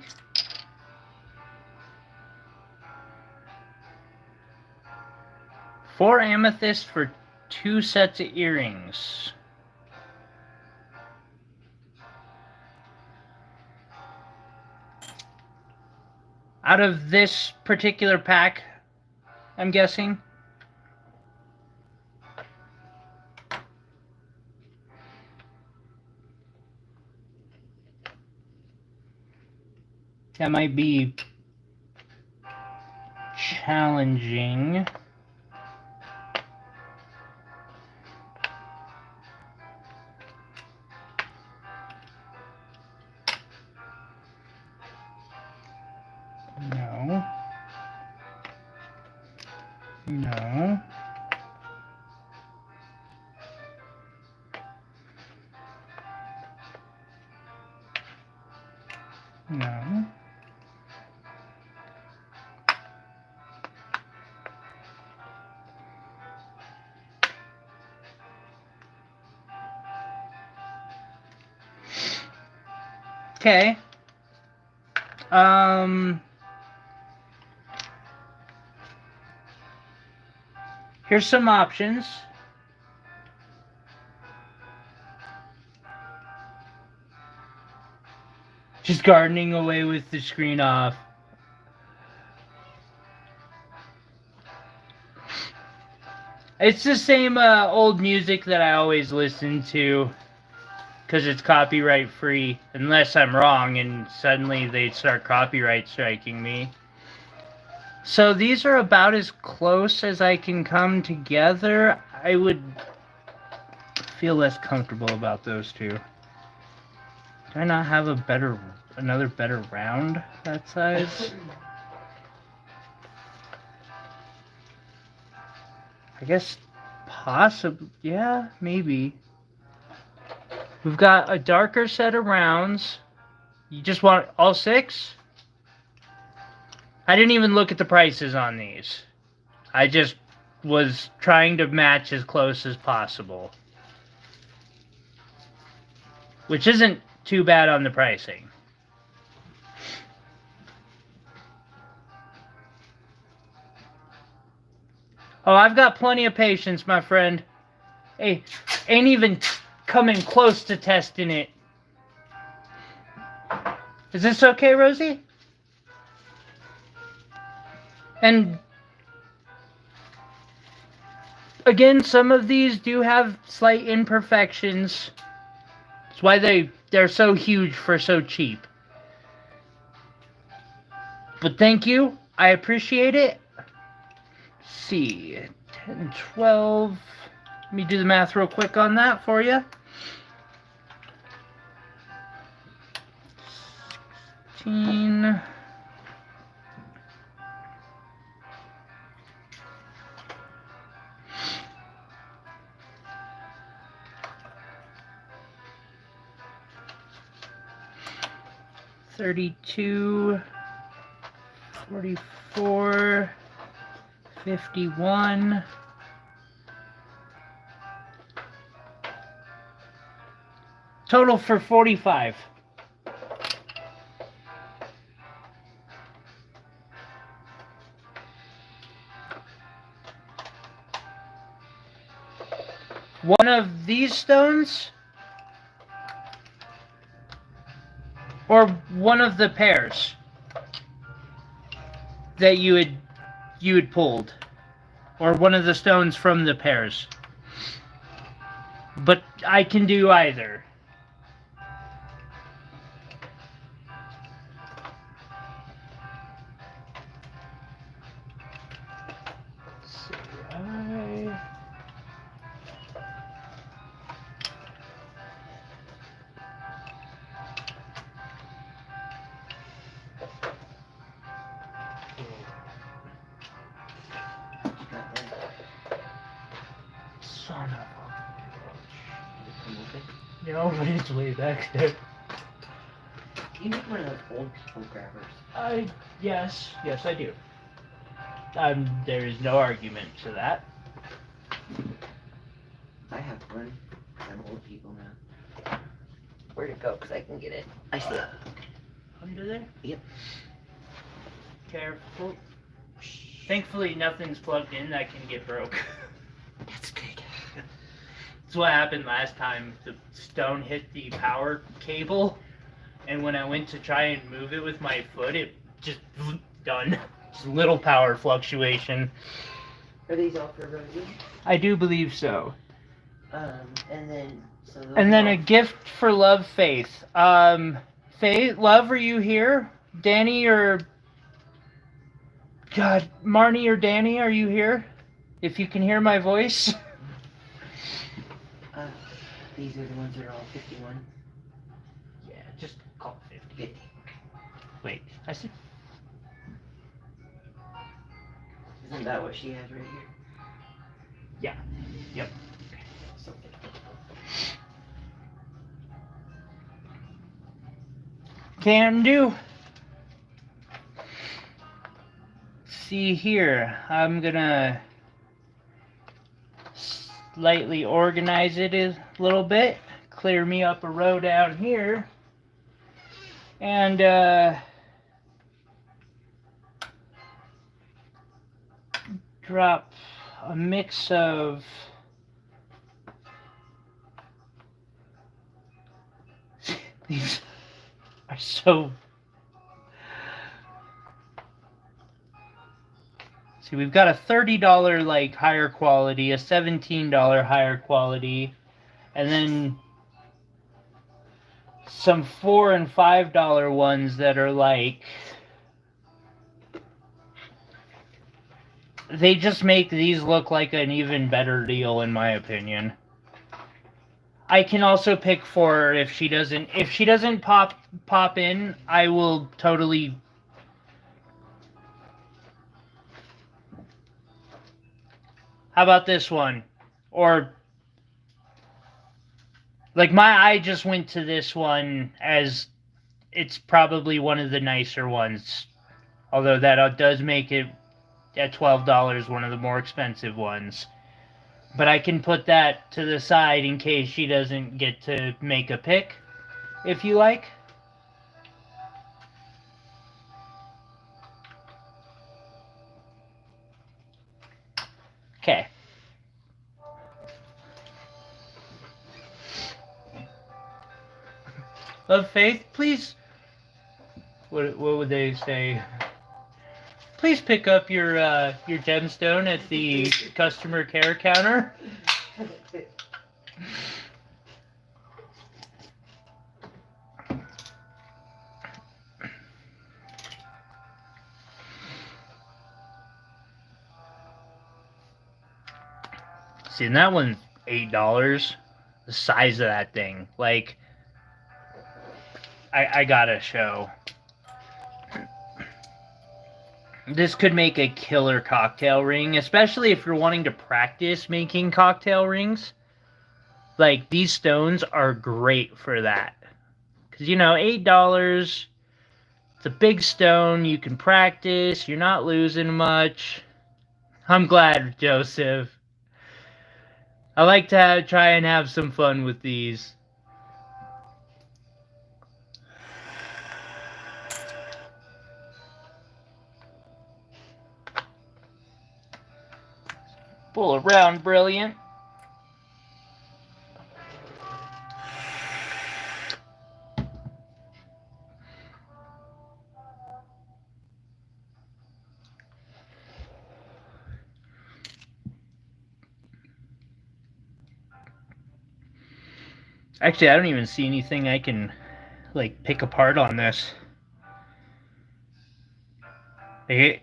Four amethyst for 2 sets of earrings. Out of this particular pack, I'm guessing. That might be challenging. No. No. No. Okay. Here's some options. Just gardening away with the screen off. It's the same old music that I always listen to, because it's copyright free, unless I'm wrong and suddenly they start copyright striking me. So these are about as close as I can come together. I would feel less comfortable about those two. Do I not have another better round that size? I guess possibly, yeah, maybe. We've got a darker set of rounds. You just want all 6? I didn't even look at the prices on these. I just was trying to match as close as possible. Which isn't too bad on the pricing. Oh, I've got plenty of patience, my friend. Hey, ain't even coming close to testing it. Is this okay, Rosie? And again, some of these do have slight imperfections. That's why they're so huge for so cheap. But thank you. I appreciate it. Let's see. 10, 12. Let me do the math real quick on that for you. 16. 32, 44, 51. Total for 45. One of these stones, or one of the pairs that you had pulled, or one of the stones from the pairs. But I can do either. Son of a... No, but it's way back there. You need one of those old people grabbers. Yes, I do. There is no argument to that. I have one. I'm old people now. Where'd it go? Because I can get it. I see it. Under there? Yep. Careful. Thankfully, nothing's plugged in that can get broke. That's good. That's what happened last time. The stone hit the power cable, and when I went to try and move it with my foot, it just done. Just little power fluctuation. Are these all for Rosie? I do believe so. And then so. And then a gift for Love, Faith. Faith, Love, are you here? Danny or God, Marnie or Danny, are you here? If you can hear my voice. These are the ones that are all 51. Yeah, just call it 50. 50. Wait, I said. Isn't that what she has right here? Yeah. Yep. So 50. Can do. See here, I'm gonna slightly organize it a little bit, clear me up a row down here, and drop a mix of these are so. See, we've got a $30 like higher quality, a $17 higher quality, and then some $4 and $5 ones that are like, they just make these look like an even better deal in my opinion. I can also pick for her if she doesn't pop in, I will totally. How about this one? Or, like, my eye just went to this one as it's probably one of the nicer ones. Although that does make it, at $12, one of the more expensive ones. But I can put that to the side in case she doesn't get to make a pick, if you like. Okay. Love, Faith, please. What would they say? Please pick up your gemstone at the customer care counter. See, and that one's $8. The size of that thing, like, I gotta show. This could make a killer cocktail ring, especially if you're wanting to practice making cocktail rings. Like, these stones are great for that. Because, you know, $8, it's a big stone, you can practice, you're not losing much. I'm glad, Joseph. I like to try and have some fun with these. Pull around, brilliant. Actually, I don't even see anything I can, like, pick apart on this. I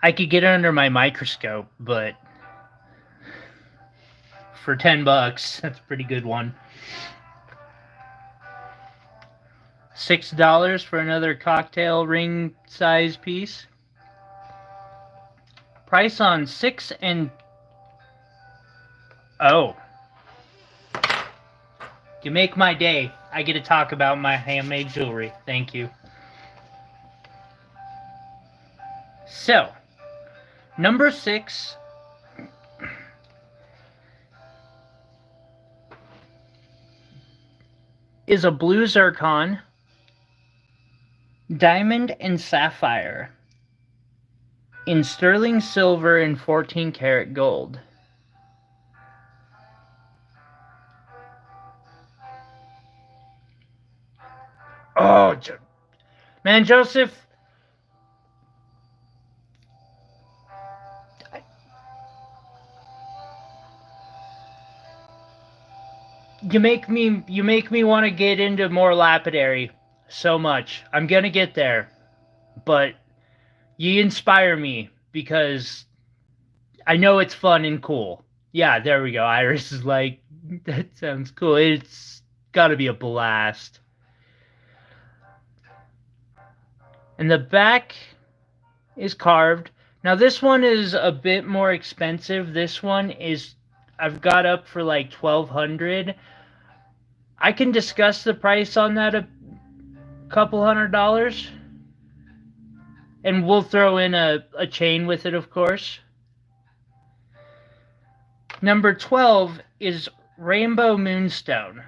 could get it under my microscope, but for $10, that's a pretty good one. $6 for another cocktail ring size piece. Price on 6 and... Oh. You make my day. I get to talk about my handmade jewelry. Thank you. So, number 6. is a blue zircon, diamond, and sapphire in sterling silver and 14 karat gold. Oh, man, Joseph, you make me want to get into more lapidary so much. I'm gonna get there, but you inspire me because I know it's fun and cool. Yeah, there we go. Iris is like, that sounds cool. It's gotta be a blast. And the back is carved. Now this one is a bit more expensive. This one is, I've got up for like 1,200. I can discuss the price on that a couple $100. And we'll throw in a chain with it, of course. Number 12 is Rainbow Moonstone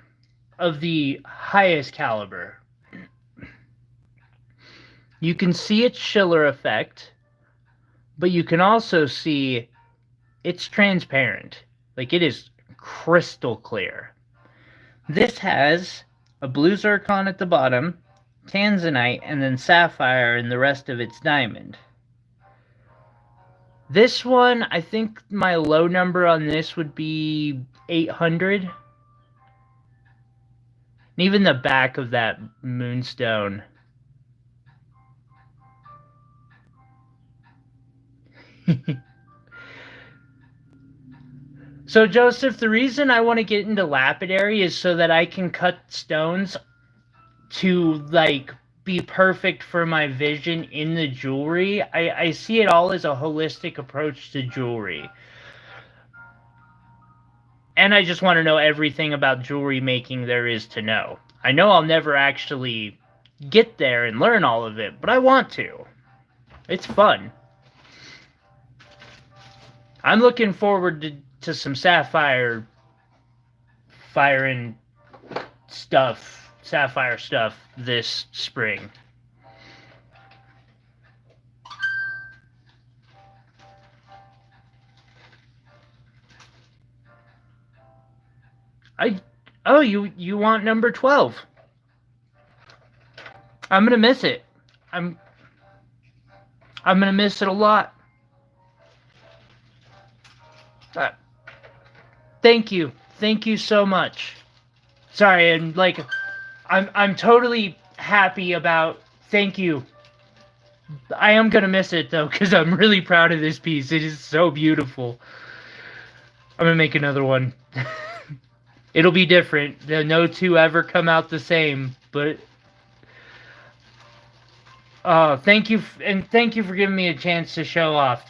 of the highest caliber. You can see its Schiller effect, but you can also see it's transparent. Like, it is crystal clear. This has a blue zircon at the bottom, tanzanite, and then sapphire in the rest of its diamond. This one, I think my low number on this would be 800. And even the back of that moonstone. So, Joseph, the reason I want to get into lapidary is so that I can cut stones to, like, be perfect for my vision in the jewelry. I see it all as a holistic approach to jewelry. And I just want to know everything about jewelry making there is to know. I know I'll never actually get there and learn all of it, but I want to. It's fun. I'm looking forward to some sapphire stuff this spring. You want number 12? I'm gonna miss it. I'm gonna miss it a lot. Thank you so much. Sorry, and like, I'm totally happy about. Thank you. I am gonna miss it though, because I'm really proud of this piece. It is so beautiful. I'm gonna make another one. It'll be different. No two ever come out the same, but thank you, and thank you for giving me a chance to show off.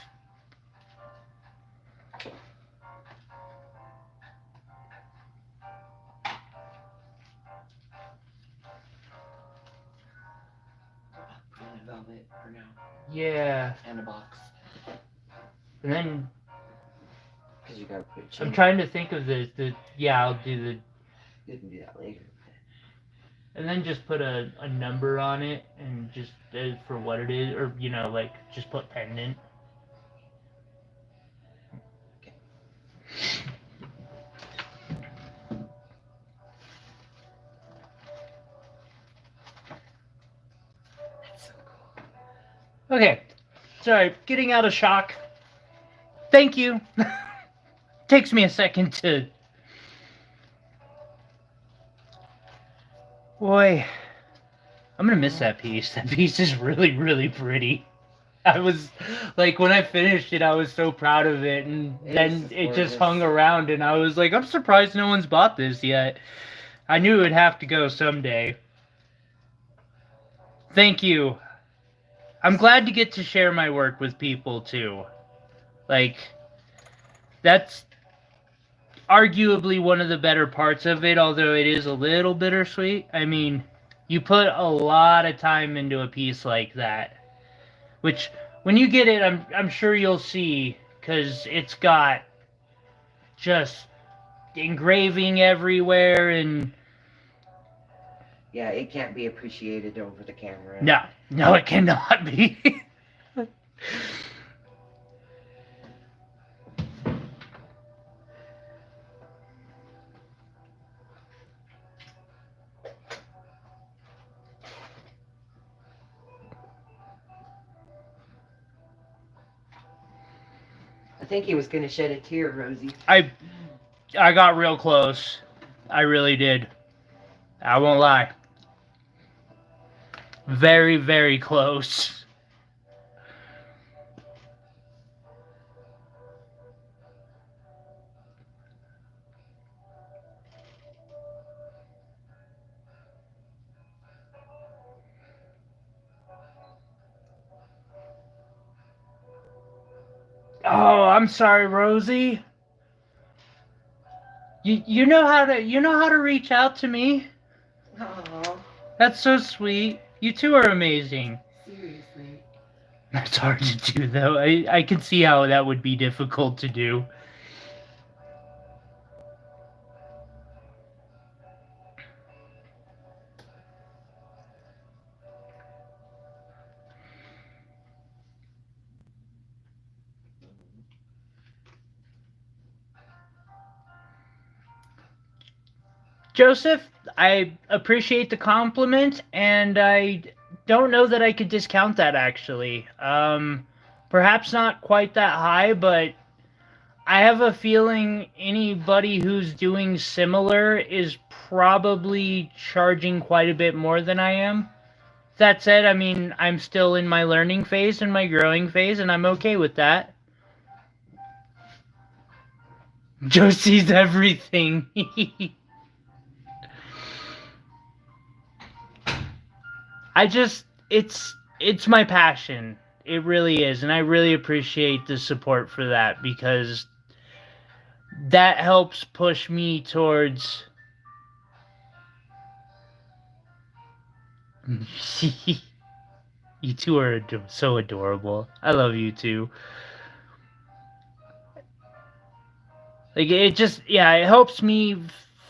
Velvet for now. Yeah. And a box. And then Because you gotta put a chain. I'm trying to think of the yeah, I'll do the. You can do that later. And then just put a number on it and just for what it is, or like just put pendant. Okay. That's so cool. Okay, sorry, getting out of shock. Thank you. Takes me a second to. Boy, I'm gonna miss that piece. That piece is really, really pretty. I was like, when I finished it, I was so proud of it, and then it just hung around, and I was like, I'm surprised no one's bought this yet. I knew it would have to go someday. Thank you. I'm glad to get to share my work with people too. Like, that's arguably one of the better parts of it, although it is a little bittersweet. I mean, you put a lot of time into a piece like that, which when you get it, I'm sure you'll see, because it's got just engraving everywhere, and Yeah, it can't be appreciated over the camera. No, it cannot be. I think he was going to shed a tear, Rosie. I got real close. I really did. I won't lie. Very, very close. Oh, I'm sorry, Rosie. You know how to reach out to me. Oh, That's so sweet. You two are amazing. seriously. That's hard to do, though. I can see how that would be difficult to do. Joseph, I appreciate the compliment, and I don't know that I could discount that, actually. Perhaps not quite that high, but I have a feeling anybody who's doing similar is probably charging quite a bit more than I am. That said, I mean, I'm still in my learning phase and my growing phase, and I'm okay with that. Joe sees everything. It's my passion. It really is, and I really appreciate the support for that, because that helps push me towards you two are so adorable. I love you two. Like, it just, yeah, it helps me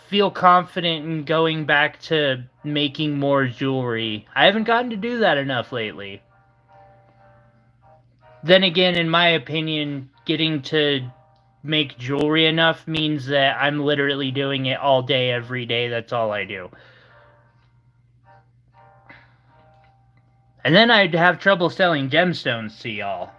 feel confident in going back to making more jewelry. I haven't gotten to do that enough lately. Then again, in my opinion, getting to make jewelry enough means that I'm literally doing it all day, every day. That's all I do. And then I'd have trouble selling gemstones to y'all.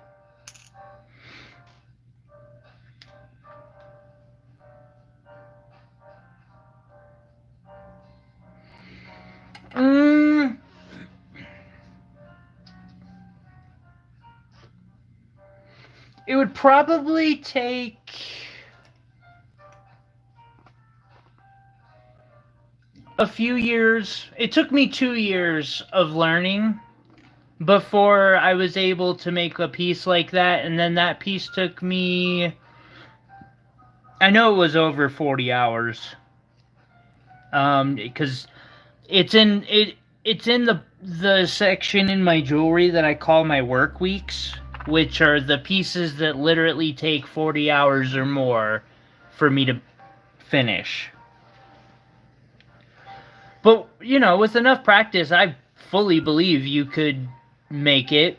It would probably take a few years. It took me 2 years of learning before I was able to make a piece like that, and then that piece took me, I know it was over 40 hours. Because it's in the section in my jewelry that I call my work weeks, which are the pieces that literally take 40 hours or more for me to finish. But, you know, with enough practice, I fully believe you could make it.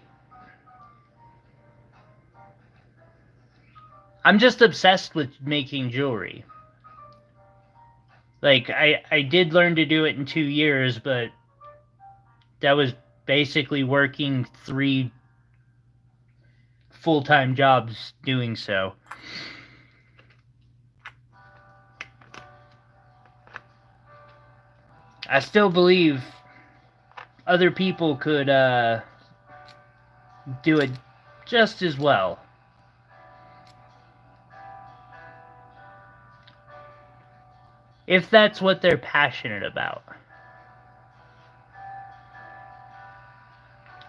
I'm just obsessed with making jewelry. Like, I did learn to do it in 2 years, but that was basically working 3 full-time jobs doing so. I still believe other people could do it just as well. If that's what they're passionate about.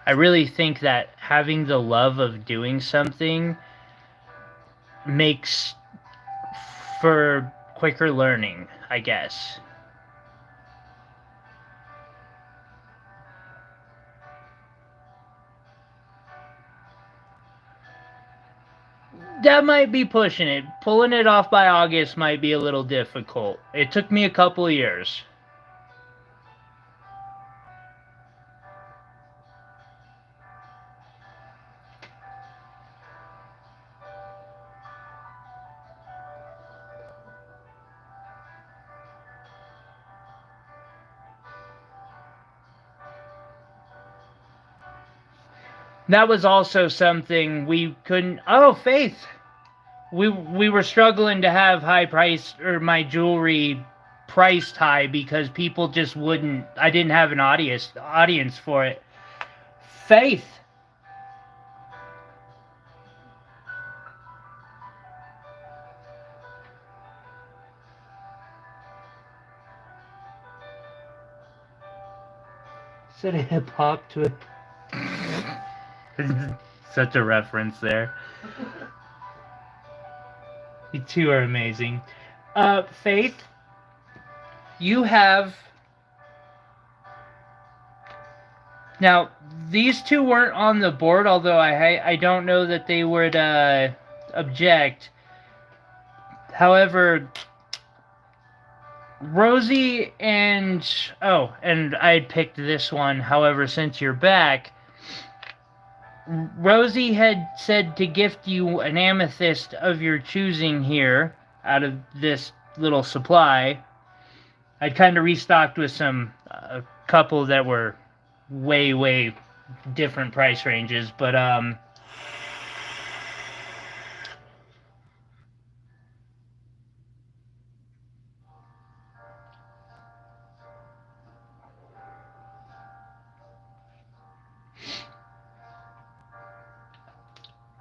I really think that having the love of doing something makes for quicker learning, I guess. That might be pushing it. Pulling it off by August might be a little difficult. It took me a couple of years. That was also something we couldn't. Oh, Faith, we were struggling to have high price or my jewelry priced high because people just wouldn't. I didn't have an audience for it. Faith. Said a hip hop to it. Such a reference there. You two are amazing. Faith, you have. Now, these two weren't on the board, although I don't know that they would object. However, Rosie and... Oh, and I picked this one. However, since you're back, Rosie had said to gift you an amethyst of your choosing here out of this little supply. I kind of restocked with some a couple that were way different price ranges, but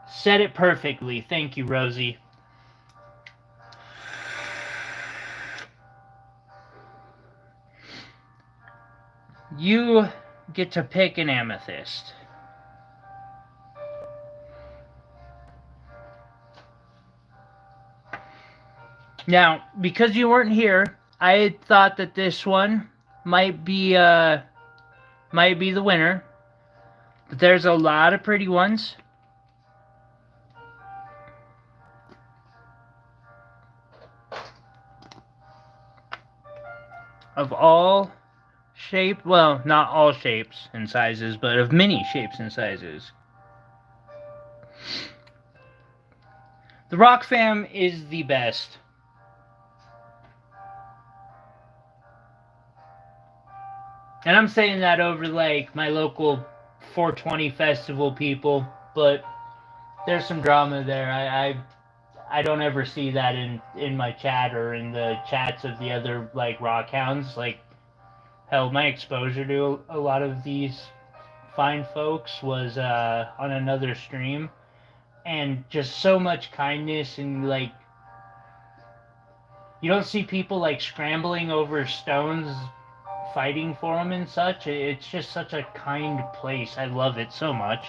said it perfectly. Thank you, Rosie. You get to pick an amethyst. Now, because you weren't here, I thought that this one might be the winner. But there's a lot of pretty ones. Of all shapes, well, not all shapes and sizes, but of many shapes and sizes. The Rock Fam is the best. And I'm saying that over like my local 420 festival people, but there's some drama there. I don't ever see that in my chat or in the chats of the other like rock hounds. Like hell, my exposure to a lot of these fine folks was on another stream, and just so much kindness and like you don't see people like scrambling over stones fighting for them and such. It's just such a kind place. I love it so much.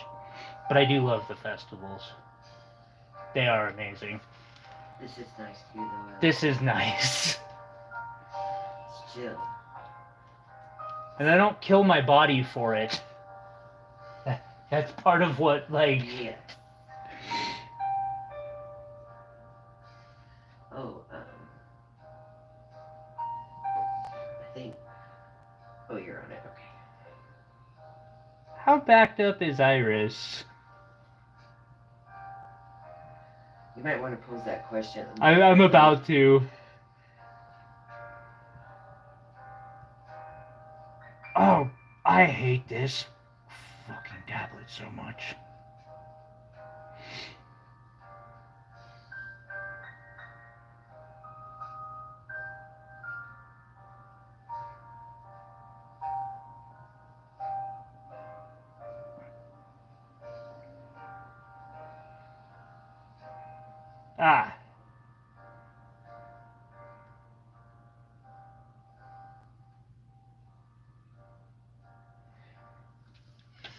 But I do love the festivals. They are amazing. This is nice too, though. This is nice. It's chill. And I don't kill my body for it. That's part of what, like... Yeah. Oh, I think... Oh, you're on it, okay. How backed up is Iris? You might want to pose that question. I'm about to. Oh, I hate this fucking tablet so much. Ah.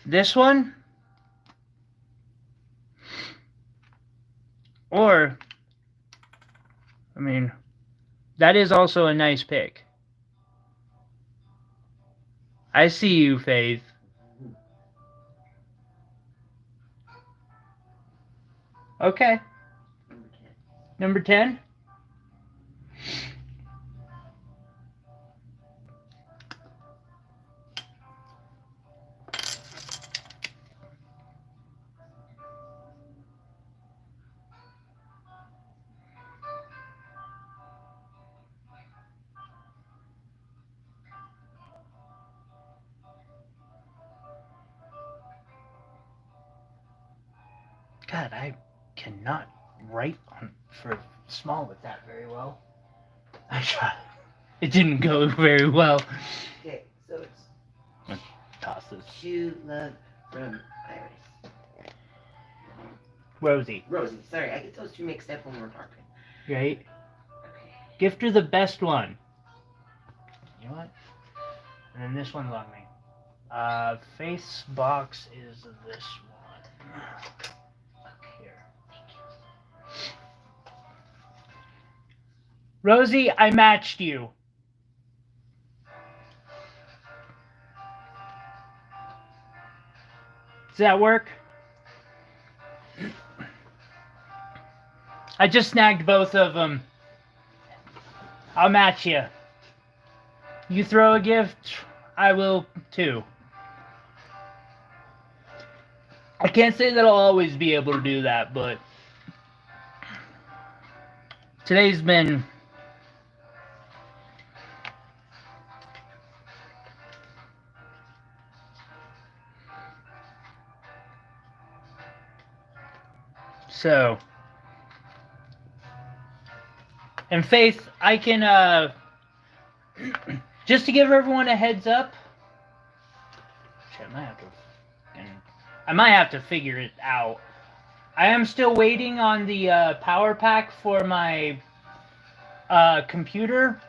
This one? Or, I mean, that is also a nice pick. I see you, Faith. Okay. Number 10? God, I cannot write for small with that very well. I tried. It didn't go very well. Okay, so it's Toss this. to love from Iris. Rosie. Rosie, sorry, I get those two mixed up when we're talking. Right? Okay. Gift her the best one. You know what? And then this one's on me. Face box is this one. Here. Thank you. Rosie, I matched you. Does that work? I just snagged both of them. I'll match you. You throw a gift, I will too. I can't say that I'll always be able to do that, but today's been so. And Faith, I can just to give everyone a heads up. Shit, I might have to figure it out. I am still waiting on the power pack for my computer.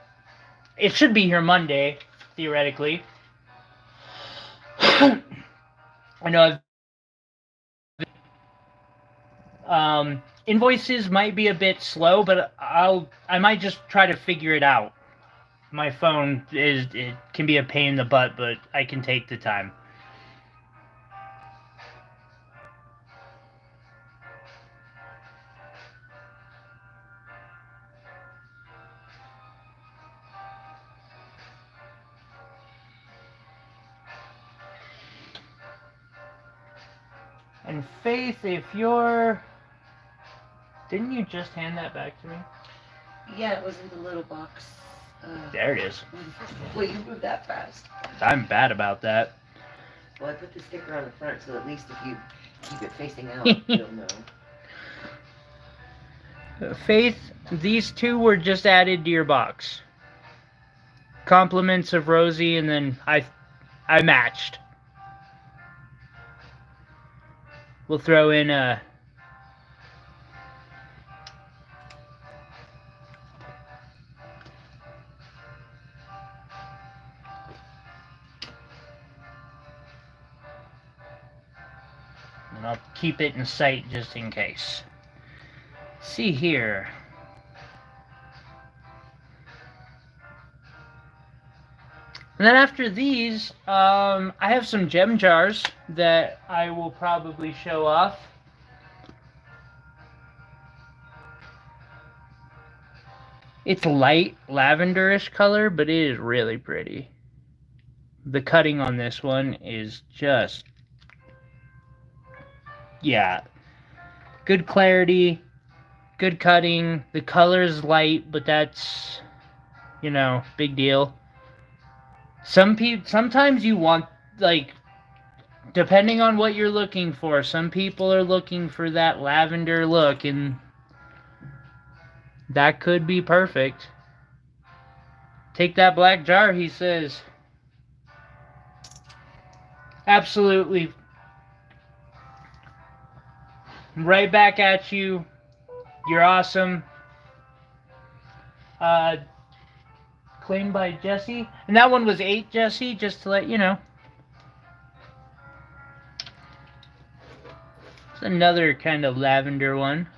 It should be here Monday, theoretically. I know invoices might be a bit slow, but I might just try to figure it out. My phone it can be a pain in the butt, but I can take the time. And Faith, if you're... Didn't you just hand that back to me? Yeah, it was in the little box. There it is. Well, you moved that fast. I'm bad about that. Well, I put the sticker on the front, so at least if you keep it facing out, you'll know. Faith, these two were just added to your box. Compliments of Rosie, and then I matched. We'll throw in a... And I'll keep it in sight just in case. See here. And then after these, I have some gem jars that I will probably show off. It's light lavenderish color, but it is really pretty. The cutting on this one is just, yeah, good clarity, good cutting. The color is light, but that's, you know, big deal. Sometimes you want, like, depending on what you're looking for, some people are looking for that lavender look, and that could be perfect. Take that black jar, he says. Absolutely. Right back at you. You're awesome. Claimed by Jesse. And that one was 8, Jesse, just to let you know. It's another kind of lavender one.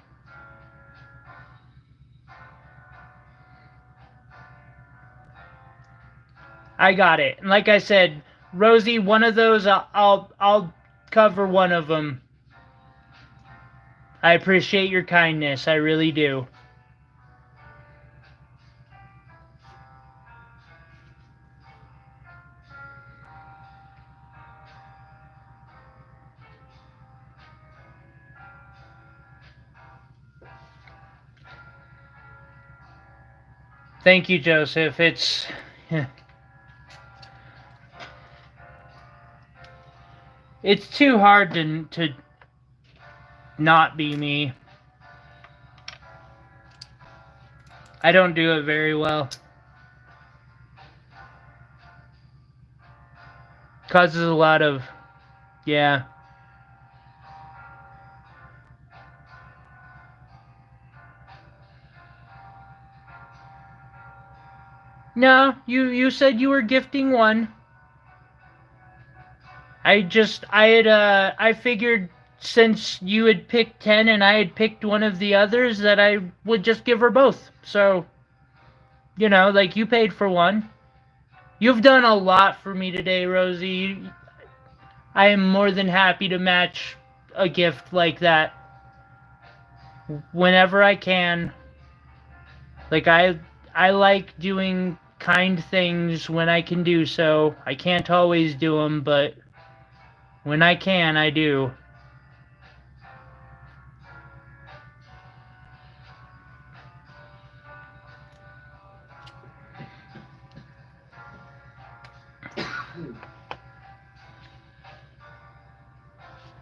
I got it. And like I said, Rosie, one of those, I'll cover one of them. I appreciate your kindness. I really do. Thank you, Joseph. It's too hard to not be me. I don't do it very well. Causes a lot of, yeah. No, you said you were gifting one. I figured since you had picked 10 and I had picked one of the others that I would just give her both. So, like you paid for one. You've done a lot for me today, Rosie. I am more than happy to match a gift like that whenever I can. Like I like doing kind things when I can do so. I can't always do them, but when I can, I do.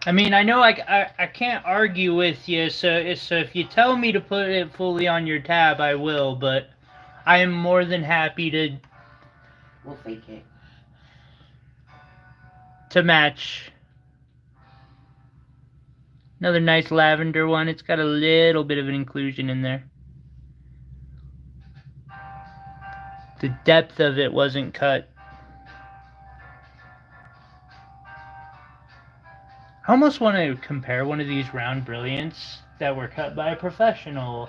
I mean, I know I can't argue with you, so if you tell me to put it fully on your tab, I will, but I am more than happy We'll fake it. to match. Another nice lavender one. It's got a little bit of an inclusion in there. The depth of it wasn't cut. I almost want to compare one of these round brilliants that were cut by a professional.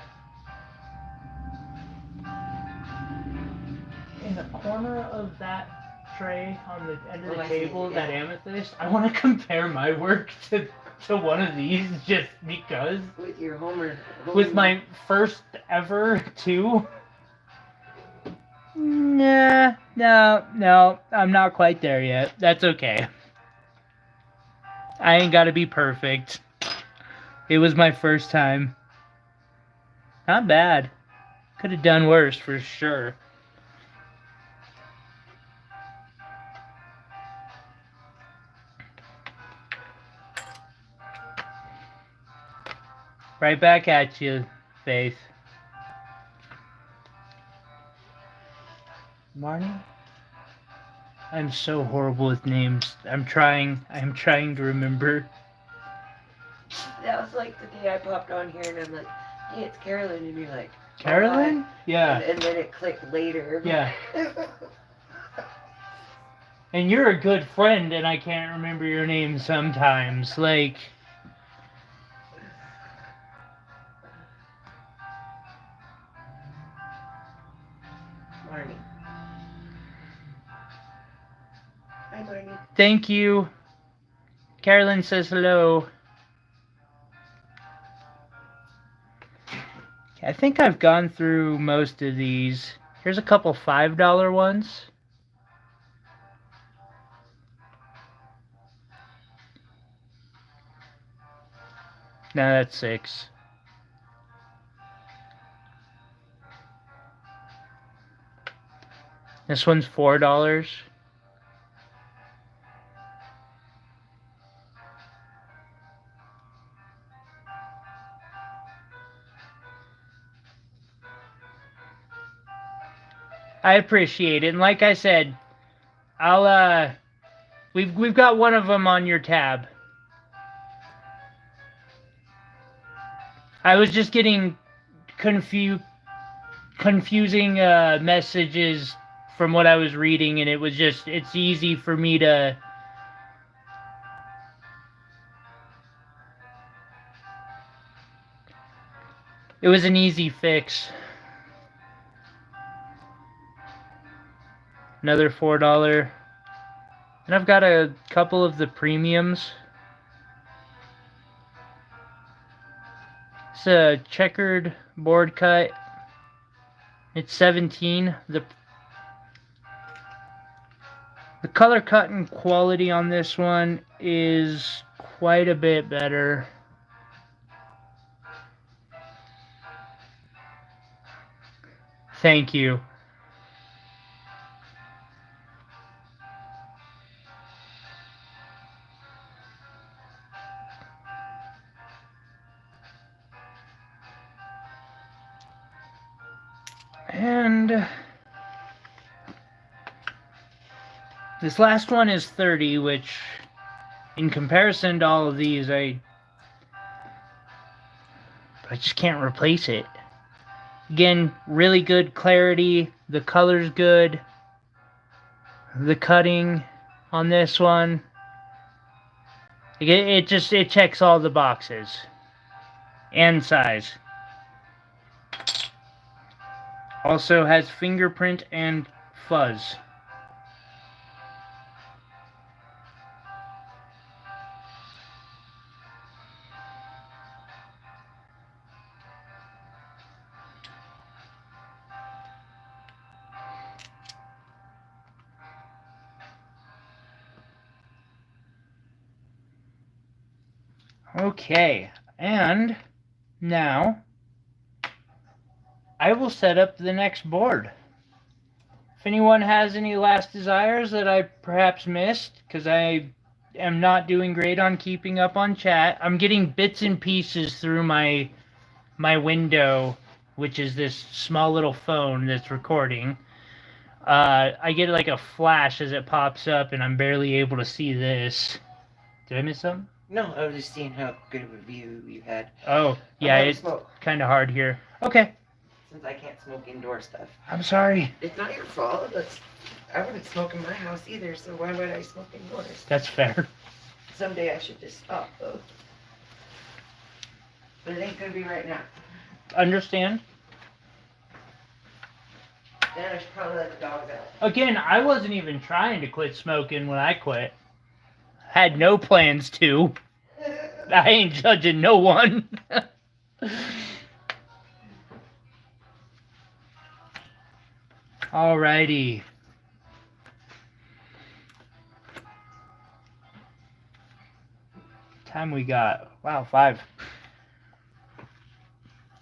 In the corner of that tray on the end of the table, that amethyst, I want to compare my work to one of these just because. With your Homer. With my first ever two. Nah, no, I'm not quite there yet. That's okay. I ain't gotta be perfect. It was my first time. Not bad. Could have done worse for sure. Right back at you, Faith. Marnie? I'm so horrible with names. I'm trying to remember. That was like the day I popped on here and I'm like, hey, it's Carolyn, and you're like, Carolyn? Yeah. And then it clicked later. Yeah. And you're a good friend, and I can't remember your name sometimes. Like... Marnie. Hi, Marnie. Thank you. Carolyn says hello. I think I've gone through most of these. Here's a couple $5 ones. No, that's 6. This one's $4. I appreciate it, and like I said, I'll we've got one of them on your tab. I was just getting confusing messages from what I was reading, and it's easy for me to... It was an easy fix. Another $4. And I've got a couple of the premiums. It's a checkered board cut. It's 17. The color cut and quality on this one is quite a bit better. Thank you. And this last one is 30, which in comparison to all of these, I just can't replace it. Again, really good clarity. The color's good. The cutting on this one, it checks all the boxes. And size. Also has fingerprint and fuzz. Okay, and now I will set up the next board. If anyone has any last desires that I perhaps missed, because I am not doing great on keeping up on chat. I'm getting bits and pieces through my window, which is this small little phone that's recording. I get like a flash as it pops up, and I'm barely able to see this. Did I miss something? No, I was just seeing how good of a view you had. Oh, yeah, it's kind of hard here. Okay. Since I can't smoke indoor stuff. I'm sorry. It's not your fault. I wouldn't smoke in my house either, so why would I smoke indoors? That's fair. Someday I should just stop, though. But it ain't gonna be right now. Understand? Then I should probably let the dogs out. Again, I wasn't even trying to quit smoking when I quit. Had no plans to. I ain't judging no one. Alrighty. Time we got. Wow, 5.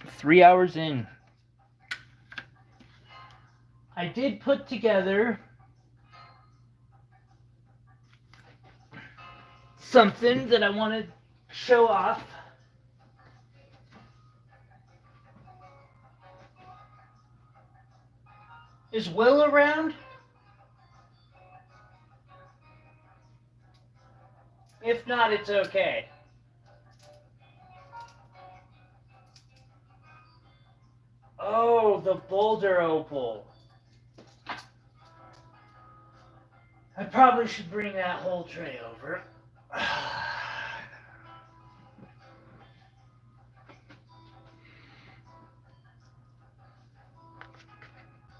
3 hours in. I did put together something that I want to show off. Is Will around? If not, it's okay. Oh, the boulder opal. I probably should bring that whole tray over.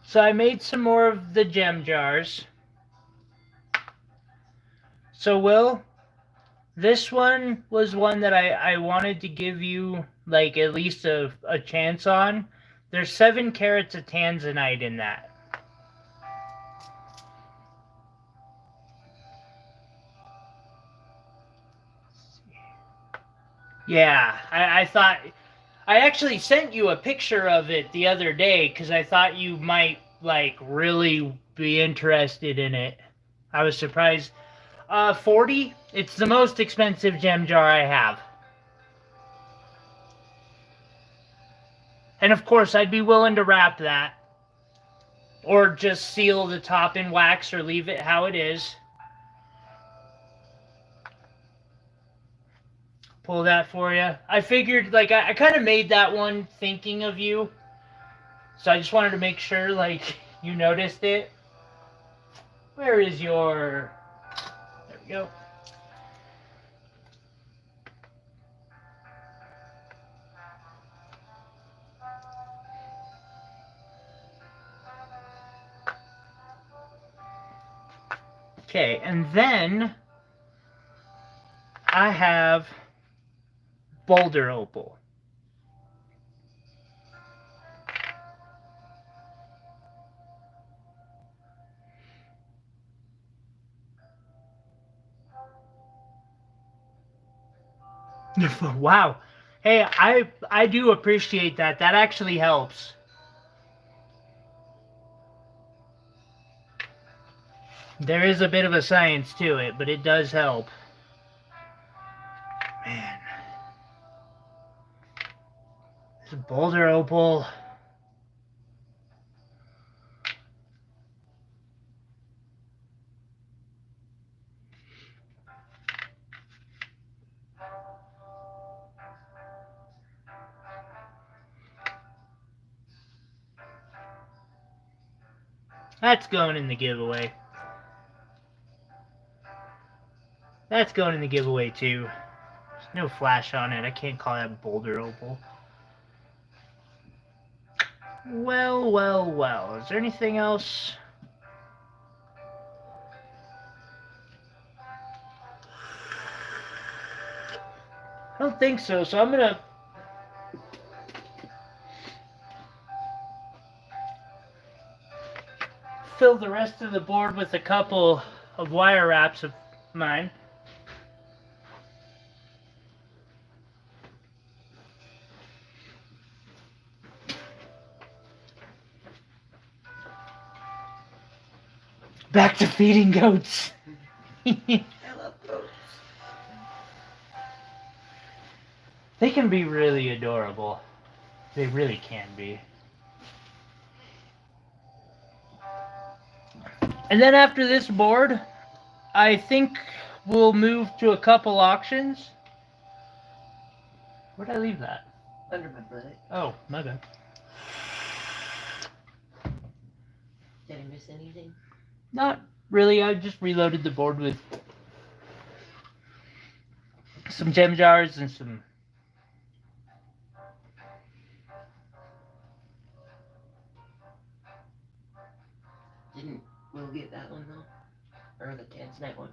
So I made some more of the gem jars. So Will, this one was one that I wanted to give you like at least a chance on. There's 7 carats of tanzanite in that. Yeah, I thought... I actually sent you a picture of it the other day because I thought you might, like, really be interested in it. I was surprised. 40? It's the most expensive gem jar I have. And of course, I'd be willing to wrap that. Or just seal the top in wax or leave it how it is. Pull that for you. I figured, like, I kind of made that one thinking of you. So I just wanted to make sure, like, you noticed it. Where is your... There we go. Okay, and then I have boulder opal. Wow. Hey, I do appreciate that. That actually helps. There is a bit of a science to it, but it does help. Man. This boulder opal. That's going in the giveaway. That's going in the giveaway too. There's no flash on it. I can't call that boulder opal. Well, well, well. Is there anything else? I don't think so, so I'm gonna fill the rest of the board with a couple of wire wraps of mine. Back to feeding goats. I love goats. They can be really adorable. They really can be. And then after this board, I think we'll move to a couple auctions. Where'd I leave that? Under my butt. Oh, my bad. Did I miss anything? Not really. I just reloaded the board with some gem jars and some... Didn't Will get that one though? Or the tanzanite one?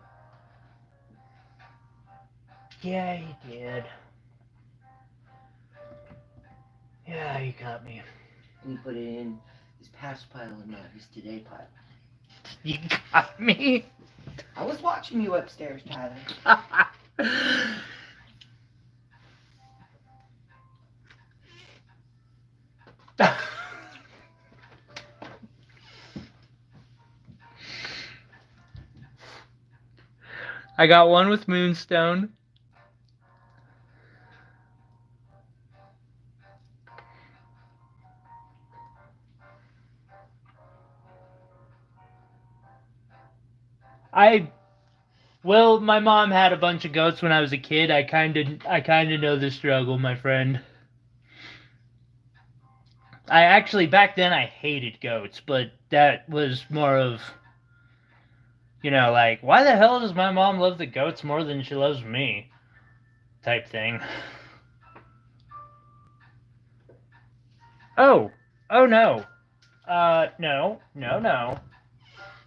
Yeah, he did. Yeah, you got me. And he put it in his past pile and not his today pile. You got me. I was watching you upstairs, Tyler. I got one with moonstone. Well, my mom had a bunch of goats when I was a kid. I kind of know the struggle, my friend. I actually, back then, I hated goats, but that was more of, you know, like, why the hell does my mom love the goats more than she loves me? Type thing. Oh no. No.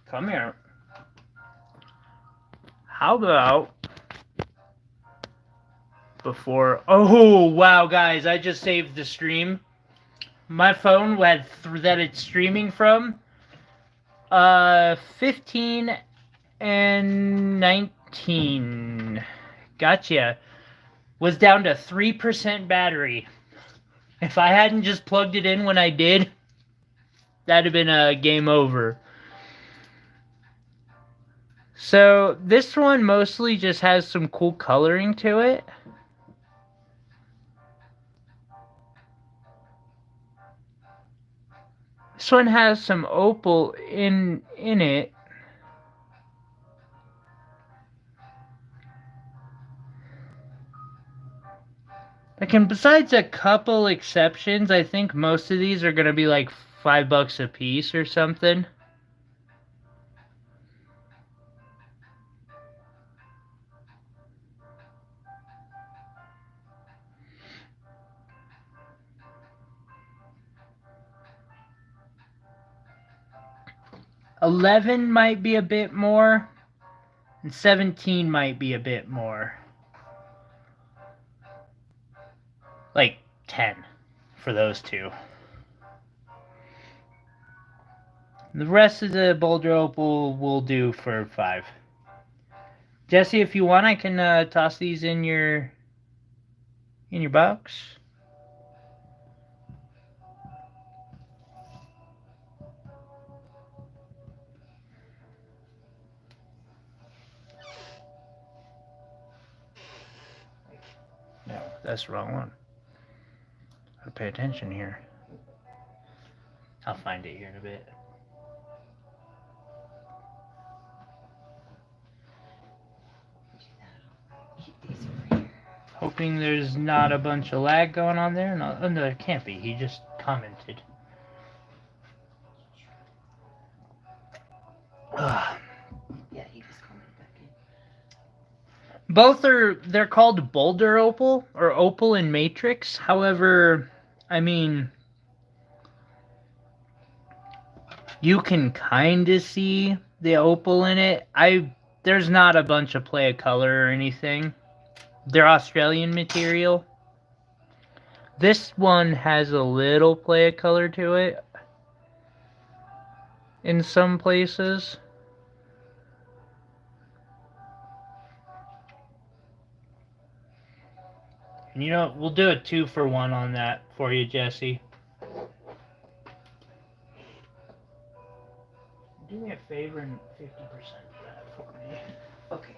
Come here. How about before... Oh, wow, guys, I just saved the stream. My phone that it's streaming from, 15 and 19. Gotcha. Was down to 3% battery. If I hadn't just plugged it in when I did, that'd have been a game over. So this one mostly just has some cool coloring to it. This one has some opal in it. Like, and besides a couple exceptions, I think most of these are gonna be like $5 a piece or something. $11 might be a bit more, and $17 might be a bit more. Like 10 for those two. The rest of the boulder opal will do for 5. Jesse, if you want, I can toss these in your box. No, that's the wrong one. Gotta pay attention here. I'll find it here in a bit. Keep these over here. Hoping there's not a bunch of lag going on there. No, oh, no, there can't be. He just commented. Yeah, he just commented back in. Both they're called boulder opal or opal in matrix. However, I mean, you can kind of see the opal in it. There's not a bunch of play of color or anything. They're Australian material. This one has a little play of color to it in some places. And you know, we'll do a 2-for-1 on that for you, Jesse. Do me a favor and 50% of that for me. Okay.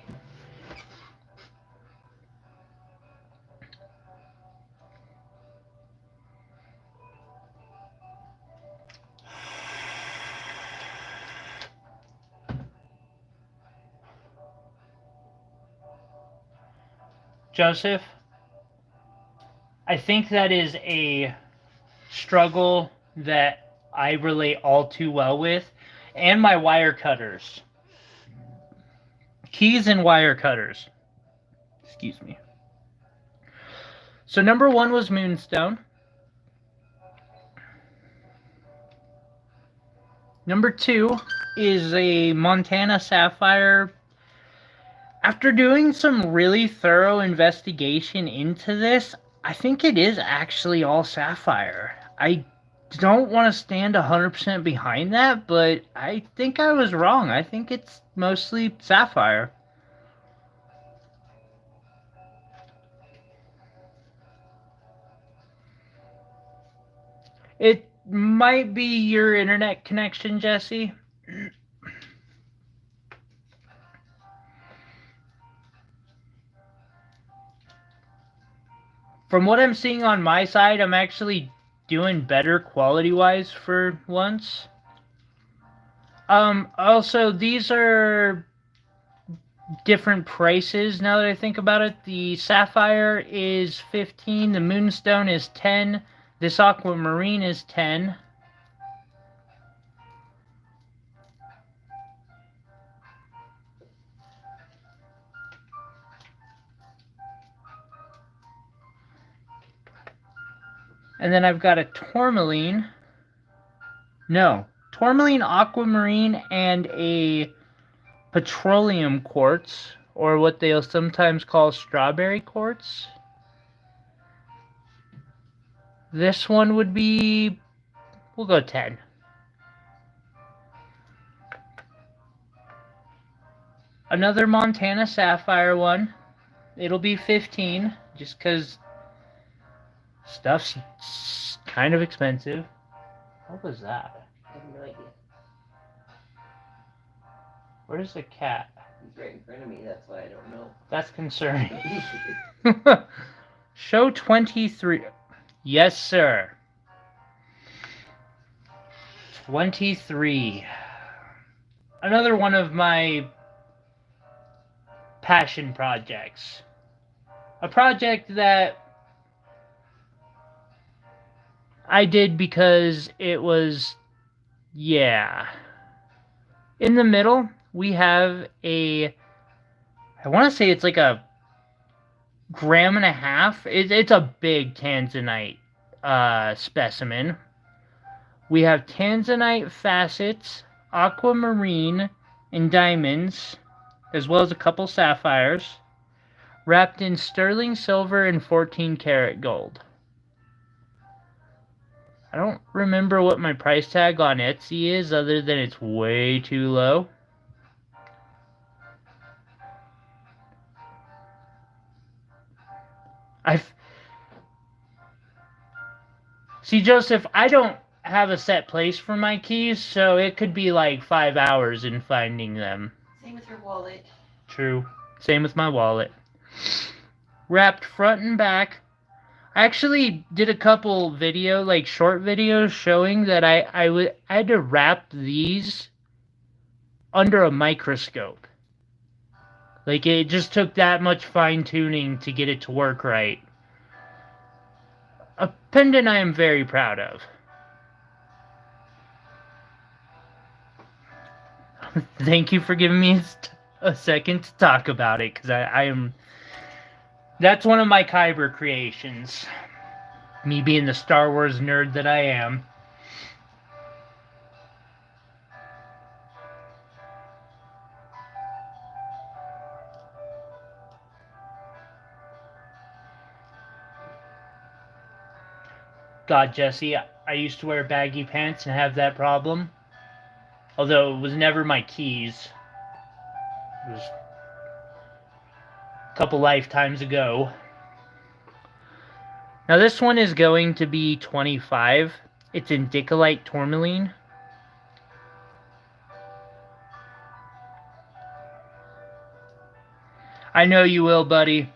Joseph, I think that is a struggle that I relate all too well with, and my wire cutters. Keys and wire cutters. Excuse me. So number 1 was Moonstone. Number 2 is a Montana Sapphire. After doing some really thorough investigation into this, I think it is actually all sapphire. I don't want to stand 100% behind that, but I think I was wrong. I think it's mostly sapphire. It might be your internet connection, Jesse. From what I'm seeing on my side, I'm actually doing better quality-wise for once. Also, these are different prices now that I think about it. The sapphire is 15, the moonstone is 10, this aquamarine is 10. And then I've got a tourmaline. No, tourmaline, aquamarine, and a petroleum quartz, or what they'll sometimes call strawberry quartz. This one would be, we'll go 10. Another Montana Sapphire one, it'll be 15, just because stuff's kind of expensive. What was that? I have no idea. Where's the cat? He's right in front of me, that's why I don't know. That's concerning. Show 23. Yes, sir. 23. Another one of my passion projects. A project that I did because it was, yeah. In the middle, we have I want to say it's like a 1.5 grams. It's a big tanzanite specimen. We have tanzanite facets, aquamarine, and diamonds, as well as a couple sapphires, wrapped in sterling silver and 14-karat gold. I don't remember what my price tag on Etsy is, other than it's way too low. See, Joseph, I don't have a set place for my keys, so it could be like 5 hours in finding them. Same with your wallet. True. Same with my wallet. Wrapped front and back. I actually did a couple short videos showing that I had to wrap these under a microscope. Like, it just took that much fine-tuning to get it to work right. A pendant I am very proud of. thank you for giving me a second to talk about it, because I am... That's one of my Kyber creations. Me being the Star Wars nerd that I am. God, Jesse, I used to wear baggy pants and have that problem. Although it was never my keys. It was a couple lifetimes ago. Now this one is going to be 25. It's in Dicolite Tourmaline. I know you will, buddy.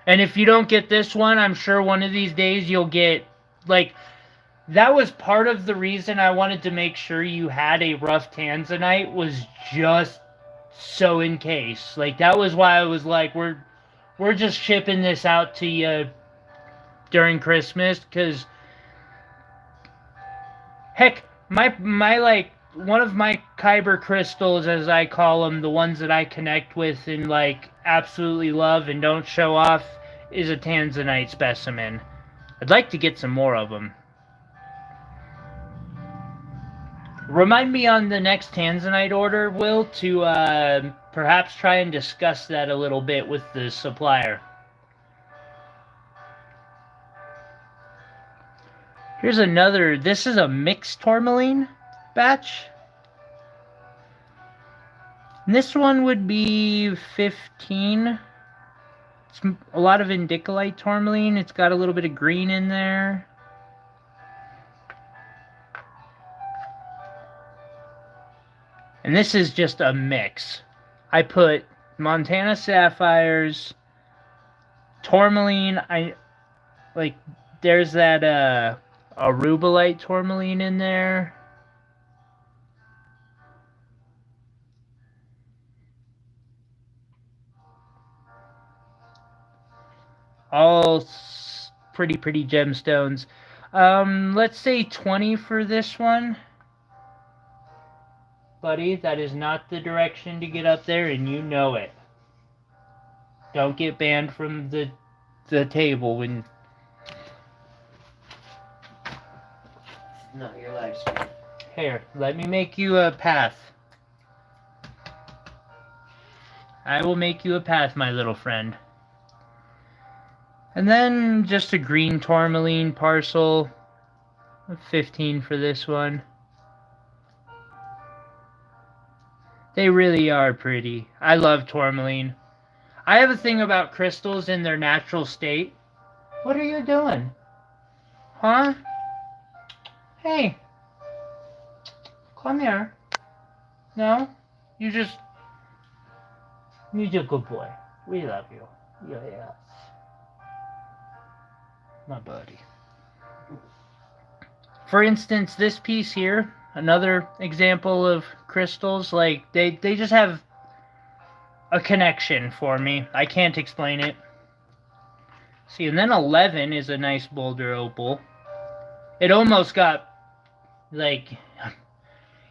And if you don't get this one, I'm sure one of these days you'll get, like, that was part of the reason I wanted to make sure you had a rough tanzanite, was just so in case. Like, that was why I was like, we're just shipping this out to you during Christmas, because heck, my like, one of my Kyber crystals, as I call them, the ones that I connect with and like absolutely love and don't show off, is a tanzanite specimen. I'd like to get some more of them. Remind me on the next tanzanite order, Will, to perhaps try and discuss that a little bit with the supplier. Here's another. This is a mixed tourmaline batch. And this one would be 15. It's a lot of indicolite tourmaline. It's got a little bit of green in there. And this is just a mix. I put Montana sapphires, tourmaline. There's that arubalite tourmaline in there. All pretty gemstones. Let's say 20 for this one. Buddy, that is not the direction to get up there, and you know it. Don't get banned from the table when... It's not your live stream. Here, let me make you a path. I will make you a path, my little friend. And then just a green tourmaline parcel. 15 for this one. They really are pretty. I love tourmaline. I have a thing about crystals in their natural state. What are you doing? Huh? Hey. Come here. No? You're a good boy. We love you. Yes. My buddy. For instance, this piece here, another example of crystals, like, they just have a connection for me. I can't explain it. See, and then 11 is a nice boulder opal. It almost got, like,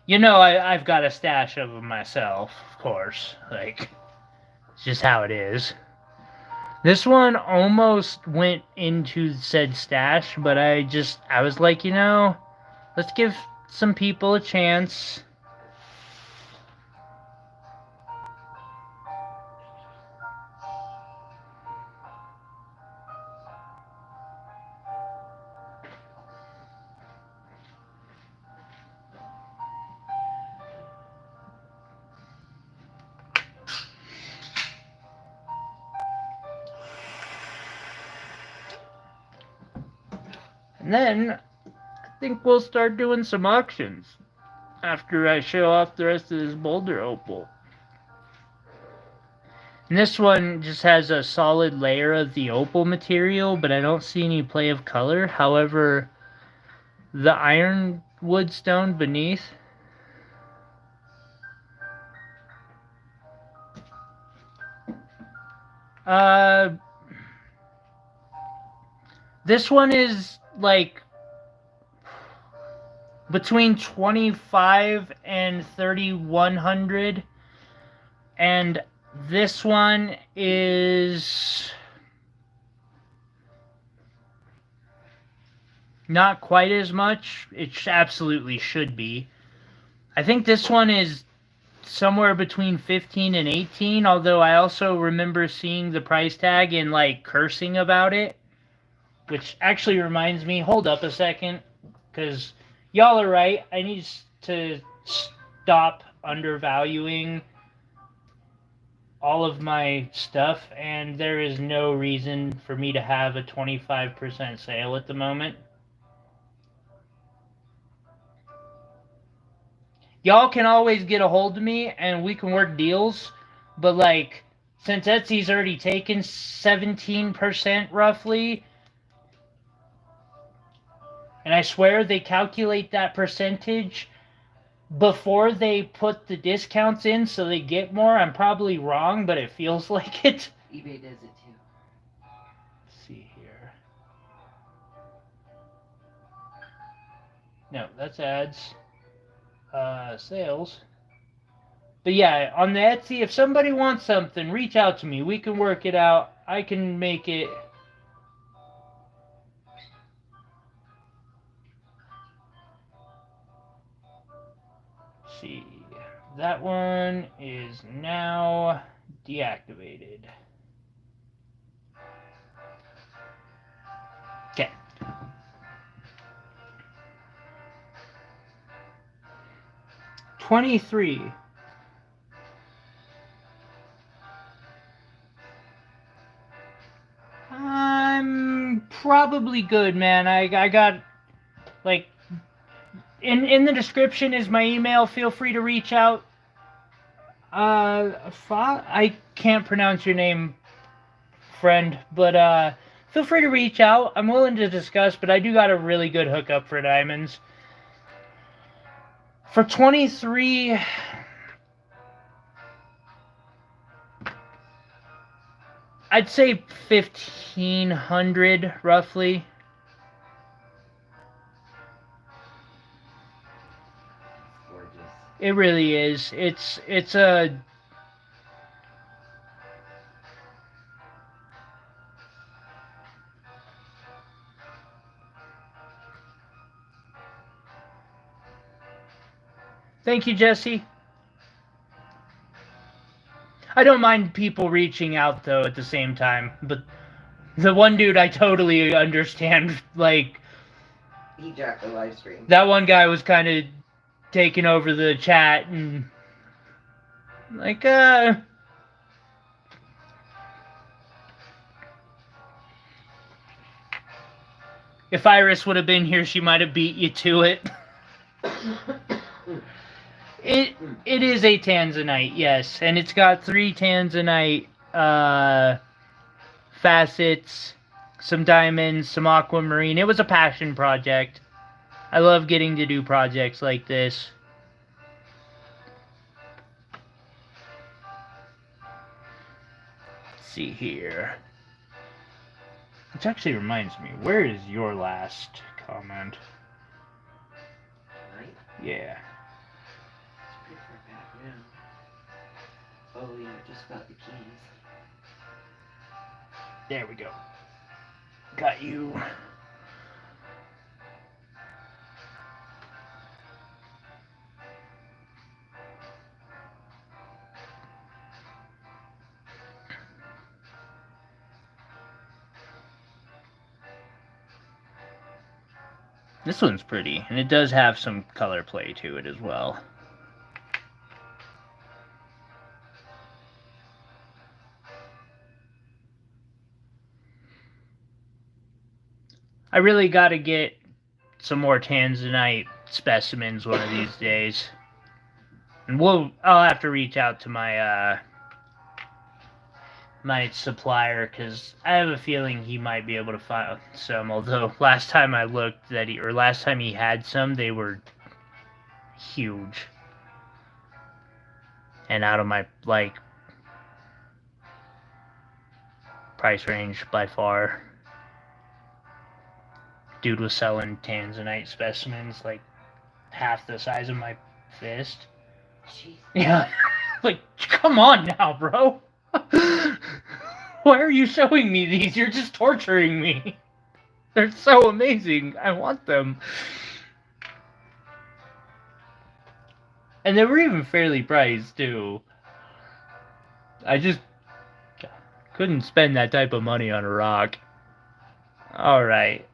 you know, I've got a stash of them myself, of course. Like, it's just how it is. This one almost went into said stash, but I was like, you know, let's give some people a chance. And then, I think we'll start doing some auctions after I show off the rest of this boulder opal. And this one just has a solid layer of the opal material, but I don't see any play of color. However, the ironwood stone beneath, this one is like, between 25 and 3100, and this one is not quite as much. It absolutely should be. I think this one is somewhere between 15 and 18, although I also remember seeing the price tag and like cursing about it, which actually reminds me, hold up a second, because y'all are right. I need to stop undervaluing all of my stuff, and there is no reason for me to have a 25% sale at the moment. Y'all can always get a hold of me and we can work deals, but like, since Etsy's already taken 17% roughly, and I swear they calculate that percentage before they put the discounts in so they get more. I'm probably wrong, but it feels like it. eBay does it too. Let's see here. No, that's ads. Sales. But yeah, on the Etsy, if somebody wants something, reach out to me. We can work it out. I can make it. Let's see. That one is now deactivated. Okay. $23. I'm probably good, man. I got, like, in the description is my email. Feel free to reach out. I can't pronounce your name, friend, but feel free to reach out. I'm willing to discuss, but I do got a really good hookup for diamonds. For 23, I'd say 1,500 roughly. Gorgeous. It really is. It's a Thank you, Jesse. I don't mind people reaching out though at the same time, but the one dude I totally understand, like, He dropped the live stream. that one guy was kind of taking over the chat and like if Iris would have been here, she might have beat you to it. It is a tanzanite, yes, and it's got 3 tanzanite facets, some diamonds, some aquamarine. It was a passion project. I love getting to do projects like this. Let's see here. Which actually reminds me, where is your last comment? Right? Yeah. It's pretty far back now. Oh yeah, just about the keys. There we go. Got you. This one's pretty, and it does have some color play to it as well. I really got to get some more tanzanite specimens one of these days. And I'll have to reach out to my my supplier, because I have a feeling he might be able to find some, although last time I looked last time he had some, they were huge. And out of my, like, price range by far. Dude was selling tanzanite specimens, like, half the size of my fist. Jeez. Yeah. Like, come on now, bro. Why are you showing me these? You're just torturing me. They're so amazing. I want them. And they were even fairly priced, too. I just couldn't spend that type of money on a rock. Alright.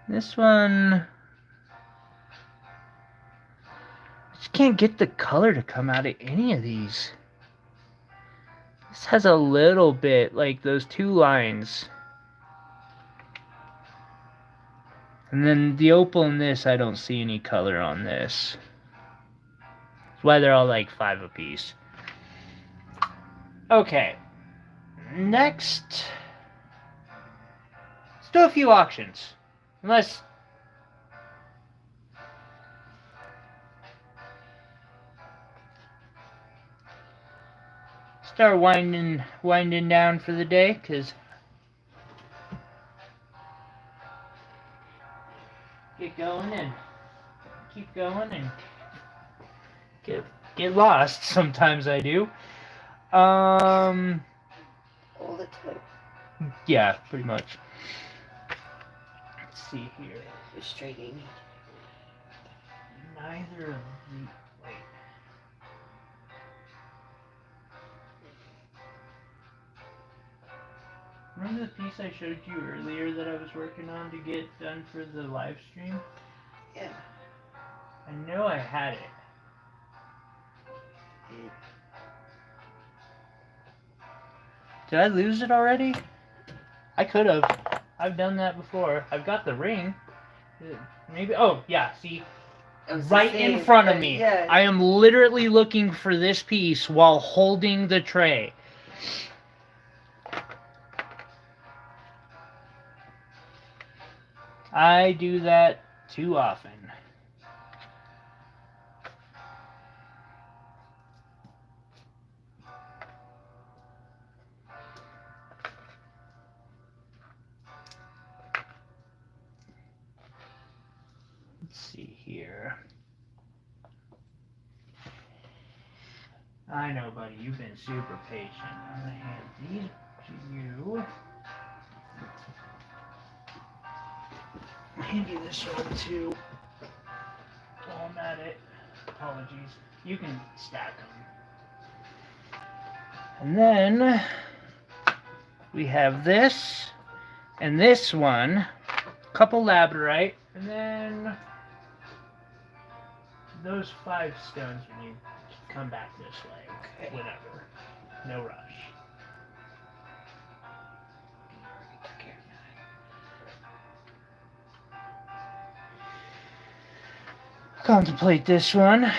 This one... I just can't get the color to come out of any of these. This has a little bit, like those two lines. And then the opal in this, I don't see any color on this. That's why they're all like 5 apiece. Okay. Next. Let's do a few auctions. Unless... Start winding down for the day, because... Get going and keep going and get lost. Sometimes I do. All the time. Yeah, pretty much. Let's see here. Frustrating. Neither of the... Wait. Remember the piece I showed you earlier that I was working on to get done for the live stream? Yeah. I know I had it. Did I lose it already? I could have. I've done that before. I've got the ring. Maybe. Oh, yeah. See? Right in front of me. Yeah. I am literally looking for this piece while holding the tray. I do that too often. Let's see here. I know, buddy, you've been super patient. I'm gonna hand these to you. I'll hand you this one too. While I'm at it. Apologies. You can stack them. And then we have this and this one. Couple labradorite. And then those 5 stones when you come back this way. Okay. Whatever. No rush. Contemplate this one.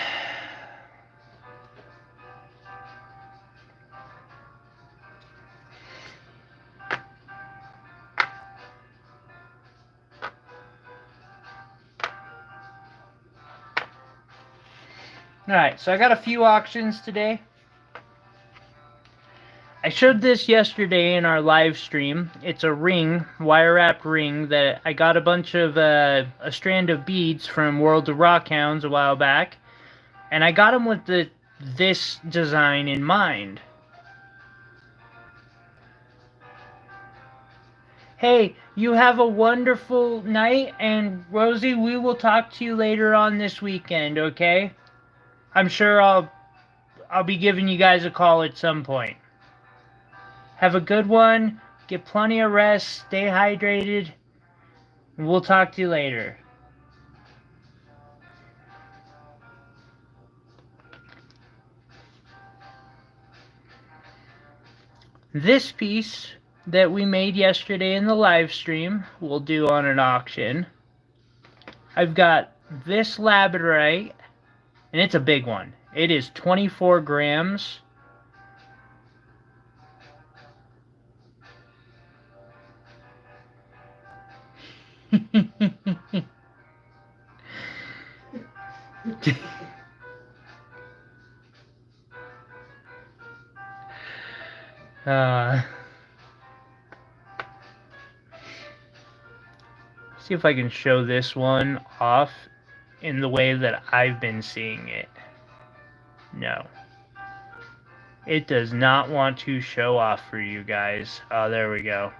Alright, so I got a few auctions today. I showed this yesterday in our live stream. It's a ring, wire-wrapped ring, that I got a bunch of, a strand of beads from World of Rockhounds a while back. And I got them with this design in mind. Hey, you have a wonderful night, and Rosie, we will talk to you later on this weekend, okay? I'm sure I'll be giving you guys a call at some point. Have a good one. Get plenty of rest. Stay hydrated. And we'll talk to you later. This piece that we made yesterday in the live stream, we'll do on an auction. I've got this labradorite, and it's a big one. It is 24 grams. See if I can show this one off in the way that I've been seeing it. No. It does not want to show off for you guys. Oh, there we go.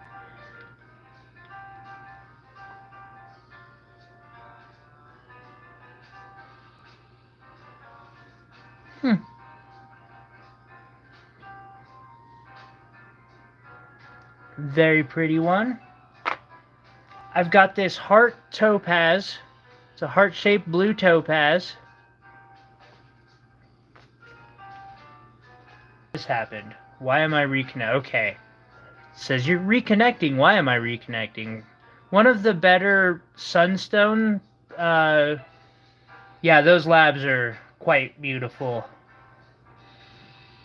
Very pretty one. I've got this heart topaz. It's a heart-shaped blue topaz. This happened. Why am I reconnecting? Okay. It says you're reconnecting. Why am I reconnecting? One of the better sunstone, yeah, those labs are quite beautiful.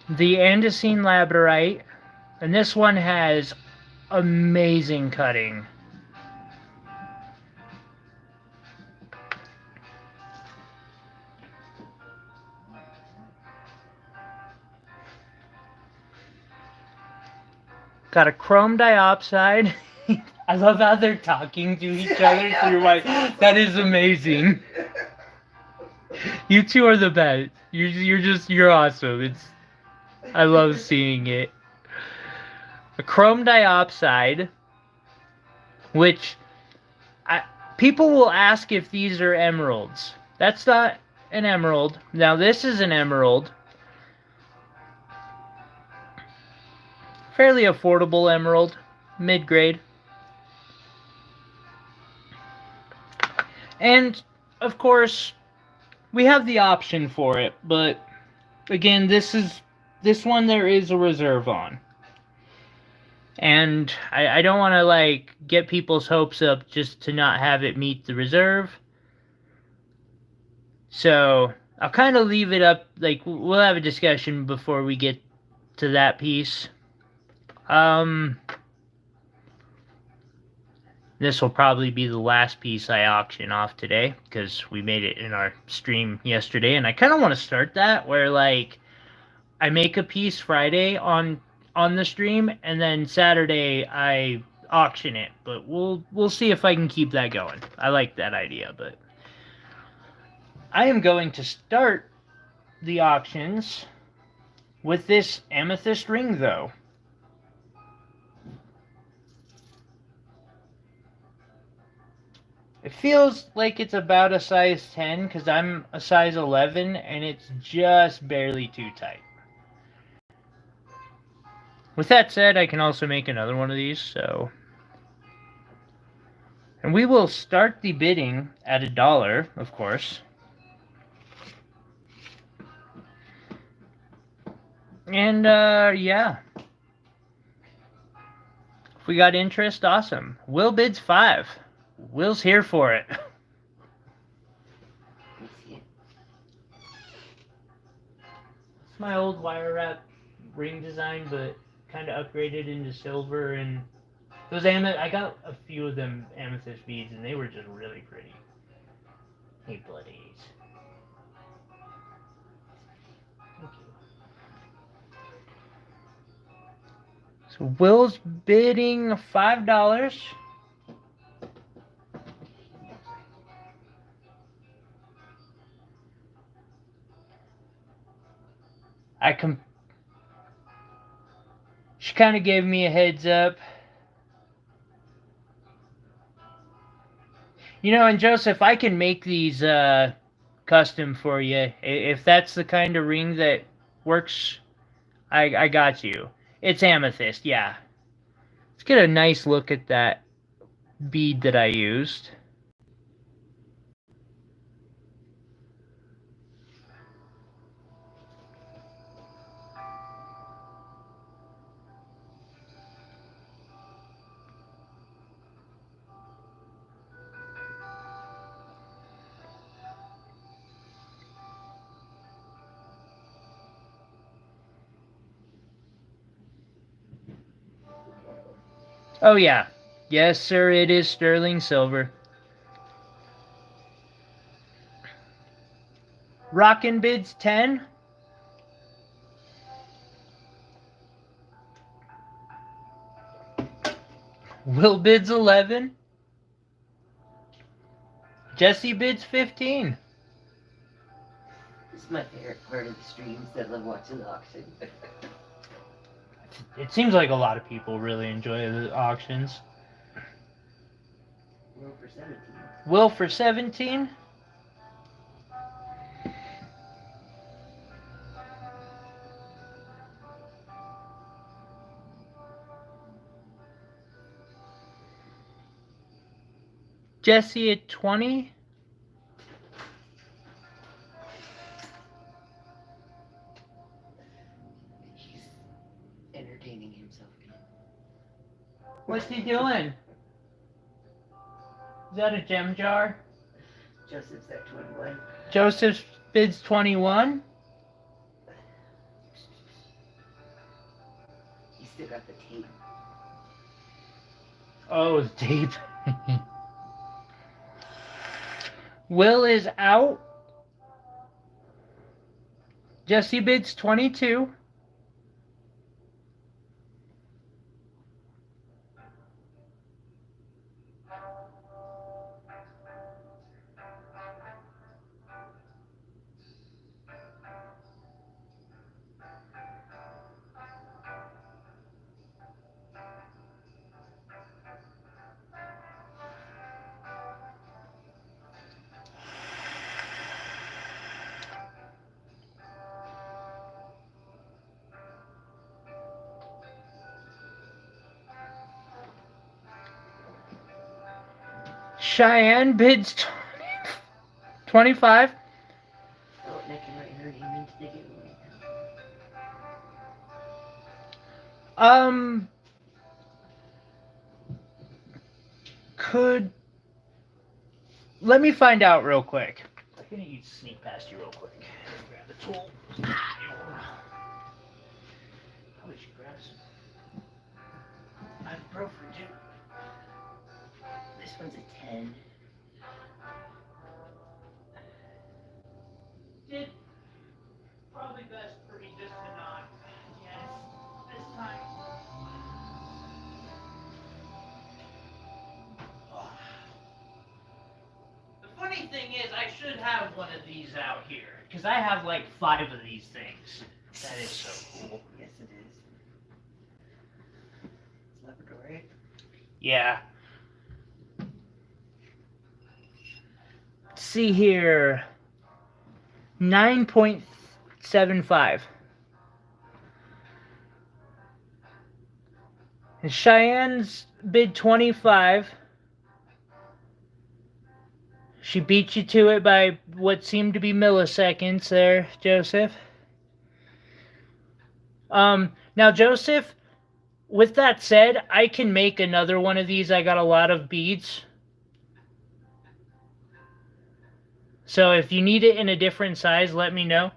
The andesine labradorite, and this one has amazing cutting. Got a chrome diopside. I love how they're talking to each other through my... That is amazing. You two are the best. You're awesome. I love seeing it. A chrome diopside, which people will ask if these are emeralds. That's not an emerald. Now this is an emerald. Fairly affordable emerald, mid-grade. And of course, we have the option for it, but again, this one there is a reserve on. And I don't want to like get people's hopes up just to not have it meet the reserve. So I'll kind of leave it up, like we'll have a discussion before we get to that piece. This will probably be the last piece I auction off today, because we made it in our stream yesterday, and I kind of want to start that, where like I make a piece Friday on the stream, and then Saturday I auction it, but we'll see if I can keep that going. I like that idea, but I am going to start the auctions with this amethyst ring, though. It feels like it's about a size 10, because I'm a size 11, and it's just barely too tight. With that said, I can also make another one of these, so... And we will start the bidding at $1, of course. And, yeah. If we got interest, awesome. Will bids 5. Will's here for it. It's my old wire wrap ring design, but kind of upgraded into silver, and those I got a few of them amethyst beads, and they were just really pretty. Hey, buddies. Thank you. So Will's bidding $5. She kind of gave me a heads up. You know, and Joseph, I can make these custom for you. If that's the kind of ring that works, I got you. It's amethyst, yeah. Let's get a nice look at that bead that I used. Oh yeah. Yes, sir, it is sterling silver. Rockin' bids 10. Will bids 11. Jesse bids 15. It's my favorite part of the streams. I love watching the auction. It seems like a lot of people really enjoy the auctions. Will for 17. Will for 17. Jesse at 20. He's entertaining himself again. What's he doing? Is that a gem jar? Joseph's at 21. Joseph bids 21. He's still got the tape. Oh, it's deep. Will is out. Jesse bids 22. Cheyenne bids 25. Oh, and I can write her name into the giveaway now. Let me find out real quick. I'm gonna sneak past you real quick. Grab the tool. Probably should grab some ibuprofen too. This one's a 10. Did probably best for me just to not. Yes, this time. The funny thing is, I should have one of these out here because I have like 5 of these things. That is so cool. Yes, it is. It's labradorite. Yeah. Let's see here. 9.75. And Cheyenne's bid 25. She beat you to it by what seemed to be milliseconds there, Joseph. Now, Joseph, with that said, I can make another one of these. I got a lot of beads. So if you need it in a different size, let me know.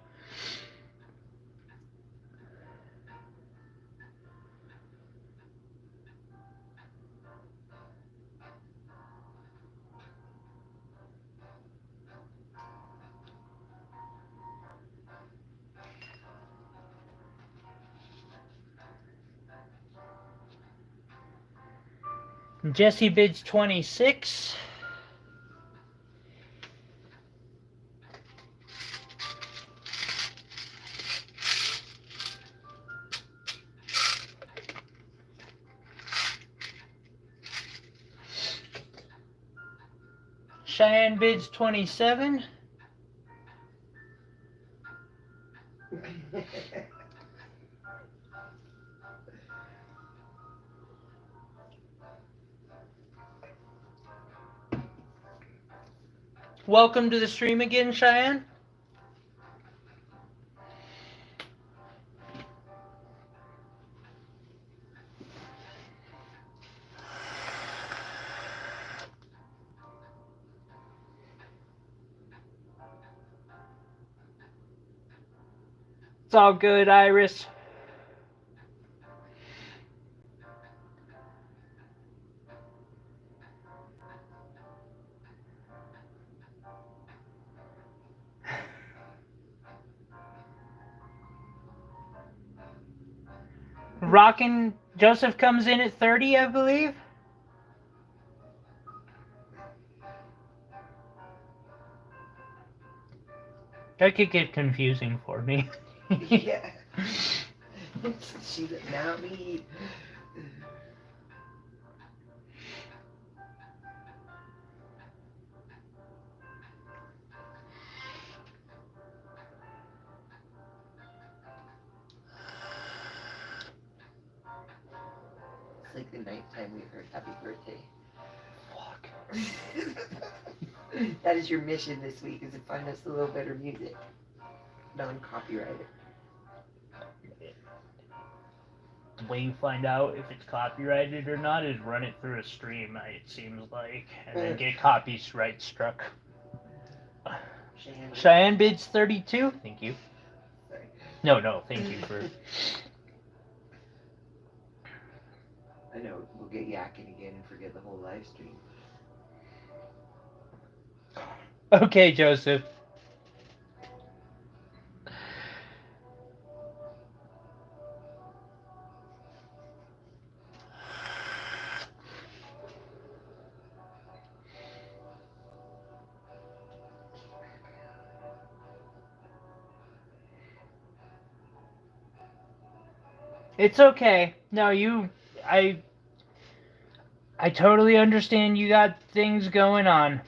Jesse bids 26. Cheyenne bids 27. Welcome to the stream again, Cheyenne. It's all good, Iris. Rockin' Joseph comes in at 30, I believe. That could get confusing for me. Yeah. She's not me. It's like the ninth time we've heard happy birthday. Fuck. That is your mission this week, is to find us a little better music. Non-copyrighted. The way you find out if it's copyrighted or not is run it through a stream, it seems like, and then get copyright struck. Cheyenne bids 32. Thank you. Sorry. No, thank you for. I know, we'll get yakking again and forget the whole live stream. Okay, Joseph. It's okay. No, I totally understand you got things going on.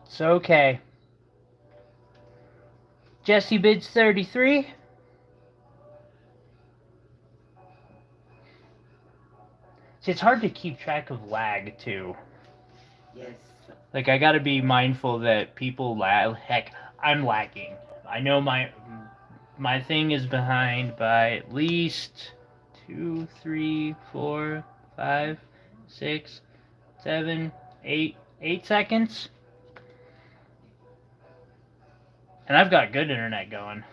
It's okay. Jesse bids 33. See, it's hard to keep track of lag, too. Yes. Like, I gotta be mindful that people lag. Heck, I'm lagging. I know my thing is behind by at least 2, 3, 4, 5, 6, 7, 8 seconds. And I've got good internet going.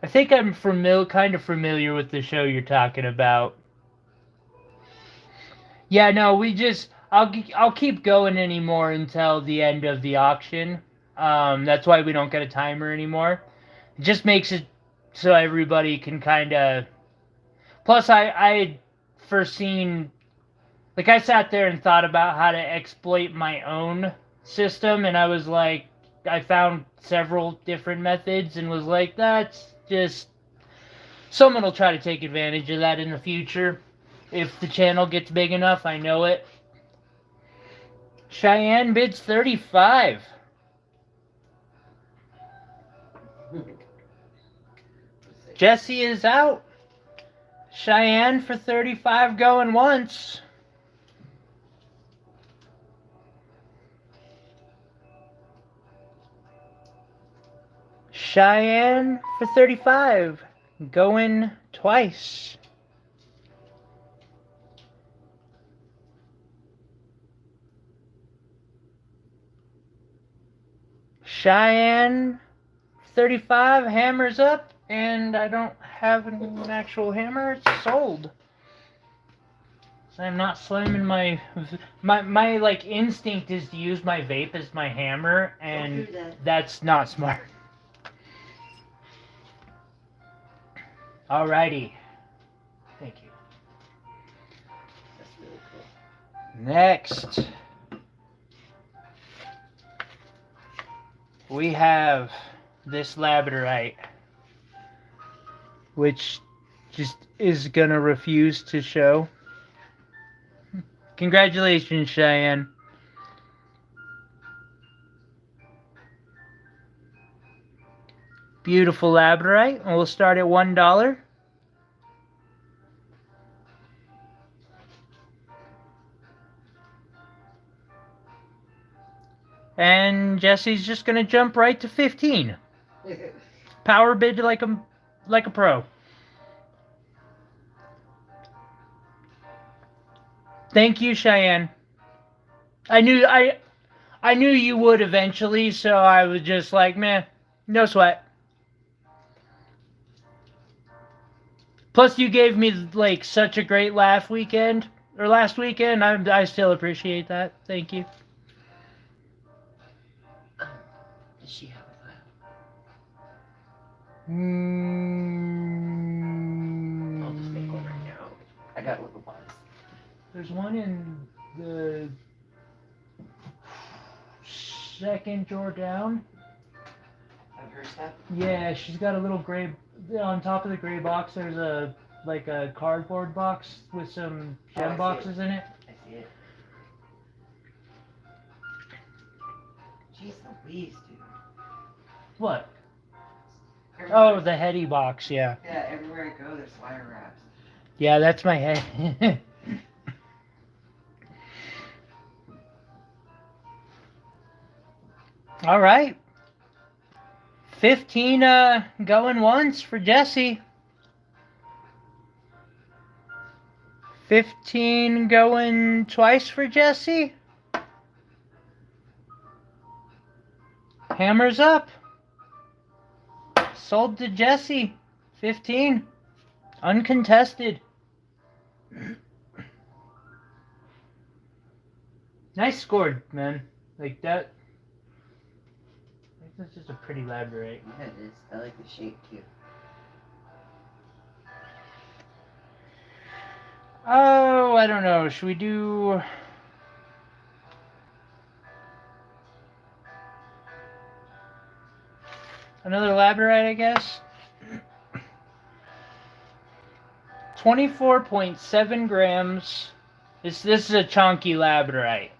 I think I'm kind of familiar with the show you're talking about. Yeah, no, I'll keep going anymore until the end of the auction. That's why we don't get a timer anymore. It just makes it so everybody can kind of. Plus, I had foreseen, like, I sat there and thought about how to exploit my own system, and I was like, I found several different methods, and was like, that's just. Someone will try to take advantage of that in the future. If the channel gets big enough, I know it. Cheyenne bids 35. Jesse is out. Cheyenne for 35 going once. Cheyenne for 35 going twice. Cheyenne 35 hammers up, and I don't have an actual hammer. It's sold. So I'm not slamming my like instinct is to use my vape as my hammer, and that's not smart. Alrighty. Thank you. That's really cool. Next, we have this labradorite, which just is gonna refuse to show. Congratulations, Cheyenne. Beautiful labradorite. We'll start at $1. And Jesse's just gonna jump right to 15. Power bid like a pro. Thank you, Cheyenne. I knew you would eventually, so I was just like, man, no sweat. Plus, you gave me like such a great last weekend. I still appreciate that. Thank you. Does she have a file? I'll just make one right now. I got a little box. There's one in the second drawer down. Of her stuff? Yeah, she's got a little gray, on top of the gray box, there's a cardboard box with some gem boxes in it. I see it. Jeez Louise, dude. What? Everywhere, Oh, the heady box, yeah. yeah, everywhere I go, there's wire wraps. Yeah, that's my head. All right. 15 going once for Jesse. 15 going twice for Jesse. Hammers up. Sold to Jesse. 15. Uncontested. Nice scored, man. Like that. I think that's just a pretty labradorite. Yeah, it is. I like the shape too. Oh, I don't know. Should we do another labradorite, I guess? 24.7 grams. This is a chunky labradorite.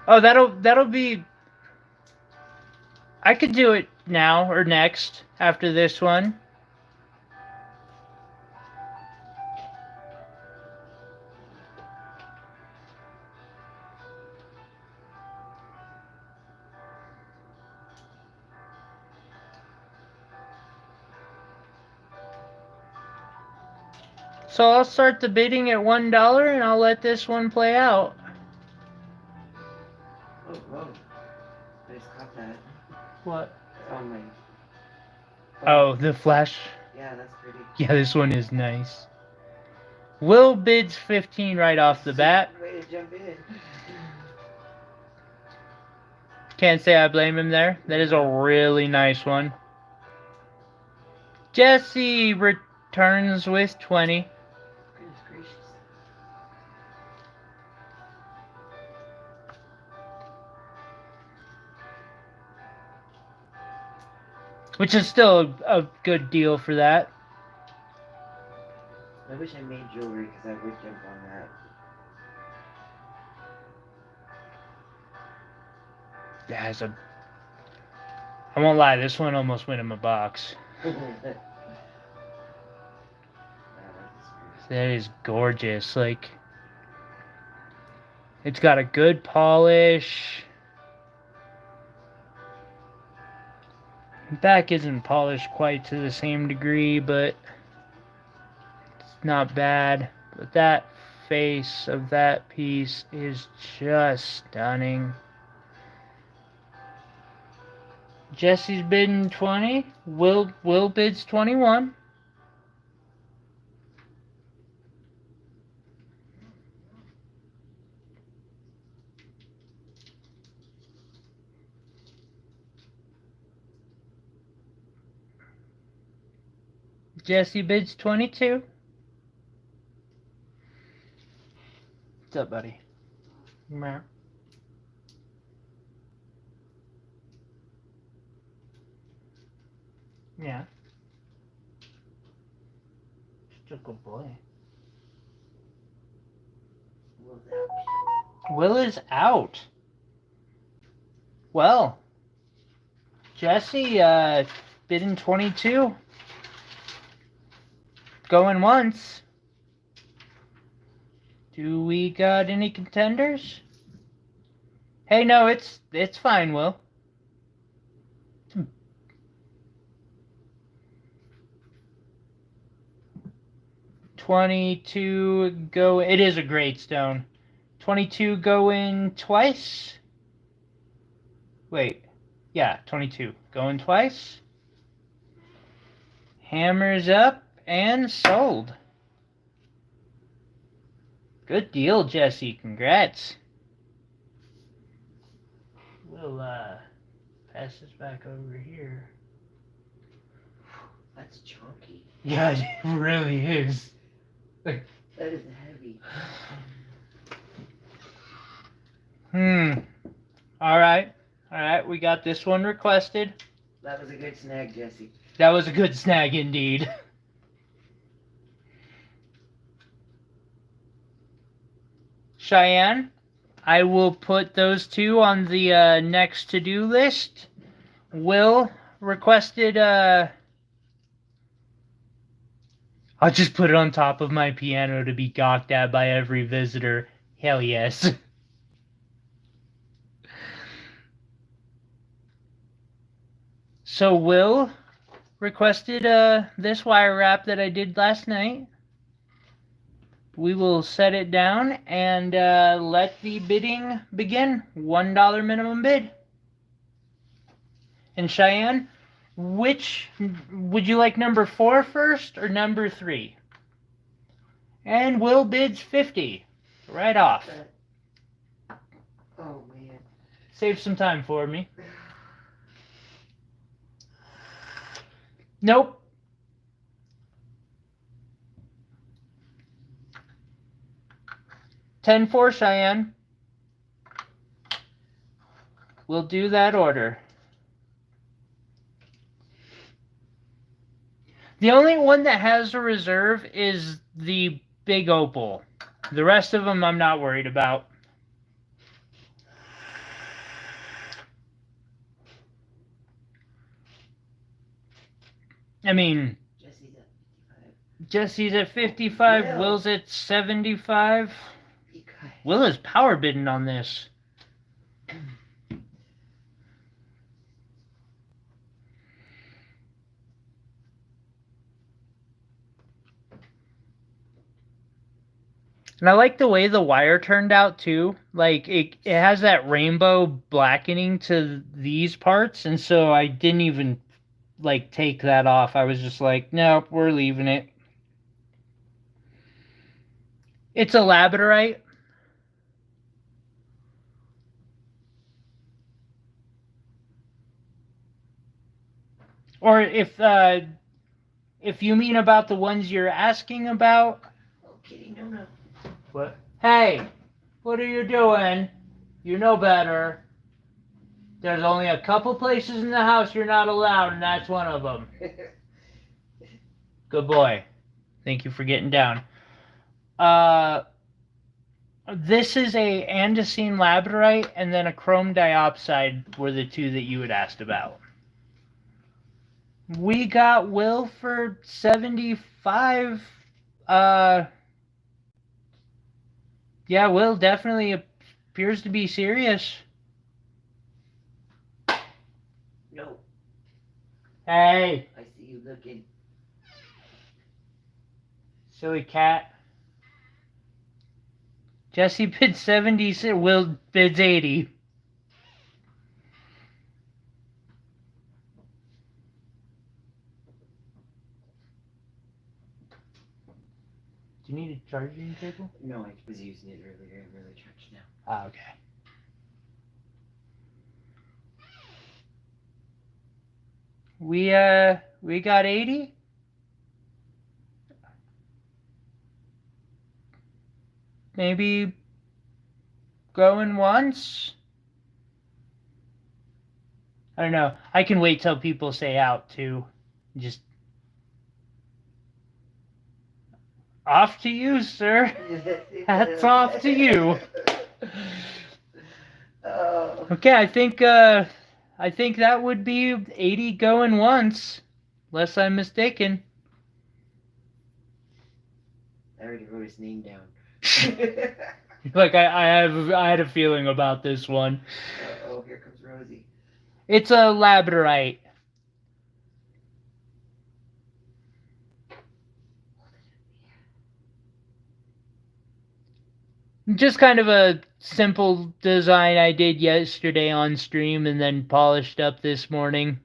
Oh, that'll be. I could do it now or next after this one. So I'll start the bidding at $1 and I'll let this one play out. Oh, whoa. I just caught that. What? On my. Oh, the flash. Yeah, that's pretty. Yeah, this one is nice. Will bids 15 right off the bat. Way to jump in. Can't say I blame him there. That is a really nice one. Jesse returns with 20. Goodness gracious. Which is still a good deal for that. I wish I made jewelry because I would jump on that. That's a. I won't lie, this one almost went in my box. That is gorgeous. Like, it's got a good polish. Back isn't polished quite to the same degree, but it's not bad. But that face of that piece is just stunning. Jesse's bidding 20. Will bids 21. Jesse bids 22. What's up, buddy? Meow. Yeah. Just a good boy. Will is out. Well, Jesse bidding 22. Going once. Do we got any contenders? Hey, no, it's fine, Will. $22 go. It is a great stone. 22 go in twice. Wait. Yeah, 22 going twice. Hammers up and sold. Good deal, Jesse. Congrats. We'll pass pass this back over here. That's chunky. Yeah, it really is. That is heavy. Alright. Alright, we got this one requested. That was a good snag, Jesse. That was a good snag indeed. Cheyenne, I will put those two on the next to-do list. Will requested, I'll just put it on top of my piano to be gawked at by every visitor. Hell yes. So Will requested this wire wrap that I did last night. We will set it down and let the bidding begin. $1 minimum bid. And Cheyenne, which would you like, number 4 first or number 3? And Will bids 50 right off. Oh man. Save some time for me. Nope. $10-4, Cheyenne. We'll do that order. The only one that has a reserve is the big opal. The rest of them I'm not worried about. I mean, Jesse's at 55. Will. Will's at 75. Will is power bidding on this. And I like the way the wire turned out too. Like it has that rainbow blackening to these parts, and so I didn't even like take that off. I was just like, nope, we're leaving it. It's a labradorite. Or if you mean about the ones you're asking about. Oh, kitty, no. What? Hey, what are you doing? You know better. There's only a couple places in the house you're not allowed, and that's one of them. Good boy. Thank you for getting down. This is a andesine labradorite, and then a chrome diopside were the two that you had asked about. We got Will for 75. Yeah, Will definitely appears to be serious. No. Hey. I see you looking. Silly cat. Jesse bids 70, Will bids 80. Do you need a charging cable? No, I was using it earlier. I'm really charged now. Ah, okay. We got 80. Maybe going once. I don't know. I can wait till people say out too. Just off to you, sir. Hats off to you. Oh. Okay, I think that would be 80 going once, unless I'm mistaken. I already wrote his name down. Like I had a feeling about this one. Oh, here comes Rosie. It's a labradorite. Just kind of a simple design I did yesterday on stream and then polished up this morning.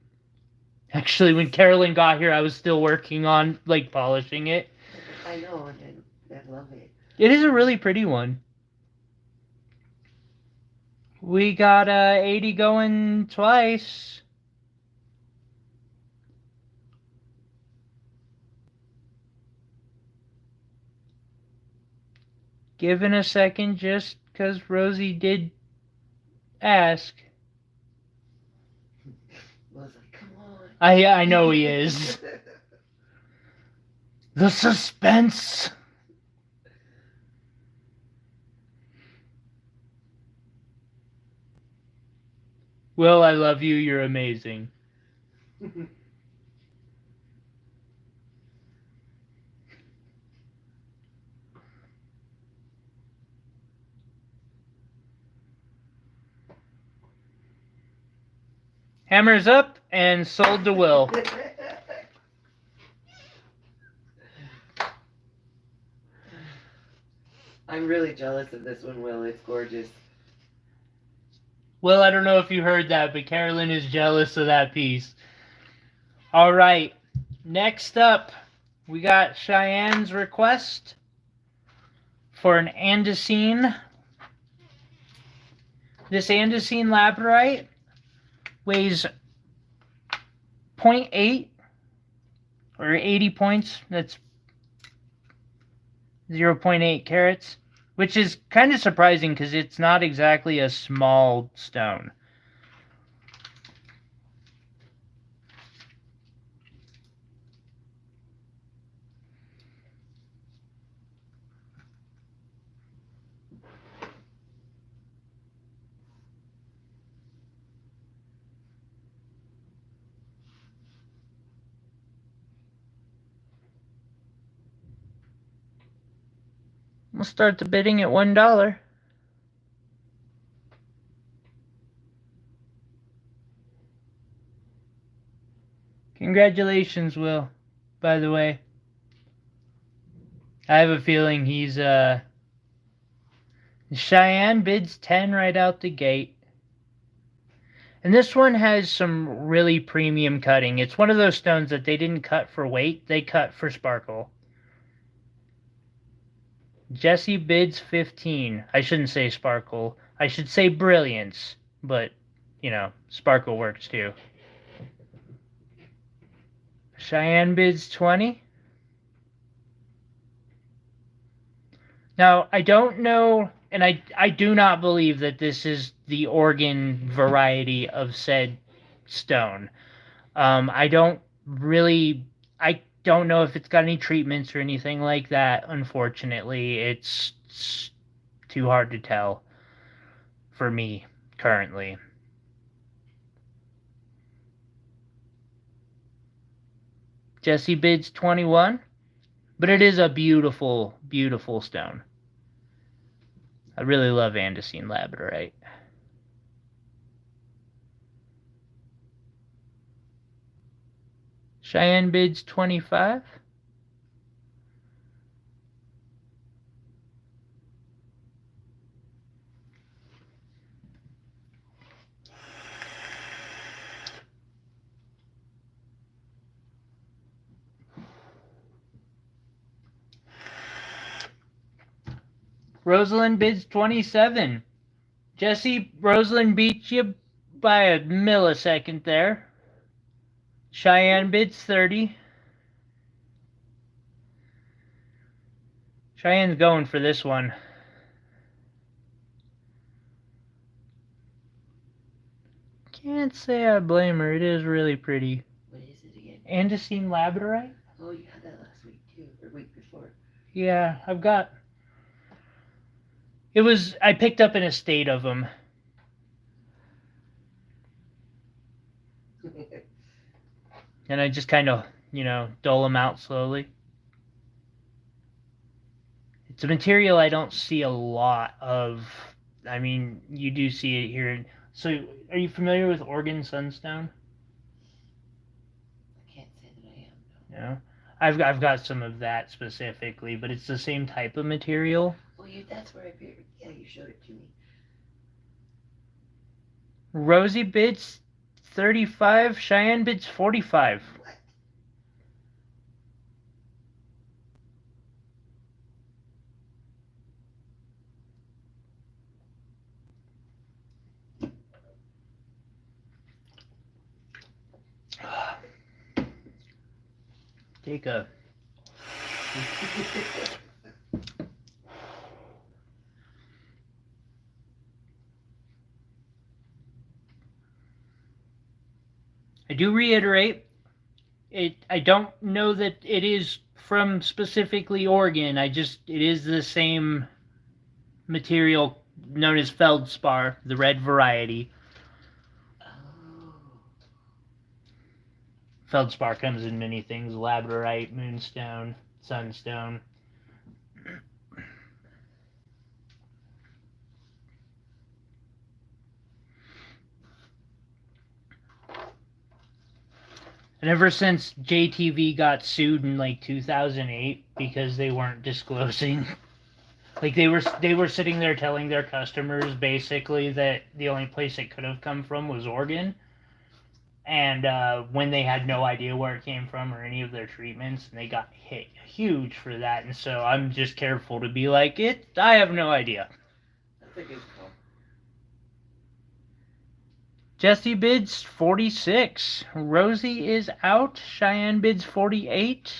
Actually, when Carolyn got here, I was still working on like polishing it. I know, and I love it. It is a really pretty one. We got 80 going twice. given a second just because Rosie did ask. Will's like, come on. I know he is. The suspense. Will, I love you. You're amazing. Hammers up and sold to Will. I'm really jealous of this one, Will. It's gorgeous. Will, I don't know if you heard that, but Carolyn is jealous of that piece. All right. Next up, we got Cheyenne's request for an andesine. This andesine labradorite weighs 0.8 or 80 points. That's 0.8 carats, which is kind of surprising because it's not exactly a small stone. We'll start the bidding at $1. Congratulations, Will, by the way. I have a feeling he's, Cheyenne bids 10 right out the gate. And this one has some really premium cutting. It's one of those stones that they didn't cut for weight, they cut for sparkle. Jesse bids 15. I shouldn't say sparkle. I should say brilliance. But, you know, sparkle works too. Cheyenne bids 20. Now, I don't know, and I do not believe that this is the Oregon variety of said stone. I don't know if it's got any treatments or anything like that, unfortunately. It's too hard to tell for me currently. Jesse bids 21, but it is a beautiful, beautiful stone. I really love andesine labradorite. Cheyenne bids 25. Rosalind bids 27. Jesse, Rosalind beats you by a millisecond there. Cheyenne bids 30. Cheyenne's going for this one. Can't say I blame her. It is really pretty. What is it again? Andesine labradorite? Oh, you had that last week too, or week before. Yeah, I picked up an estate of them. And I just kind of, dole them out slowly. It's a material I don't see a lot of. I mean, you do see it here. So, are you familiar with Oregon sunstone? I can't say that I am. No. I've got some of that specifically, but it's the same type of material. Well, that's where I figured. Yeah, you showed it to me. Rosie bids 35. Cheyenne bids 45. What? Take a I do reiterate, I don't know that it is from specifically Oregon. It is the same material known as feldspar, the red variety. Oh. Feldspar comes in many things: labradorite, moonstone, sunstone. And ever since JTV got sued in like 2008 because they weren't disclosing, like they were sitting there telling their customers basically that the only place it could have come from was Oregon, and when they had no idea where it came from or any of their treatments, and they got hit huge for that. And so I'm just careful to be like, I have no idea. That's a good call. Jesse bids 46. Rosie is out. Cheyenne bids 48.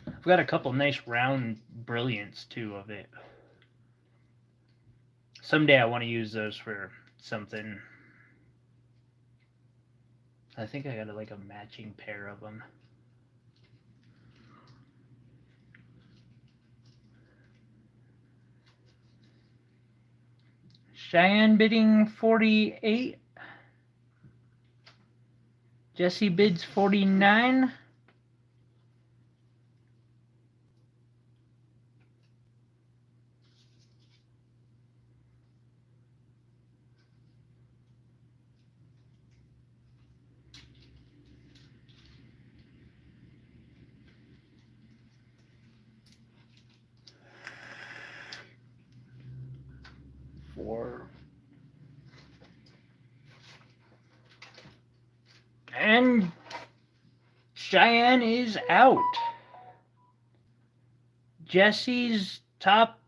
I've got a couple nice round brilliants too of it. Someday I want to use those for something. I think I got like a matching pair of them. Cheyenne bidding 48. Jesse bids 49. And Cheyenne is out. Jesse's top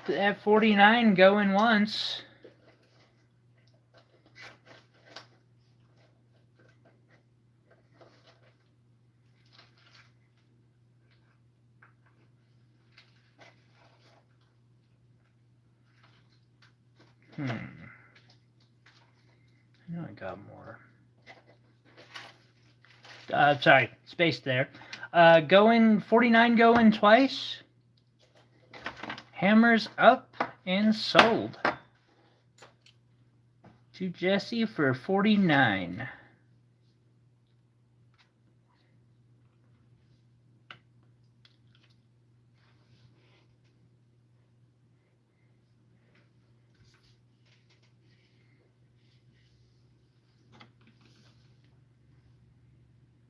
at 49 going once. I know I got more. Sorry, space there. Going 49 going twice. Hammers up and sold to Jesse for 49.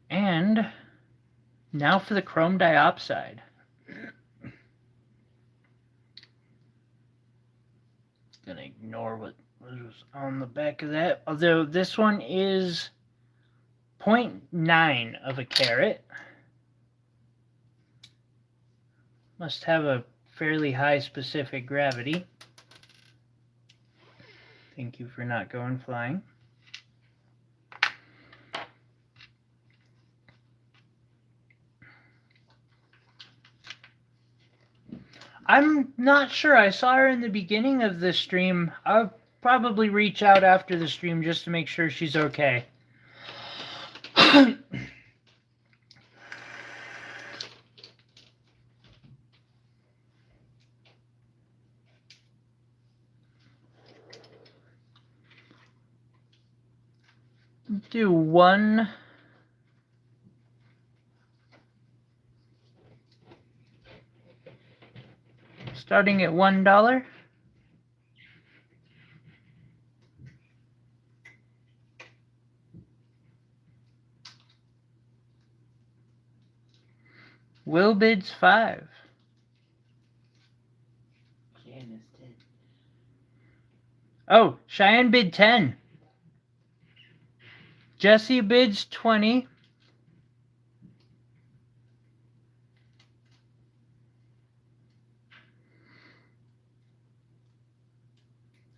And now for the chrome diopside. Gonna ignore what was on the back of that. Although this one is 0.9 of a carat. Must have a fairly high specific gravity. Thank you for not going flying. I'm not sure. I saw her in the beginning of the stream. I'll probably reach out after the stream just to make sure she's okay. Do one. Starting at $1. Will bids 5. Janice did. Oh, Cheyenne bid 10. Jesse bids 20.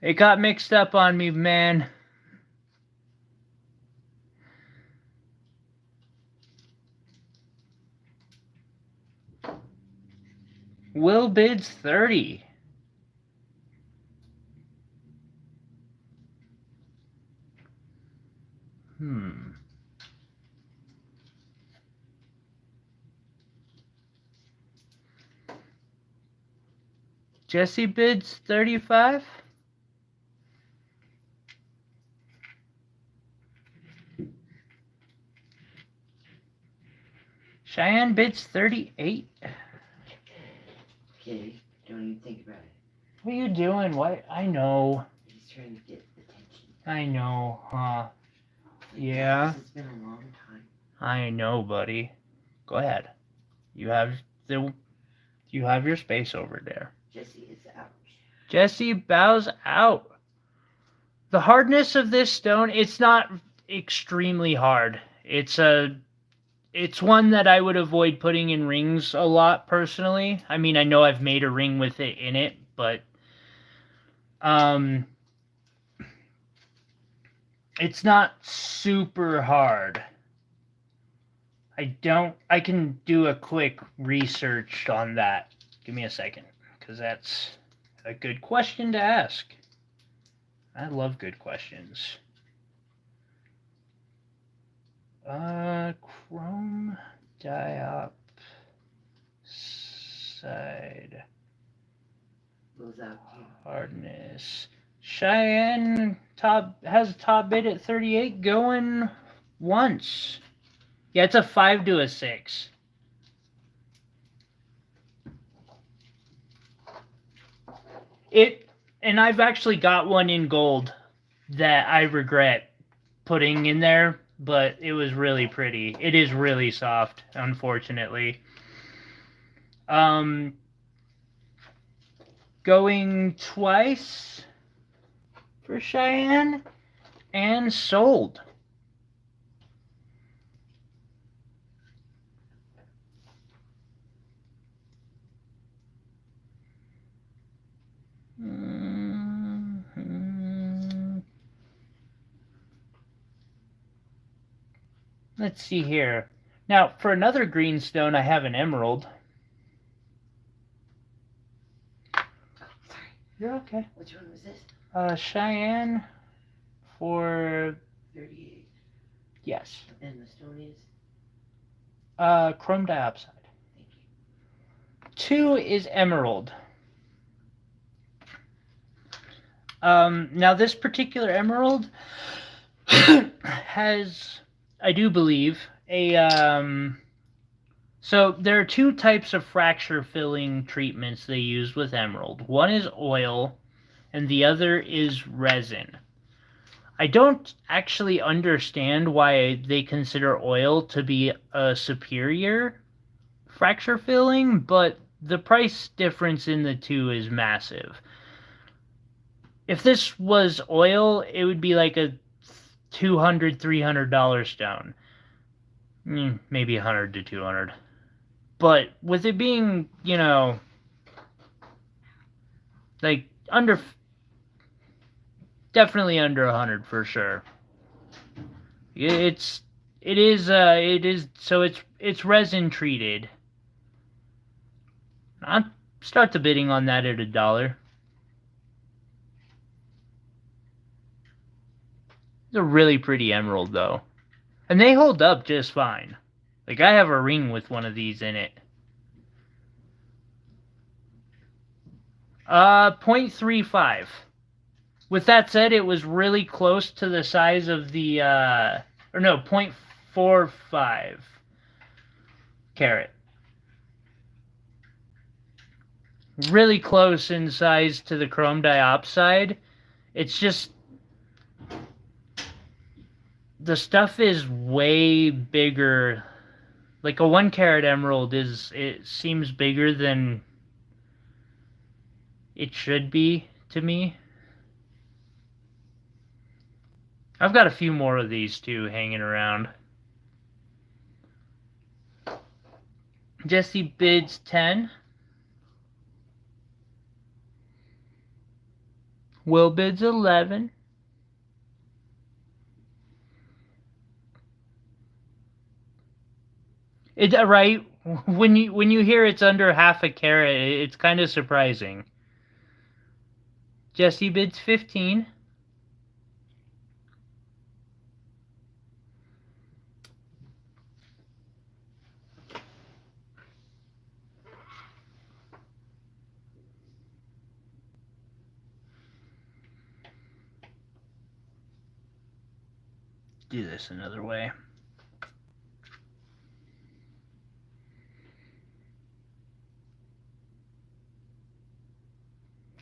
It got mixed up on me, man. Will bids 30. Jesse bids 35. Cheyenne bids 38. Okay, don't even think about it. What are you doing? What? I know. He's trying to get attention. I know, huh? Like, Yeah. It's been a long time. I know, buddy. Go ahead. You have your space over there. Jesse is out. Jesse bows out. The hardness of this stone, it's not extremely hard. It's one that I would avoid putting in rings a lot personally. I mean, I know I've made a ring with it in it, but it's not super hard. I can do a quick research on that. Give me a second, because that's a good question to ask. I love good questions. Chrome diopside. Hardness. Cheyenne has a top bid at 38 going once. Yeah, it's a 5 to a 6. And I've actually got one in gold that I regret putting in there, but it was really pretty. It is really soft, unfortunately. Going twice for Cheyenne and sold. Let's see here. Now, for another greenstone, I have an emerald. Oh, sorry. You're okay. Which one was this? Cheyenne for 38. Yes. And the stone is? Chrome diopside. Thank you. 2 is emerald. Now this particular emerald has, I do believe, so there are 2 types of fracture filling treatments they use with emerald. One is oil, and the other is resin. I don't actually understand why they consider oil to be a superior fracture filling, but the price difference in the 2 is massive. If this was oil, it would be like a $200, $300 stone. Maybe $100 to $200. But with it being, like definitely under 100 for sure. It is so it's resin treated. I'll start the bidding on that at $1. It's a really pretty emerald though. And they hold up just fine. Like I have a ring with one of these in it. 0.35. With that said, it was really close to the size of the 0.45 carat. Really close in size to the chrome diopside. It's just the stuff is way bigger. Like a 1 carat emerald it seems bigger than it should be to me. I've got a few more of these too hanging around. Jesse bids 10. Will bids 11. It right when you hear it's under half a carat, it's kind of surprising. Jesse bids 15. Do this another way.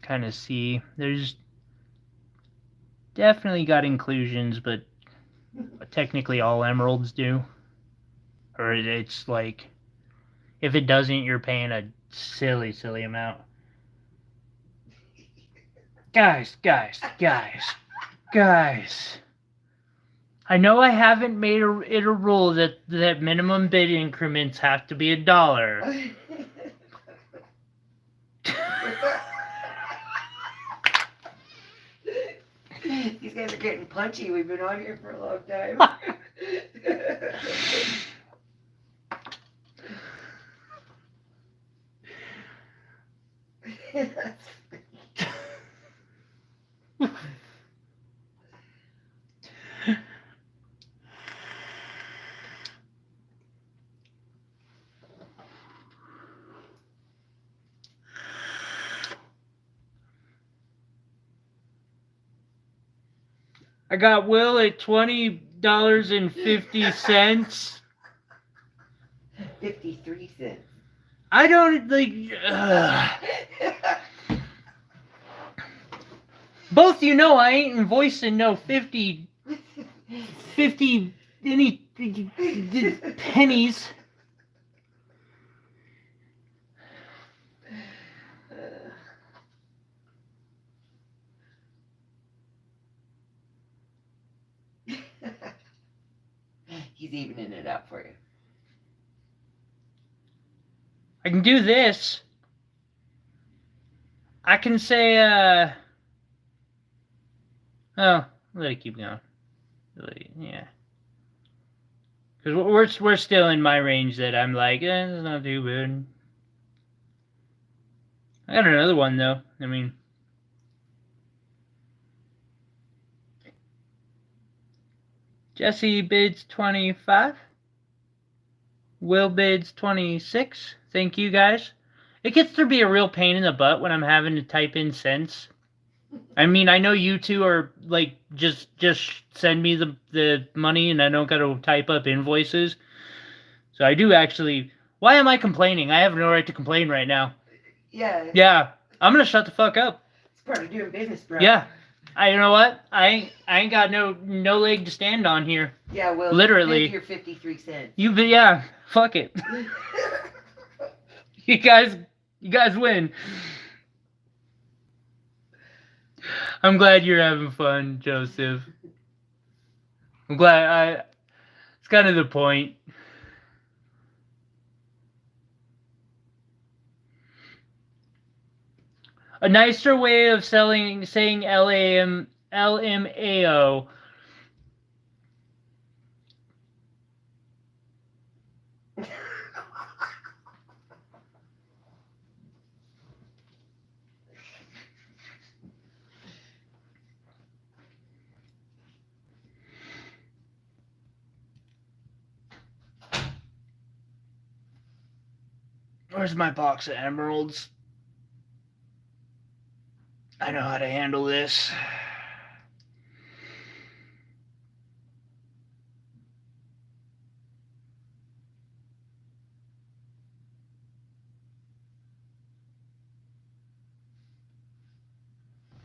Kind of see there's definitely got inclusions, but technically all emeralds do. Or it's like, if it doesn't, you're paying a silly amount. Guys. I know I haven't made it a rule that minimum bid increments have to be $1. These guys are getting punchy. We've been on here for a long time. I got Will at $20.50. 53 cents. I don't like. Both you know I ain't invoicing no 50 any pennies. He's evening it up for you. I can do this. I can say, oh, let it keep going. Yeah. Because we're still in my range that I'm like, it's not too bad. I got another one, though. I mean, Jesse bids 25. Will bids 26. Thank you, guys. It gets to be a real pain in the butt when I'm having to type in cents. I mean, I know you two are like just send me the money and I don't got to type up invoices. So I do actually. Why am I complaining? I have no right to complain right now. Yeah. Yeah, I'm gonna shut the fuck up. It's part of doing business, bro. Yeah. You know what? I ain't got no leg to stand on here. Yeah, well, literally. Your 53 cents. Yeah. Fuck it. You guys win. I'm glad you're having fun, Joseph. I'm glad it's kind of the point. A nicer way of saying LMAO. Where's my box of emeralds? I know how to handle this.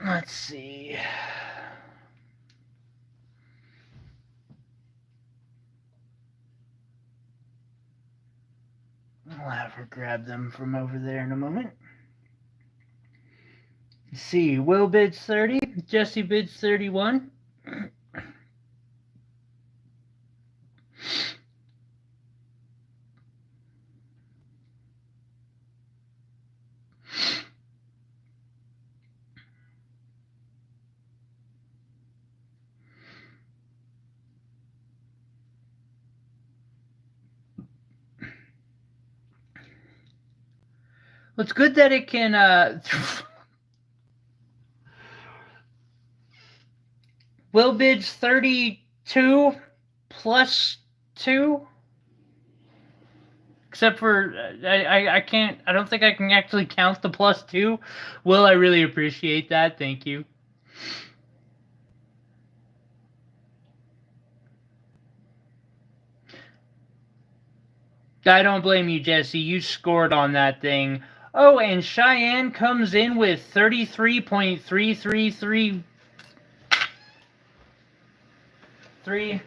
Let's see. I'll have her grab them from over there in a moment. Let's see. Will bids 30. Jesse bids 31. It's good that it can, Will bids 32 plus 2. Except for, I can't, I don't think I can actually count the plus 2. Will, I really appreciate that. Thank you. I don't blame you, Jesse. You scored on that thing. Oh, and Cheyenne comes in with 33.333. 3.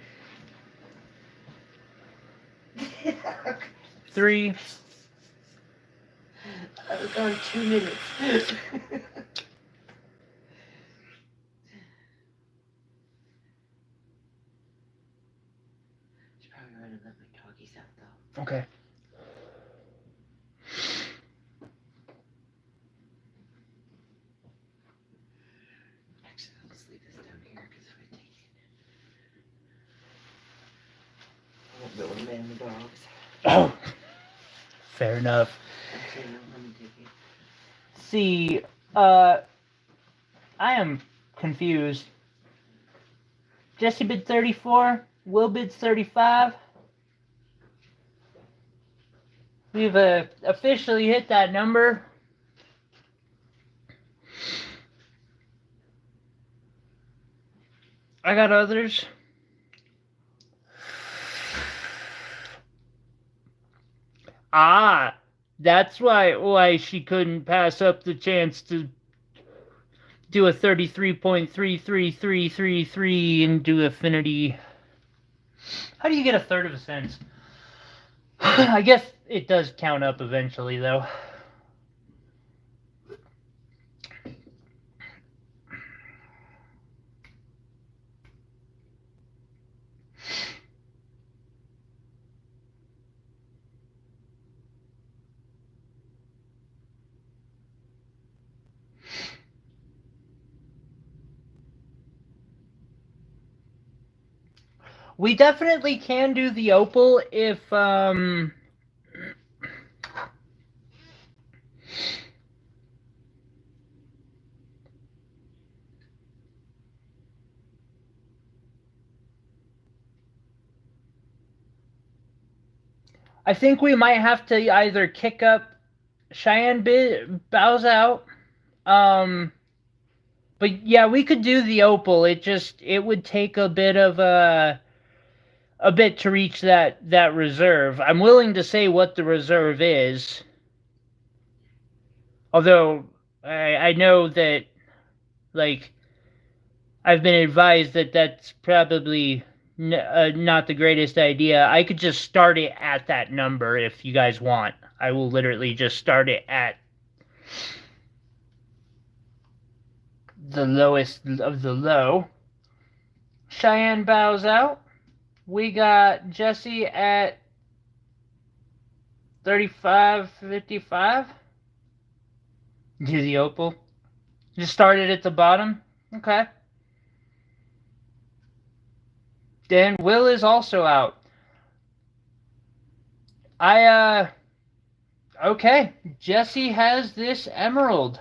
I was on 2 minutes. She's probably running let my doggies out though. Okay. Actually, I'll just leave this down here because if I take it, I won't be able to man the dogs. Oh, fair enough. Actually, no, let me take it. See, I am confused. Jesse bid 34. Will bids 35. We've officially hit that number. I got others. Ah, that's why she couldn't pass up the chance to do a 33.33333 into affinity. How do you get a third of a cent? I guess it does count up eventually, though. We definitely can do the opal if, I think we might have to either kick up Cheyenne bows out. But yeah, we could do the opal. It would take a bit to reach that reserve. I'm willing to say what the reserve is. Although I know that, like, I've been advised that that's probably not the greatest idea. I could just start it at that number if you guys want. I will literally just start it at the lowest of the low. Cheyenne bows out. We got Jesse at 35.55. Do the opal. Just started at the bottom. Okay. Then Will is also out. Okay. Jesse has this emerald.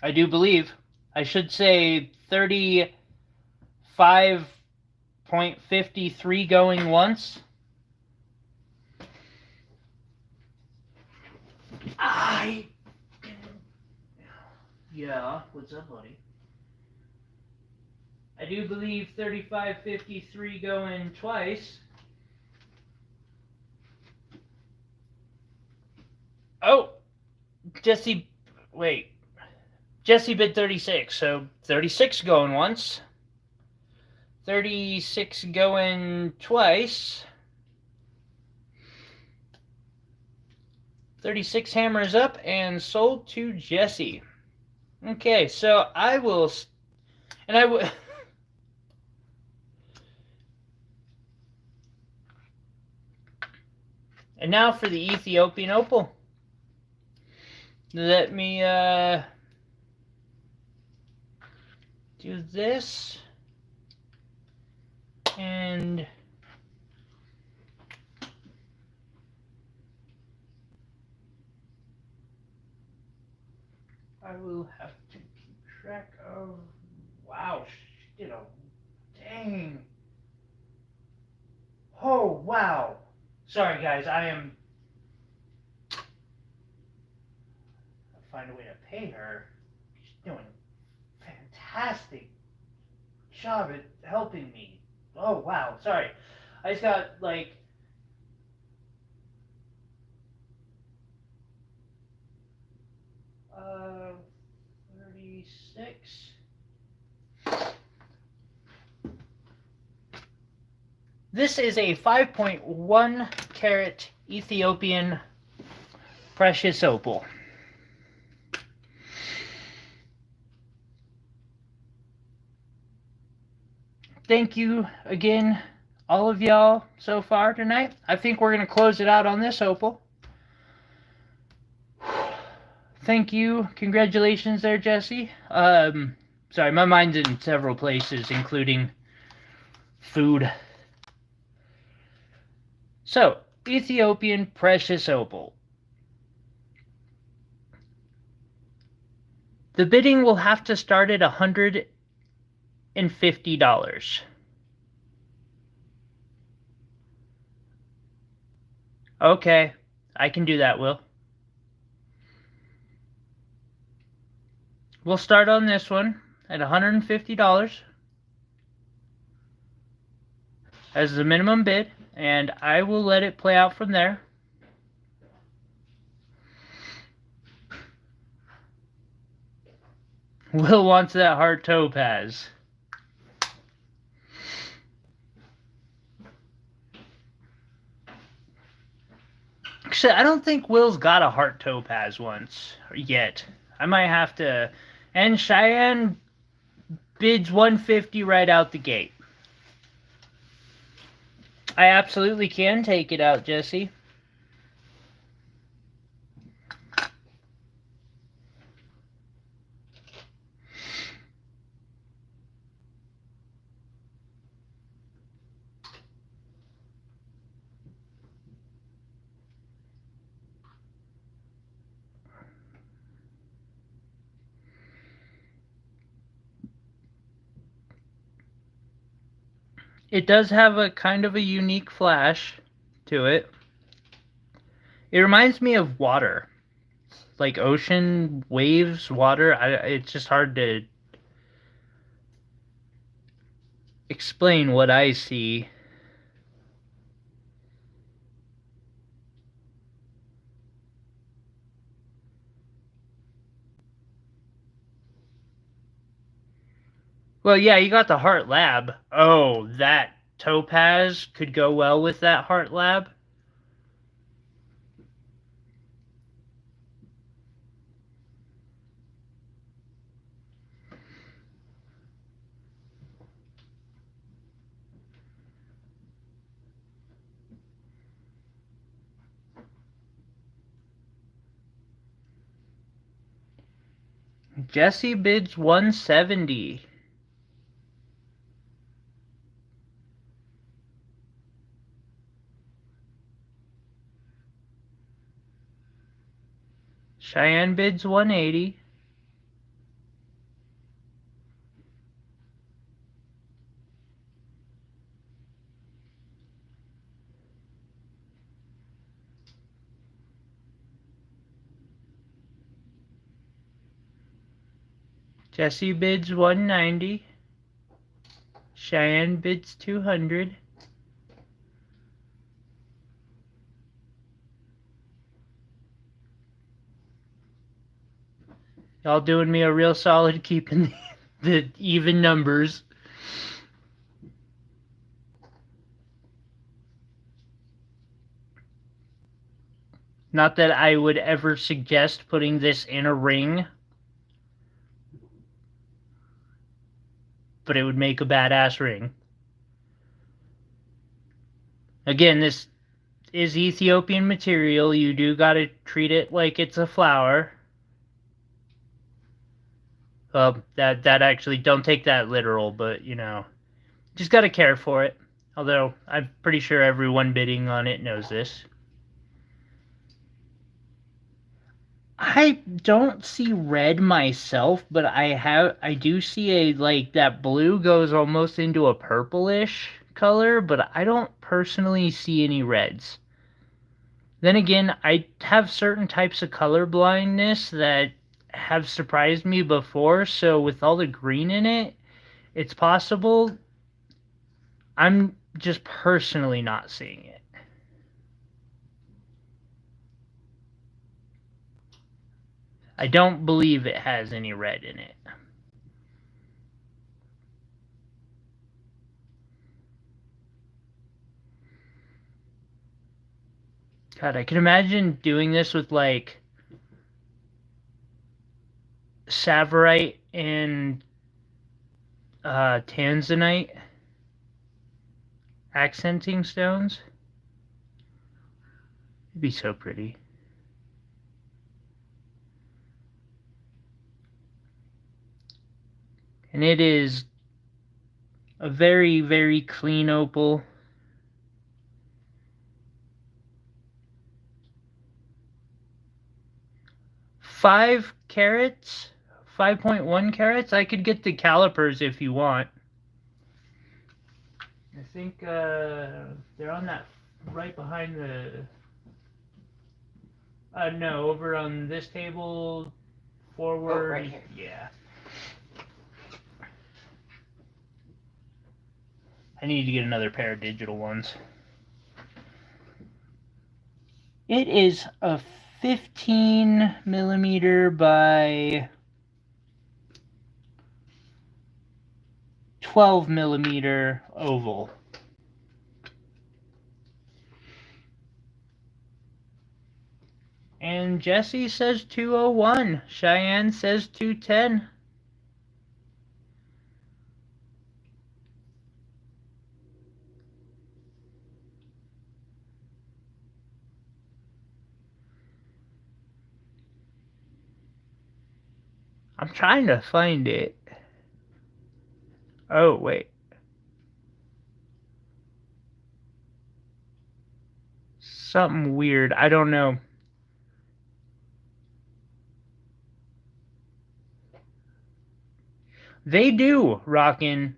I do believe. I should say 35.53 going once. Yeah, what's up, buddy? I do believe 35.53 going twice. Oh, Jesse bid 36, so 36 going once. 36 going twice. 36 hammers up and sold to Jesse. Okay, so I will, and I will. And now for the Ethiopian opal. Let me do this and I will have to keep track of. Wow, she did a dang. Oh, wow. Sorry, guys, I'll find a way to pay her. She's doing a fantastic job at helping me. Oh, wow, sorry. I just got, like, 36. This is a 5.1 carat Ethiopian precious opal. Thank you again, all of y'all, so far tonight. I think we're going to close it out on this opal. Thank you. Congratulations there, Jesse. Sorry, my mind's in several places, including food. So, Ethiopian precious opal. The bidding will have to start at $150. Okay, I can do that, Will. We'll start on this one at $150 as the minimum bid, and I will let it play out from there. Will wants that heart topaz. Actually, I don't think Will's got a heart topaz once yet. I might have to. And Cheyenne bids $150 right out the gate. I absolutely can take it out, Jesse. It does have a kind of a unique flash to it. It reminds me of water. Like ocean waves, water. It's just hard to explain what I see. Well, yeah, you got the Heart Lab. Oh, that topaz could go well with that Heart Lab. Jesse bids 170. Cheyenne bids 180. Jesse bids 190. Cheyenne bids 200. Y'all doing me a real solid keeping the even numbers. Not that I would ever suggest putting this in a ring, but it would make a badass ring. Again, this is Ethiopian material. You do gotta treat it like it's a flower. Well, that actually, don't take that literal, but, you know, just gotta care for it. Although, I'm pretty sure everyone bidding on it knows this. I don't see red myself, but I do see a, like, that blue goes almost into a purplish color, but I don't personally see any reds. Then again, I have certain types of color blindness that have surprised me before, so with all the green in it, it's possible. I'm just personally not seeing it. I don't believe it has any red in it. God, I can imagine doing this with, like, tsavorite and tanzanite accenting stones. It'd be so pretty. And it is a very, very clean opal. Five carats, 5.1 carats. I could get the calipers if you want. I think they're on that right behind the. No, over on this table, forward. Oh, right here. Yeah. I need to get another pair of digital ones. It is a 15 millimeter by 12 millimeter oval. And Jesse says 201. Cheyenne says 210. I'm trying to find it. Oh, wait. Something weird. I don't know. They do, Rockin'.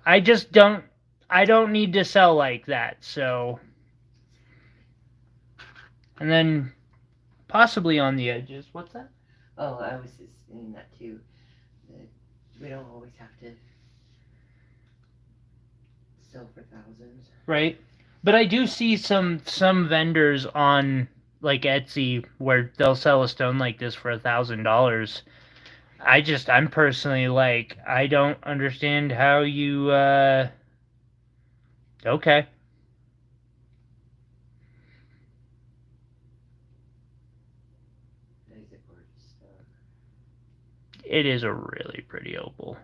I just don't. I don't need to sell like that, so. And then possibly on the edges. What's that? Oh, I was just saying that too. That we don't always have to sell for thousands. Right. But I do see some vendors on, like, Etsy where they'll sell a stone like this for $1,000. I'm personally like, I don't understand how you okay. That is a gorgeous stone. It is a really pretty opal.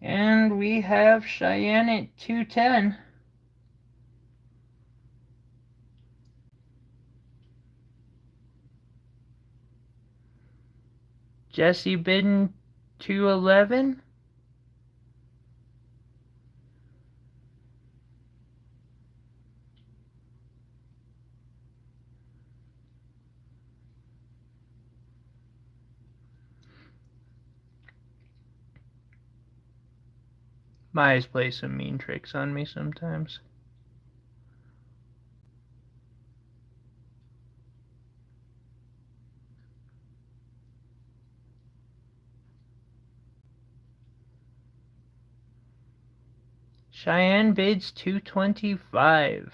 And we have Cheyenne at 210. Jesse bidding 211. My eyes play some mean tricks on me sometimes. Cheyenne bids 225.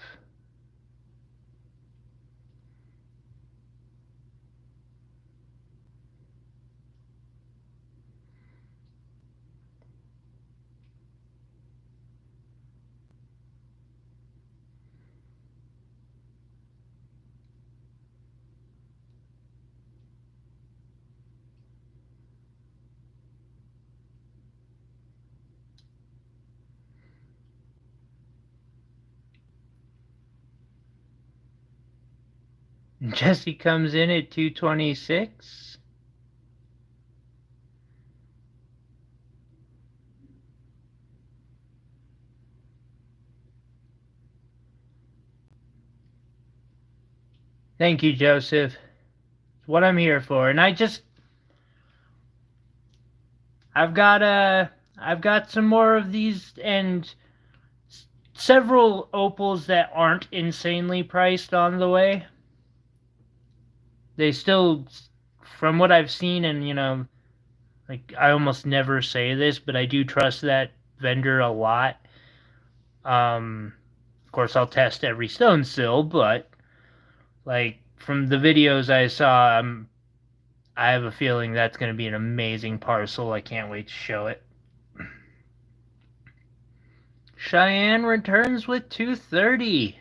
Jesse comes in at 226. Thank you, Joseph. It's what I'm here for. And I've got some more of these and several opals that aren't insanely priced on the way. They still, from what I've seen, and like I almost never say this, but I do trust that vendor a lot. Of course, I'll test every stone still, but like from the videos I saw, I have a feeling that's going to be an amazing parcel. I can't wait to show it. Cheyenne returns with 230.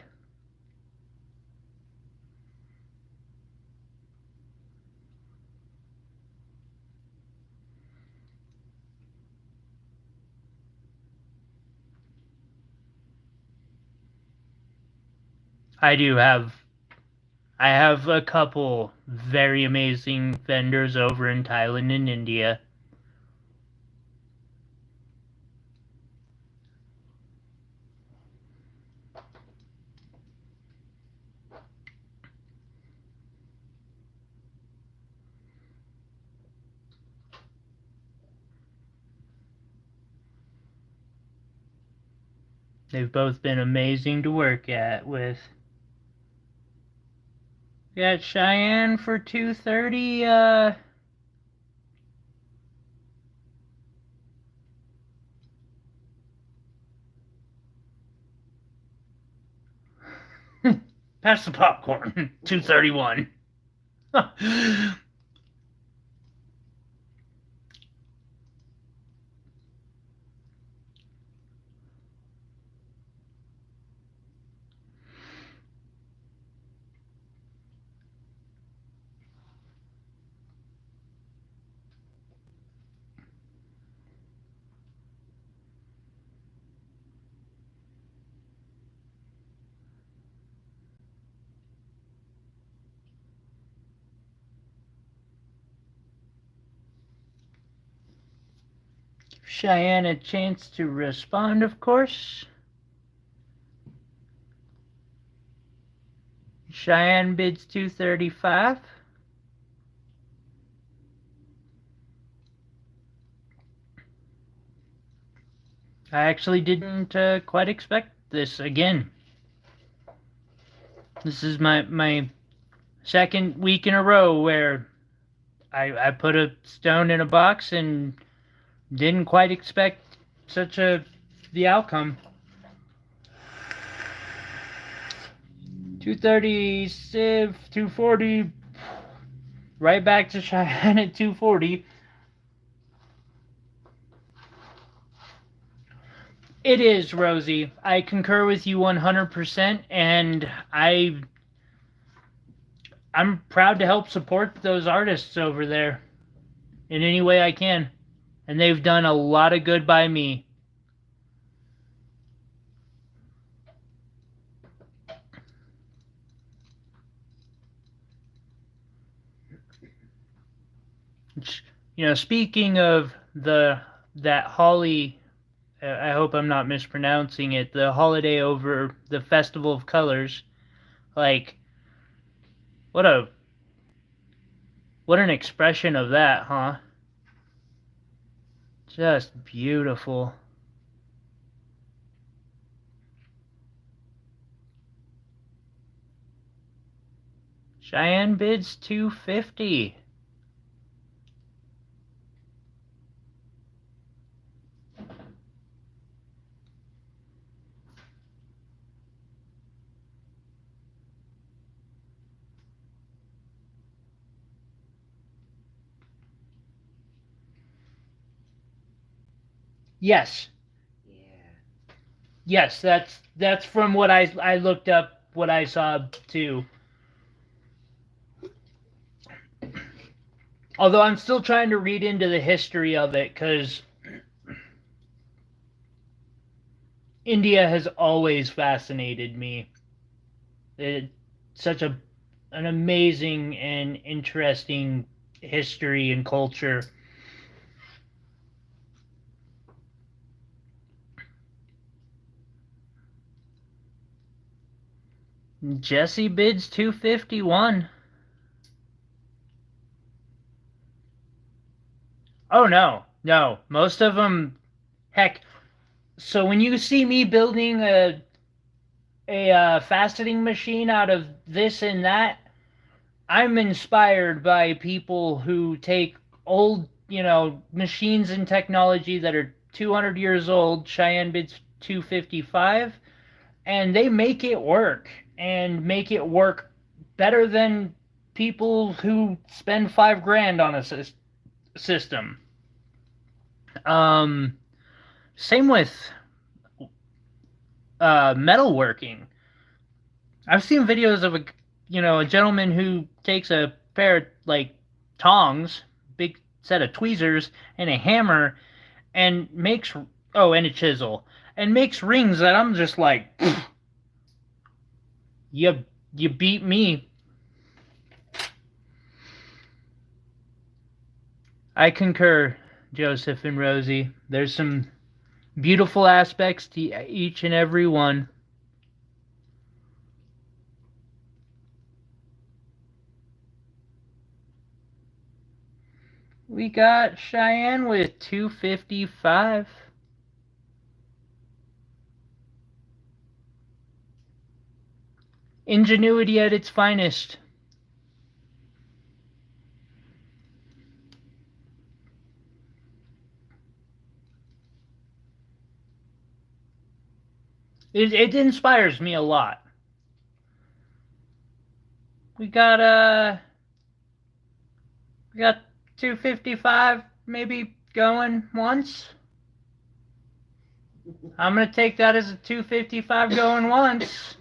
I have a couple very amazing vendors over in Thailand and India. They've both been amazing to work with. Got Cheyenne for 230. Pass the popcorn. 231. Cheyenne a chance to respond, of course. Cheyenne bids 235. I actually didn't quite expect this again. This is my second week in a row where I put a stone in a box and didn't quite expect the outcome. 230, Civ, 240, right back to Cheyenne at 240. It is, Rosie. I concur with you 100%, and I'm proud to help support those artists over there in any way I can. And they've done a lot of good by me. Speaking of that holly, I hope I'm not mispronouncing it, the holiday over the Festival of Colors, like, what an expression of that, huh? Just beautiful. Cheyenne bids 250. Yes. Yeah. Yes, that's from what I looked up, what I saw too. Although I'm still trying to read into the history of it, because India has always fascinated me. It's such an amazing and interesting history and culture. Jesse bids 251. Oh no. Most of them, heck. So when you see me building a faceting machine out of this and that, I'm inspired by people who take old, machines and technology that are 200 years old. Cheyenne bids 255, and they make it work and make it work better than people who spend $5,000 on a system. Um, Same with metalworking. I've seen videos of a gentleman who takes a pair of like tongs, big set of tweezers, and a hammer, and makes and a chisel, and makes rings that I'm just like, you beat me. I concur, Joseph and Rosie. There's some beautiful aspects to each and every one. We got Cheyenne with 255. Ingenuity at its finest. It inspires me a lot. We got 255 maybe going once. I'm gonna take that as a 255 going once.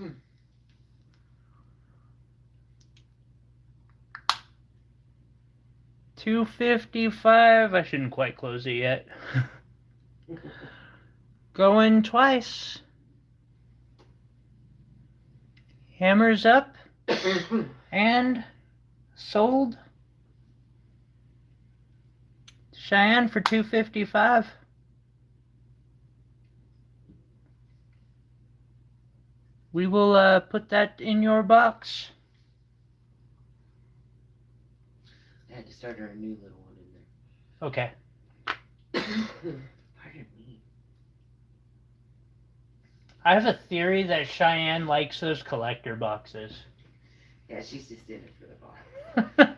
$255. I shouldn't quite close it yet. Going twice. Hammers up and sold. Cheyenne for $255. We will put that in your box. I had to start a new little one in there. Okay. Pardon me. I have a theory that Cheyenne likes those collector boxes. Yeah, she's just in it for the box.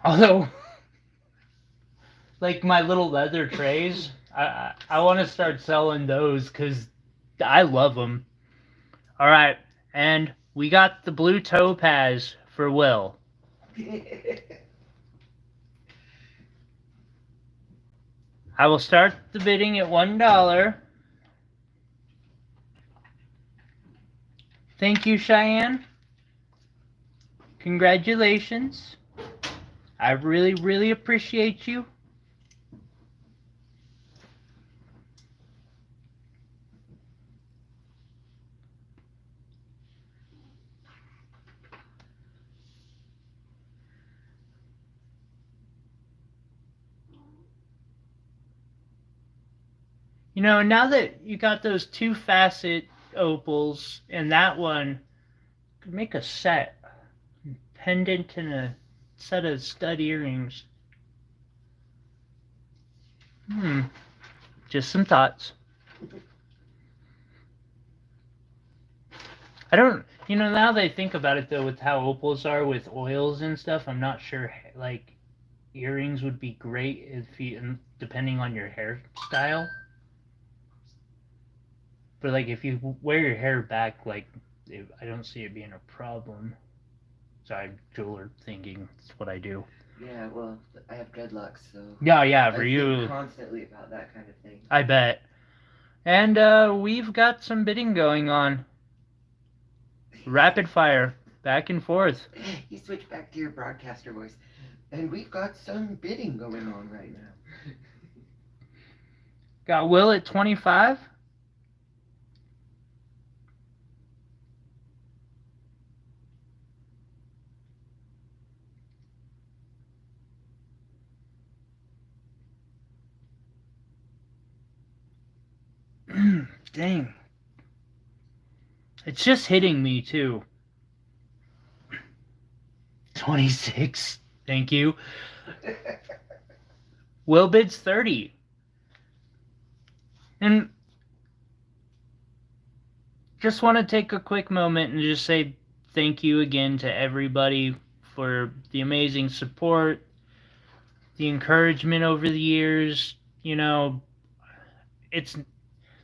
Although, like my little leather trays, I want to start selling those because I love them. All right, and we got the blue topaz for Will. I will start the bidding at $1. Thank you, Cheyenne. Congratulations. I really, really appreciate you. Now that you got those two facet opals and that one, could make a set. Pendant and a set of stud earrings. Just some thoughts. I don't, now that I think about it though, with how opals are with oils and stuff, I'm not sure, like, earrings would be great depending on your hairstyle. But, like, if you wear your hair back, like, I don't see it being a problem. Sorry, jeweler thinking. That's what I do. Yeah, well, I have dreadlocks, so... Yeah, for I you. think constantly about that kind of thing. I bet. And we've got some bidding going on. Rapid fire, back and forth. You switch back to your broadcaster voice. And we've got some bidding going on right now. Got Will at 25. Dang. It's just hitting me too. 26. Thank you. Will bids 30. And just want to take a quick moment and just say thank you again to everybody for the amazing support, the encouragement over the years. You know,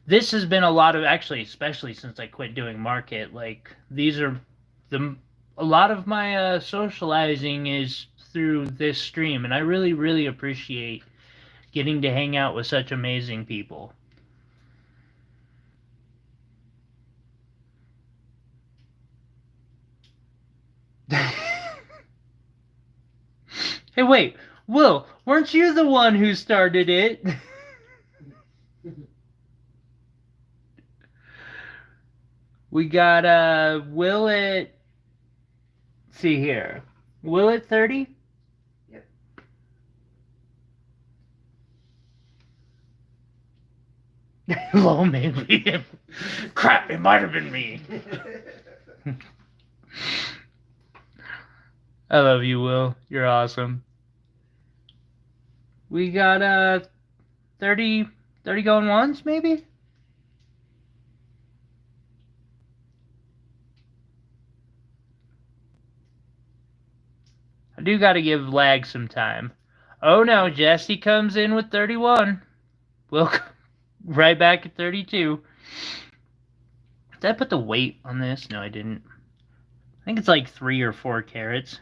this has been a lot of, actually, especially since I quit doing market, like these are a lot of my socializing is through this stream, and I really, really appreciate getting to hang out with such amazing people. Hey, wait, Will, weren't you the one who started it? We got Will at, see here, Will at 30? Yep. Low, maybe. Crap, it might have been me. I love you, Will. You're awesome. We got 30 going once, maybe? I do gotta give Lag some time. Oh no, Jesse comes in with 31. Will right back at 32. Did I put the weight on this? No, I didn't. I think it's like 3 or 4 carats.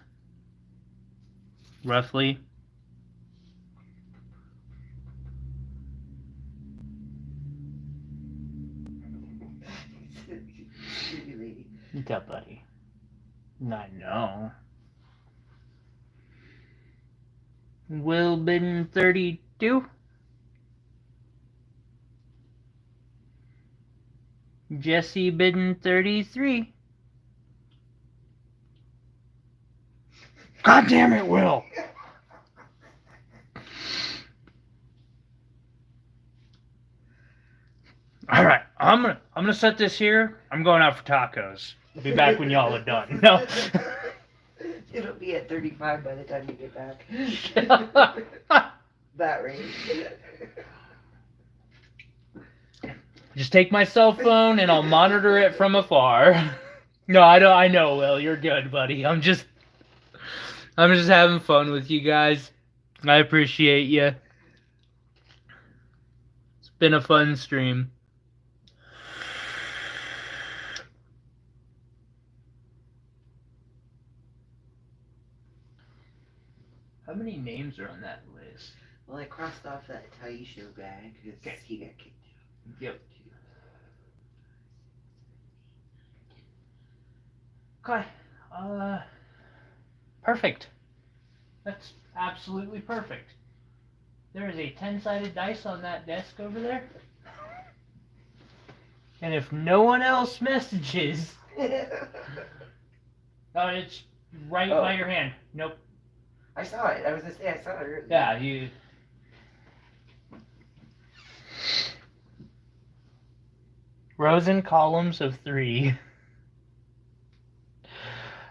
Roughly. What's up, buddy? I know. Will bidding 32. Jesse bidding 33. God damn it, Will! All right, I'm gonna set this here. I'm going out for tacos. I'll be back when y'all are done. No. It'll be at 35 by the time you get back. That range. Just take my cell phone and I'll monitor it from afar. No, I don't. I know, Will. You're good, buddy. I'm just having fun with you guys. I appreciate you. It's been a fun stream. How many names are on that list? Well, I crossed off that Taisho guy because he got kicked out. Yep. Okay. Perfect. That's absolutely perfect. There is a 10-sided dice on that desk over there. And if no one else messages... Oh, it's right by your hand. Nope. I saw it. I was going to say, I saw it earlier. Yeah, you... Rows and columns of 3.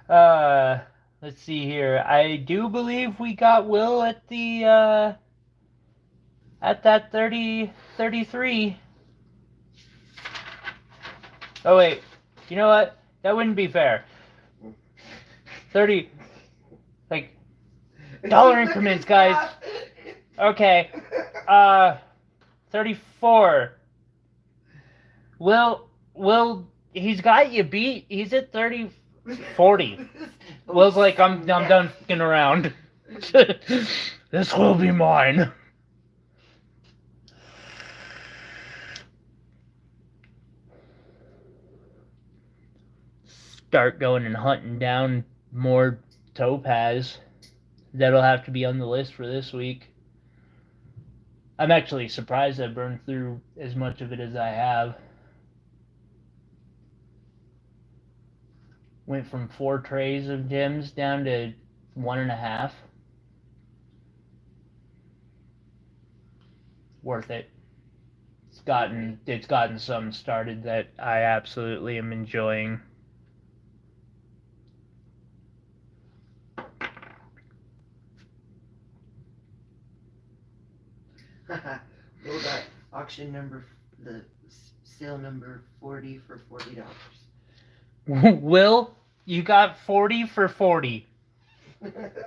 Let's see here. I do believe we got Will at the, at that 33. Oh, wait. You know what? That wouldn't be fair. 30, like, dollar increments, guys. Okay. 34. Will, he's got you beat. He's at 40. Will's like, I'm done fucking around. This will be mine. Start going and hunting down more topaz. That'll have to be on the list for this week. I'm actually surprised I burned through as much of it as I have. Went from 4 trays of gems down to 1.5. Worth it. It's gotten some started that I absolutely am enjoying. Will got auction number, the sale number 40 for $40. Will, you got 40 for 40.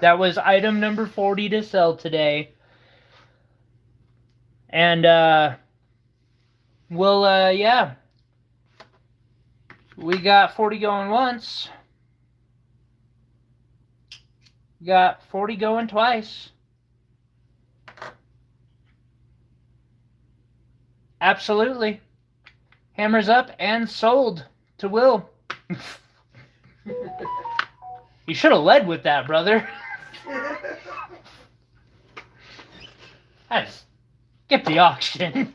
That was item number 40 to sell today. And, yeah. We got 40 going once. We got 40 going twice. Absolutely. Hammers up and sold to Will. You should have led with that, brother. I just skip the auction.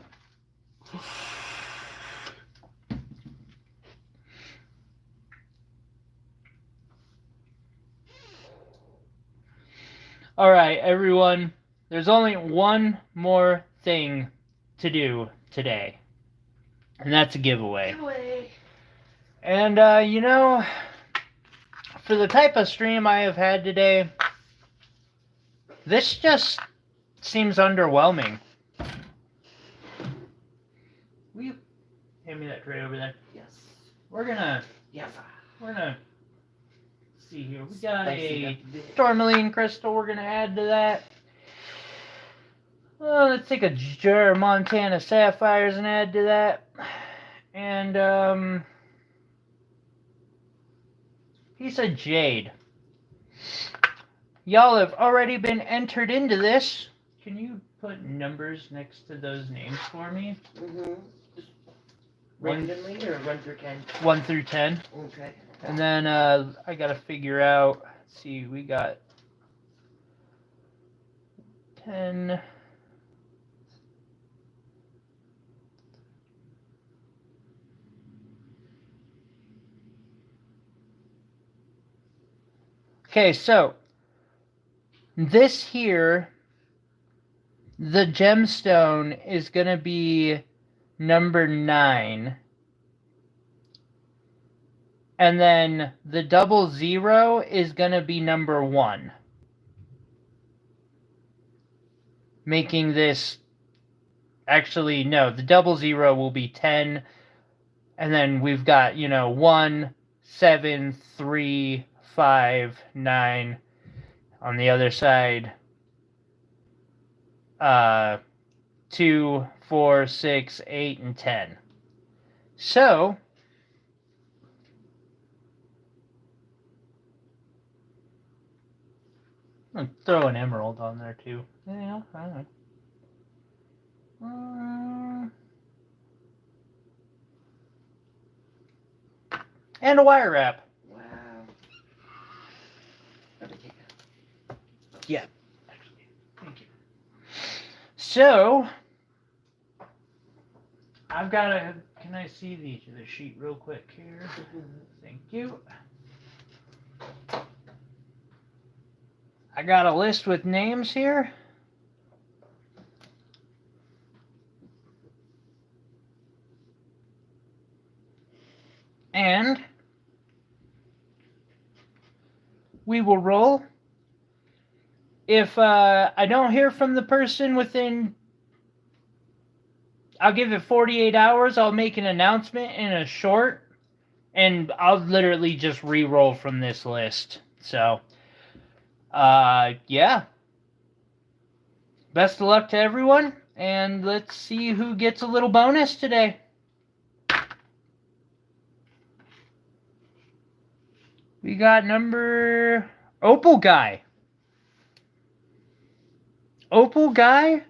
All right, everyone. There's only one more thing to do today, and that's a giveaway. And, for the type of stream I have had today, this just seems underwhelming. Will you hand me that tray over there? Yes. We're gonna see here. We got Spicy a tourmaline crystal we're gonna add to that. Well, let's take a jar of Montana sapphires and add to that. And, piece of jade. Y'all have already been entered into this. Can you put numbers next to those names for me? Mm-hmm. Randomly or 1 through 10? 1 through 10. Okay. And then I gotta figure out. Let's see, we got 10. Okay, so this here, the gemstone is gonna be number 9. And then the 00 is gonna be number 1. Making this, actually, no, the 00 will be 10. And then we've got, 1, 7, 3, 5, 9. On the other side, 2, 4, 6, 8, and 10. So, I'm going to throw an emerald on there too. Yeah, I don't know. And a wire wrap. Wow. Let me take that. Yeah. Actually, thank you. So, I've got a. Can I see the sheet real quick here? Thank you. I got a list with names here. And we will roll. If I don't hear from the person within, I'll give it 48 hours. I'll make an announcement in a short, and I'll literally just re-roll from this list. So, yeah. Best of luck to everyone, and let's see who gets a little bonus today. We got number Opal Guy. Opal Guy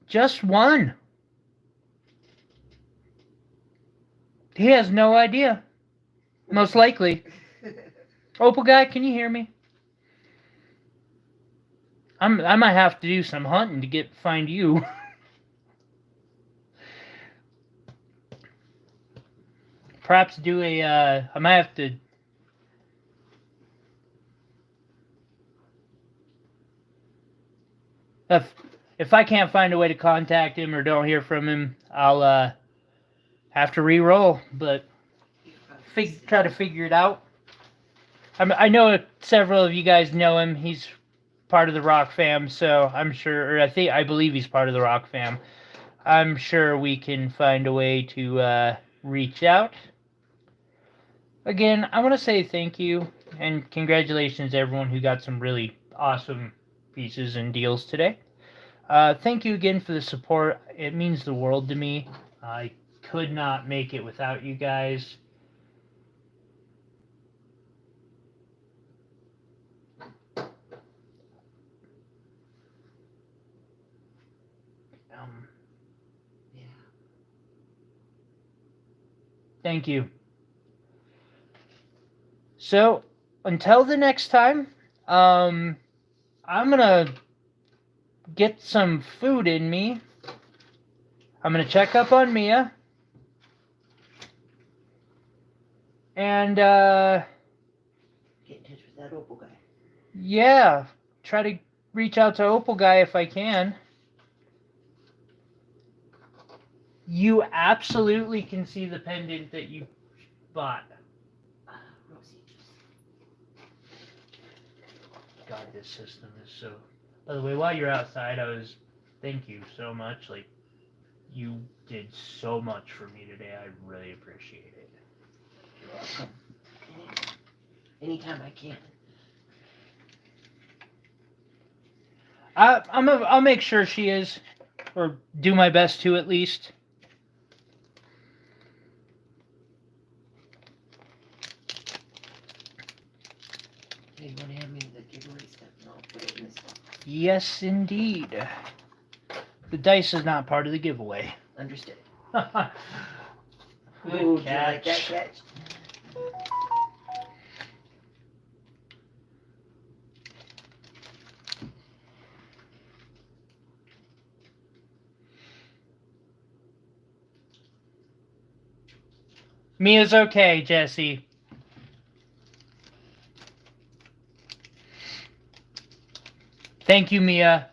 just won. He has no idea. Most likely. Opal Guy, can you hear me? I might have to do some hunting to find you. Perhaps do I might have to. if I can't find a way to contact him or don't hear from him, I'll have to re-roll, but try to figure it out. I know several of you guys know him. He's part of the Rock fam, so I'm sure, or I believe he's part of the Rock fam. I'm sure we can find a way to reach out. Again, I want to say thank you and congratulations to everyone who got some really awesome pieces and deals today. Thank you again for the support. It means the world to me. I could not make it without you guys. Yeah. Thank you. So, until the next time, I'm gonna get some food in me. I'm gonna check up on Mia. And, Get in touch with that opal guy. yeah, try to reach out to Opal Guy if I can. You absolutely can see the pendant that you bought. Rosie. God, this system is so... By the way, while you're outside, thank you so much. Like, you did so much for me today. I really appreciate it. You're welcome. Anytime I can. I'll make sure she is, or do my best to at least. Hey, you want to hand me the giveaway stuff and I'll put it in this one? Yes, indeed. The dice is not part of the giveaway. Understood. Good Ooh, catch. do you like that catch? Mia's okay, Jesse. Thank you, Mia.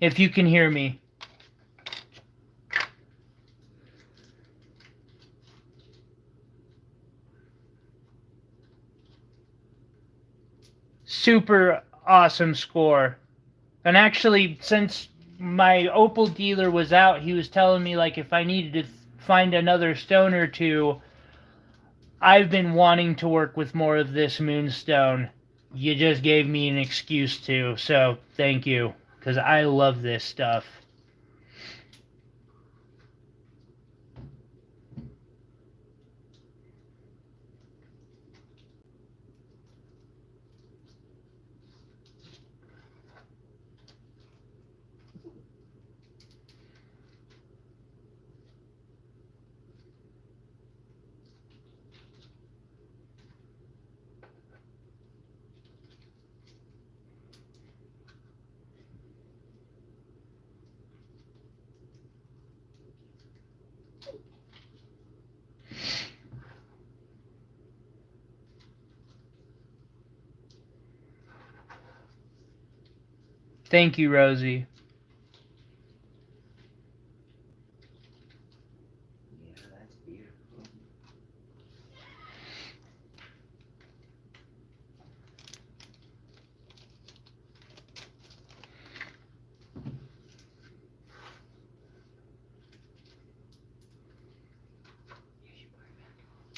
If you can hear me. Super awesome score. And actually, since my opal dealer was out, he was telling me, like, if I needed to find another stone or two, I've been wanting to work with more of this moonstone. You just gave me an excuse to, so thank you, because I love this stuff. Thank you, Rosie. Yeah, that's beautiful.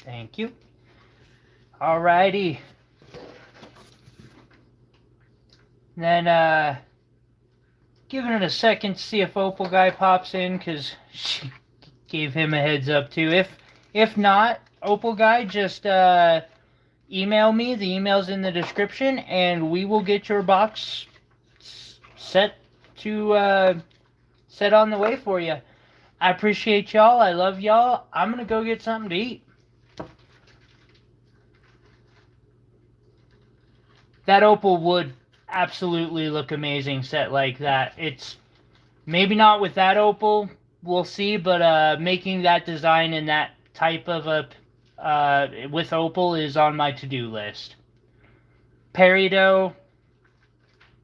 Thank you. Alrighty. Then, giving it a second to see if Opal Guy pops in, because she gave him a heads up too. If not, Opal Guy, just email me. The email's in the description, and we will get your box set on the way for you. I appreciate y'all. I love y'all. I'm gonna go get something to eat. That opal would absolutely look amazing set like that. It's maybe not with that opal, we'll see, but making that design and that type of a with opal is on my to-do list. Peridot,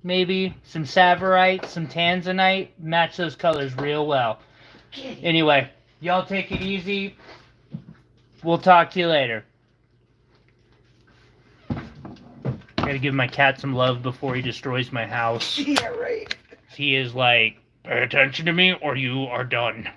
maybe some tsavorite, some tanzanite. Match those colors real well. Kitty. Anyway, y'all take it easy. We'll talk to you later. Gotta give my cat some love before he destroys my house. Yeah, right. He is like, pay attention to me or you are done.